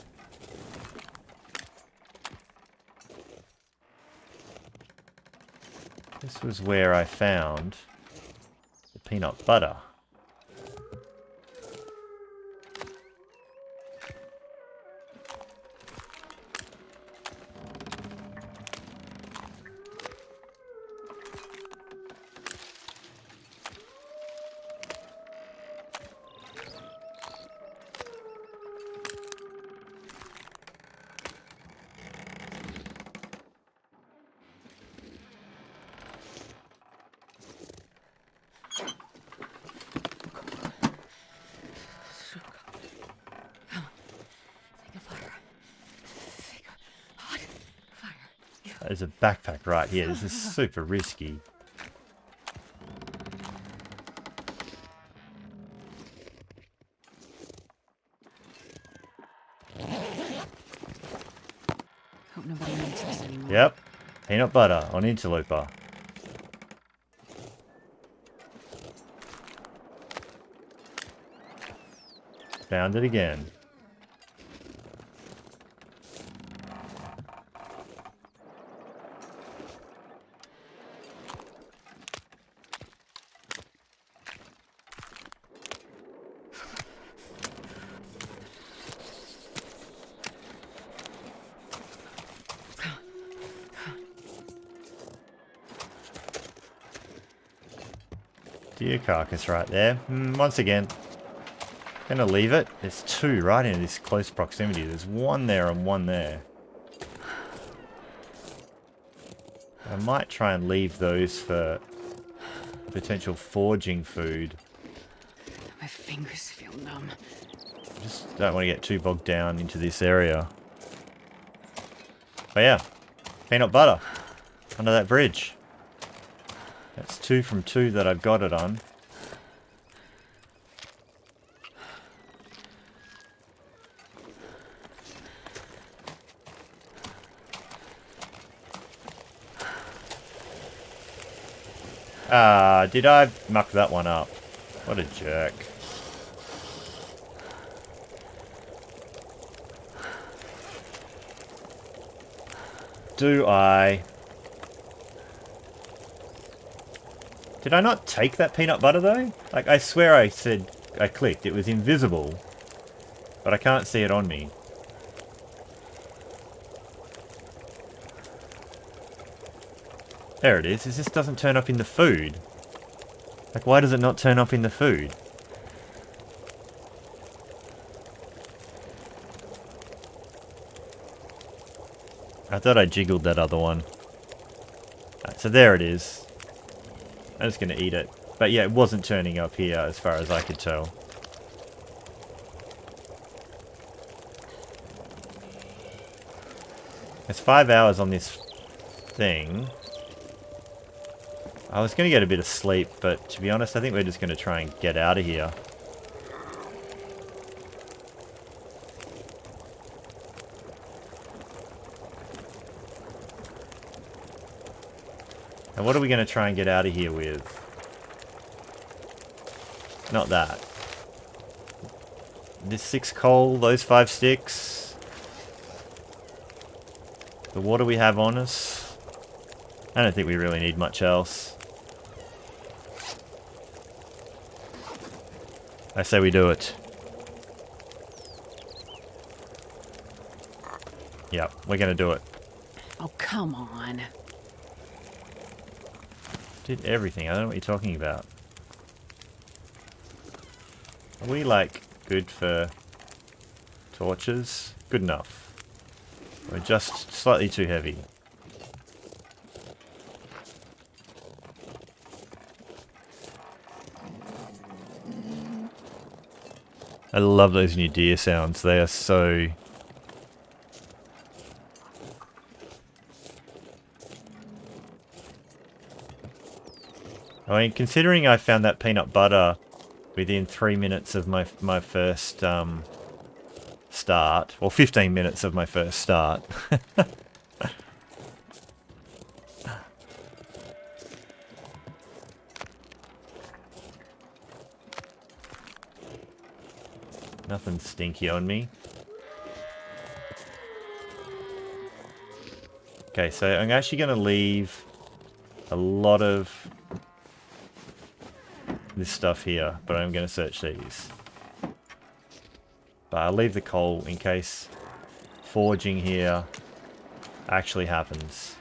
This was where I found the peanut butter. There's a backpack right here. This is super risky. Hope nobody needs this anymore. Yep. Peanut butter on interloper. Found it again. Deer carcass right there. Once again, gonna leave it. There's two right in this close proximity. There's one there and one there. I might try and leave those for potential foraging food. My fingers feel numb. Just don't want to get too bogged down into this area. But yeah, peanut butter under that bridge. That's 2 from 2 that I've got it on. Ah, did I muck that one up? What a jerk. Do I... Did I not take that peanut butter though? Like, I swear I said I clicked. It was invisible. But I can't see it on me. There it is. It just doesn't turn up in the food. Like, why does it not turn up in the food? I thought I jiggled that other one. Right, so there it is. I'm just going to eat it. But yeah, it wasn't turning up here as far as I could tell. It's 5 hours on this thing. I was going to get a bit of sleep, but to be honest, I think we're just going to try and get out of here. And what are we going to try and get out of here with? Not that. This 6 coal, those 5 sticks. The water we have on us. I don't think we really need much else. I say we do it. Yep, we're going to do it. Oh, come on. Did everything. I don't know what you're talking about. Are we, like, good for torches? Good enough. We're just slightly too heavy. I love those new deer sounds. They are so... I mean, considering I found that peanut butter within 3 minutes of my first start, or 15 minutes of my first start. Nothing stinky on me. Okay, so I'm actually going to leave a lot of this stuff here, but I'm going to search these. But I'll leave the coal in case foraging here actually happens.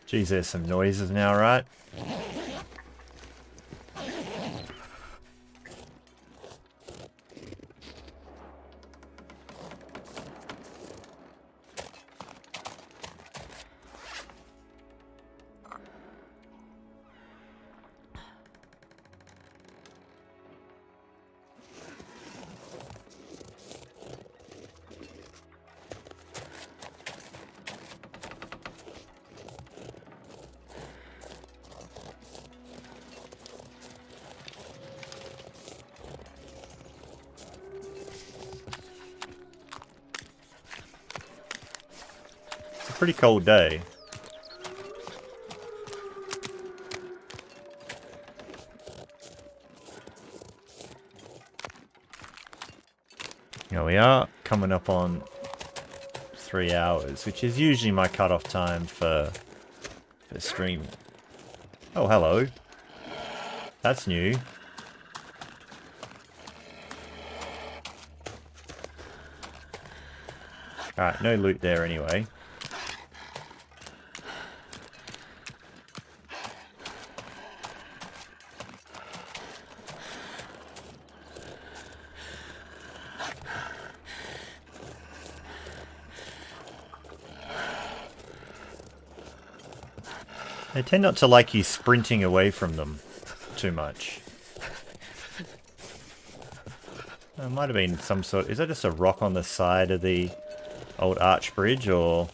Geez, there's some noises now, right? Pretty cold day. Now we are coming up on 3 hours, which is usually my cutoff time for streaming. Oh, hello. That's new. Alright, no loot there anyway. They tend not to like you sprinting away from them too much. It might have been some sort... Is that just a rock on the side of the old arch bridge, or...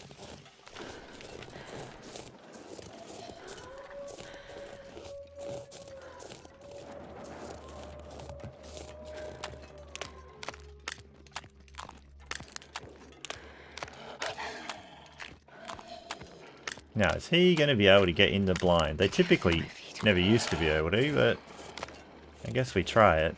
Now, is he going to be able to get in the blind? They typically never used to be able to, but I guess we try it.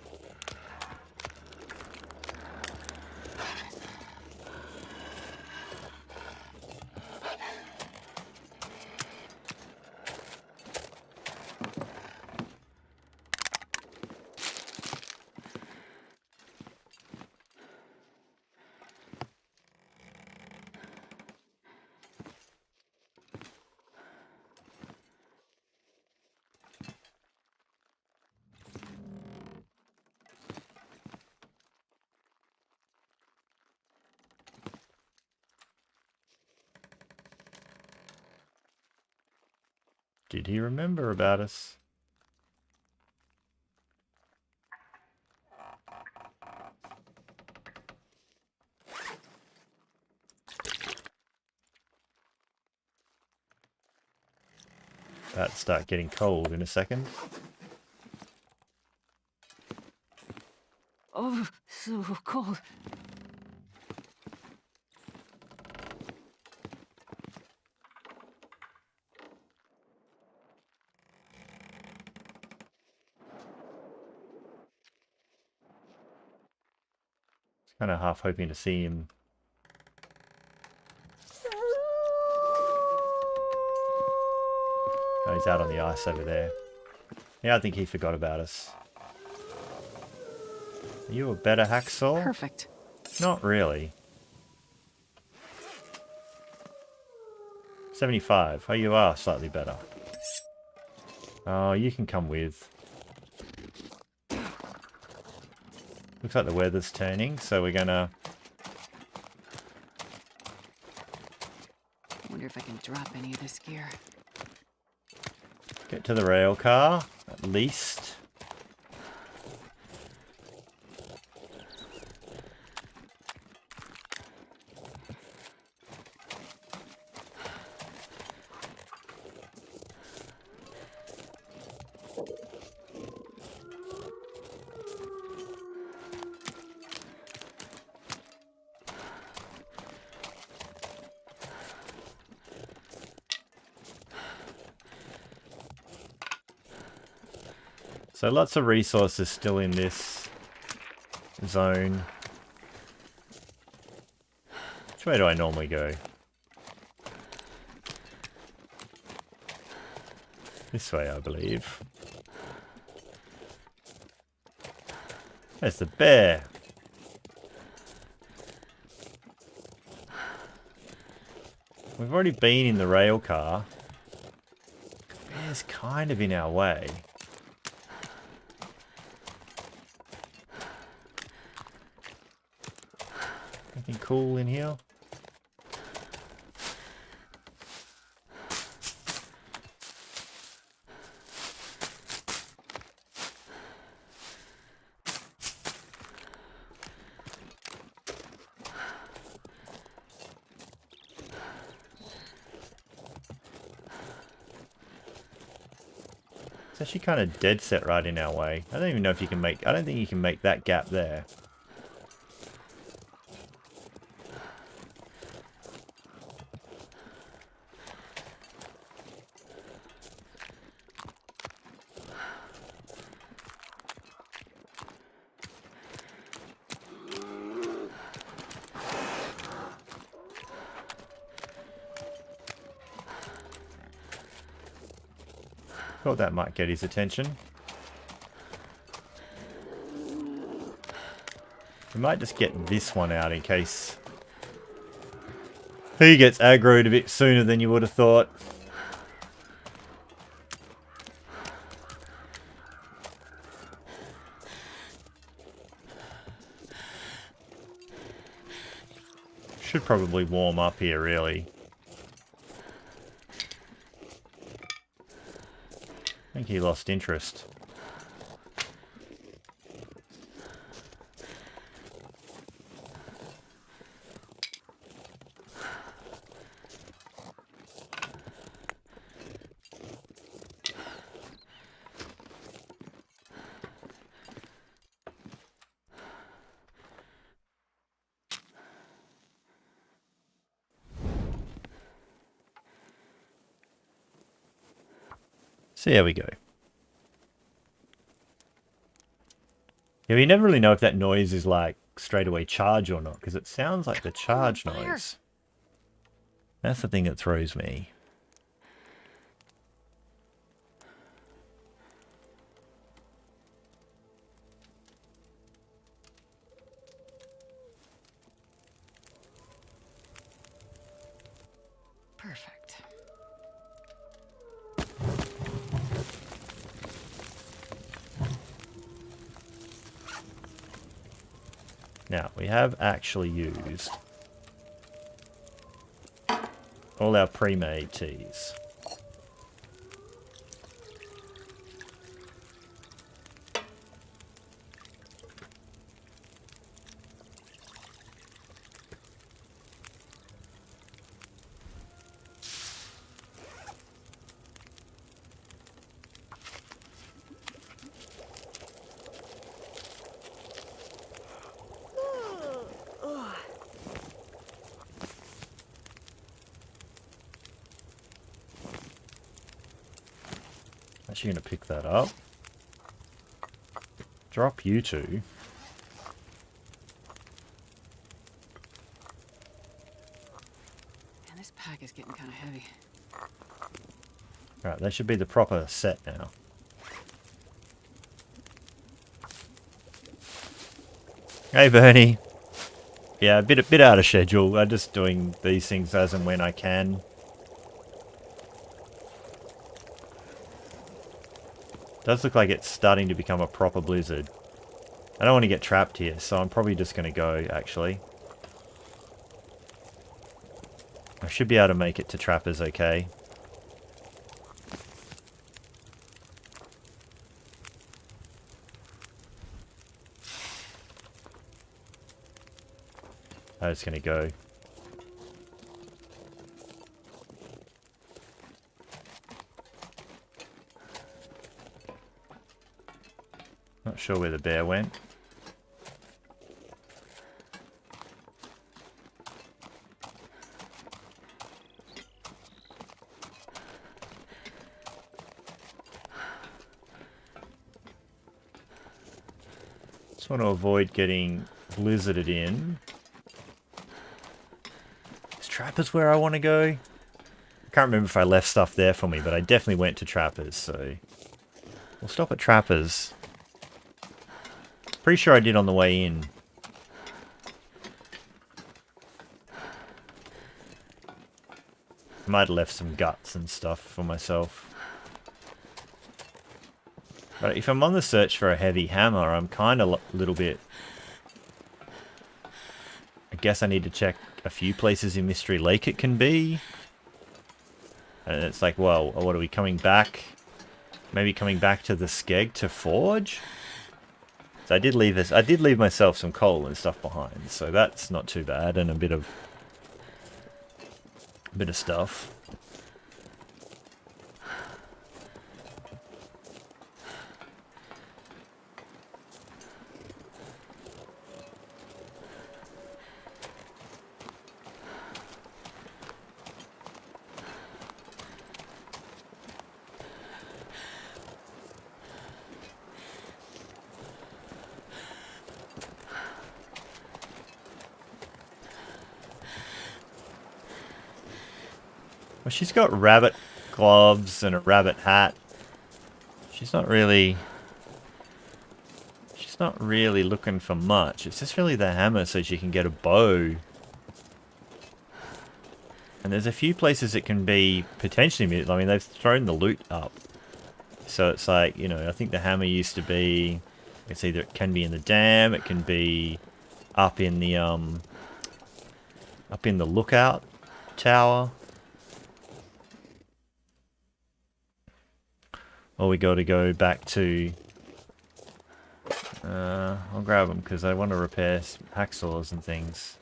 Did he remember about us? That'll start getting cold in a second. Oh, so cold. Kind of half hoping to see him. Oh, he's out on the ice over there. Yeah, I think he forgot about us. Are you a better hacksaw? Perfect. Not really. 75. Oh, you are slightly better. Oh, you can come with. Looks like the weather's turning, so we're gonna... I wonder if I can drop any of this gear. Get to the rail car, at least. So lots of resources still in this zone. Which way do I normally go? This way, I believe. There's the bear. We've already been in the rail car. It's kind of in our way. Anything cool in here? It's actually kind of dead set right in our way. I don't even know if you can make... I don't think you can make that gap there. Thought that might get his attention. We might just get this one out in case he gets aggroed a bit sooner than you would have thought. Should probably warm up here, really. I think he lost interest. So there we go. Yeah, we never really know if that noise is like straight away charge or not, because it sounds like the charge noise. That's the thing that throws me. Perfect. Now, we have actually used all our pre-made teas. Actually going to pick that up. Drop you two. Man, this pack is getting kind of heavy. Alright, they should be the proper set now. Hey Bernie. Yeah, a bit out of schedule. I'm just doing these things as and when I can. Does look like it's starting to become a proper blizzard. I don't want to get trapped here, so I'm probably just going to go, actually. I should be able to make it to Trappers okay. I'm just going to go. Not sure where the bear went. Just want to avoid getting blizzarded in. Is Trappers where I want to go? I can't remember if I left stuff there for me, but I definitely went to Trappers, so we'll stop at Trappers. Pretty sure I did on the way in. I might have left some guts and stuff for myself. But if I'm on the search for a heavy hammer, I'm kind of a little bit... I guess I need to check a few places in Mystery Lake it can be. And it's like, well, what are we coming back? Maybe coming back to the Skeg to forge? So I did leave this. I did leave myself some coal and stuff behind, so that's not too bad, and a bit of stuff. Well, she's got rabbit gloves and a rabbit hat. She's not really looking for much. It's just really the hammer so she can get a bow. And there's a few places it can be potentially... I mean, they've thrown the loot up. So it's like, you know, I think the hammer used to be... It's either it can be in the dam, it can be up in the lookout tower. Or we got to go back to... I'll grab them because I want to repair hacksaws and things.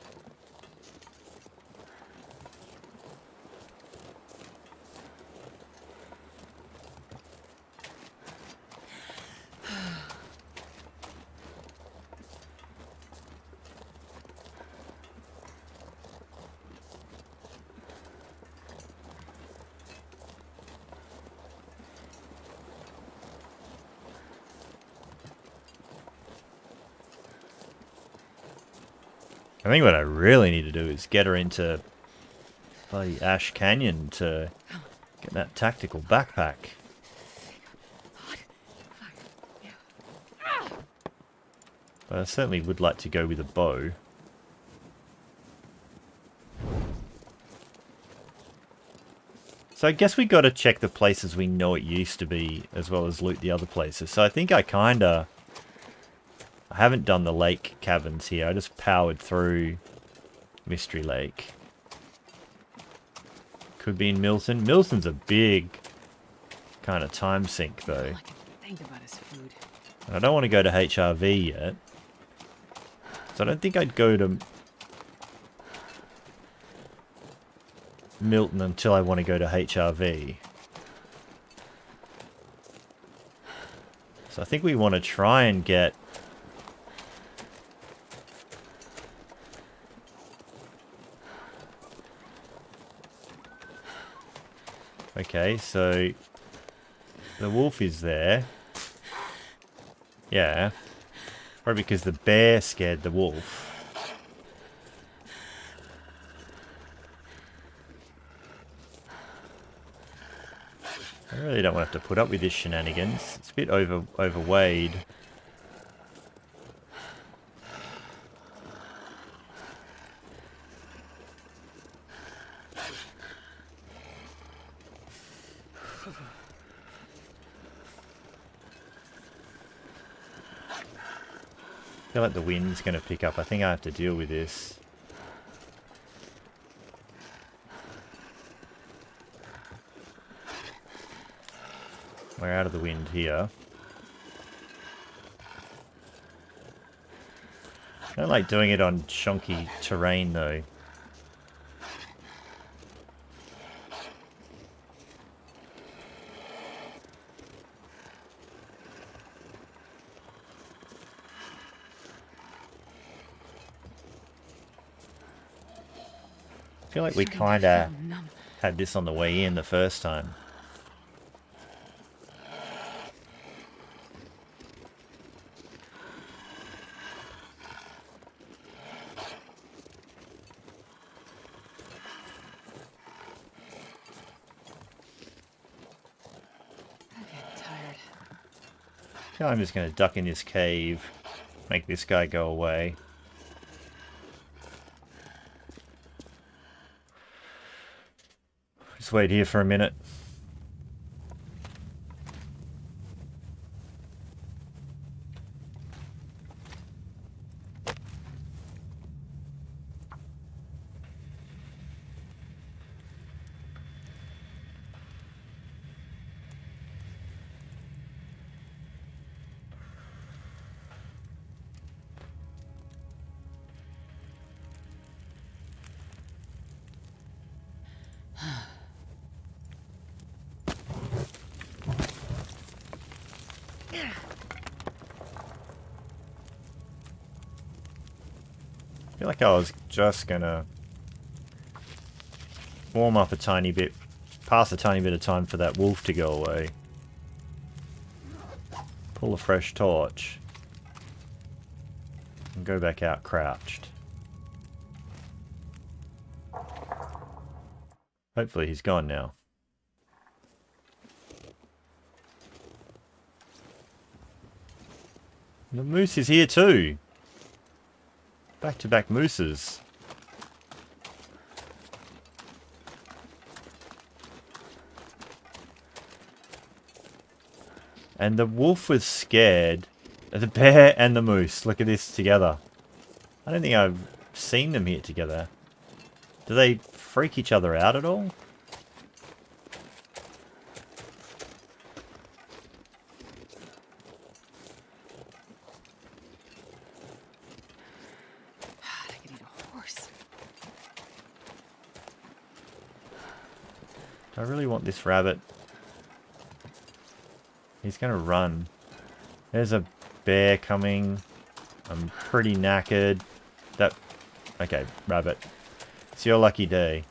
I think what I really need to do is get her into bloody Ash Canyon to get that tactical backpack. But I certainly would like to go with a bow. So I guess we got to check the places we know it used to be as well as loot the other places. So I think I haven't done the lake cabins here. I just powered through Mystery Lake. Could be in Milton. Milton's a big kind of time sink, though. All I can think about is food. And I don't want to go to HRV yet. So I don't think I'd go to Milton until I want to go to HRV. So I think we want to try and get... Okay, so the wolf is there. Yeah. Probably because the bear scared the wolf. I really don't want to have to put up with this shenanigans. It's a bit overweighed. I feel like the wind's going to pick up. I think I have to deal with this. We're out of the wind here. I don't like doing it on chunky terrain though. I feel like we kind of had this on the way in the first time. I'm just going to duck in this cave, make this guy go away. Just wait here for a minute. I feel like I was just gonna warm up a tiny bit, pass a tiny bit of time for that wolf to go away. Pull a fresh torch. And go back out crouched. Hopefully he's gone now. The moose is here too. Back-to-back mooses. And the wolf was scared. The bear and the moose. Look at this together. I don't think I've seen them here together. Do they freak each other out at all? I could eat a horse. I really want this rabbit. He's gonna run. There's a bear coming. I'm pretty knackered. Okay, rabbit. It's your lucky day.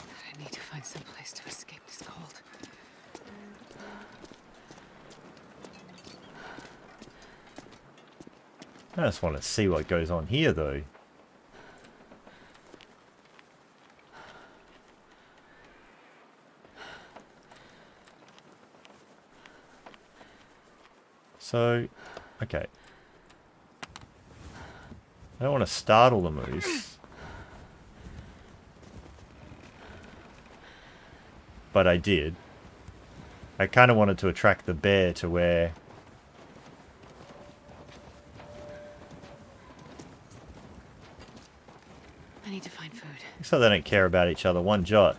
I need to find some place to escape this cold. I just want to see what goes on here though. So, okay. I don't want to startle the moose. But I did. I kind of wanted to attract the bear to where... I need to find food. Looks like they don't care about each other one jot.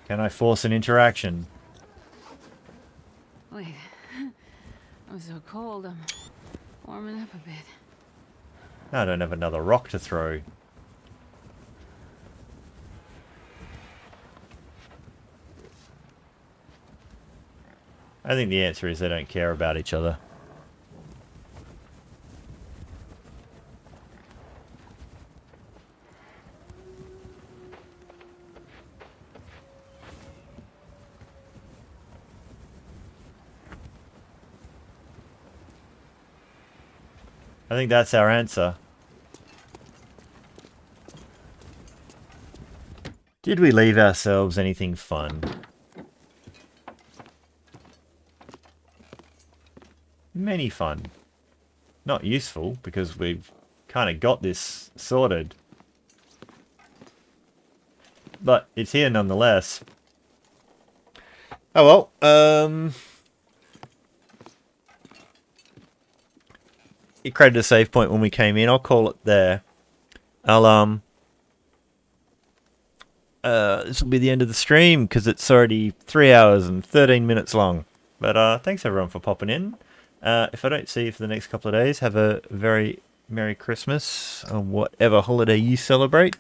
Can I force an interaction? Wait. I'm so cold. I'm warming up a bit. I don't have another rock to throw. I think the answer is they don't care about each other. I think that's our answer. Did we leave ourselves anything fun? Many fun. Not useful, because we've kind of got this sorted. But it's here nonetheless. Oh well, it created a save point when we came in. I'll call it there. This will be the end of the stream because it's already 3 hours and 13 minutes long. But thanks everyone for popping in. If I don't see you for the next couple of days, have a very Merry Christmas or whatever holiday you celebrate.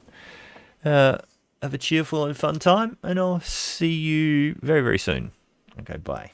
Have a cheerful and fun time, and I'll see you very, very soon. Okay, bye.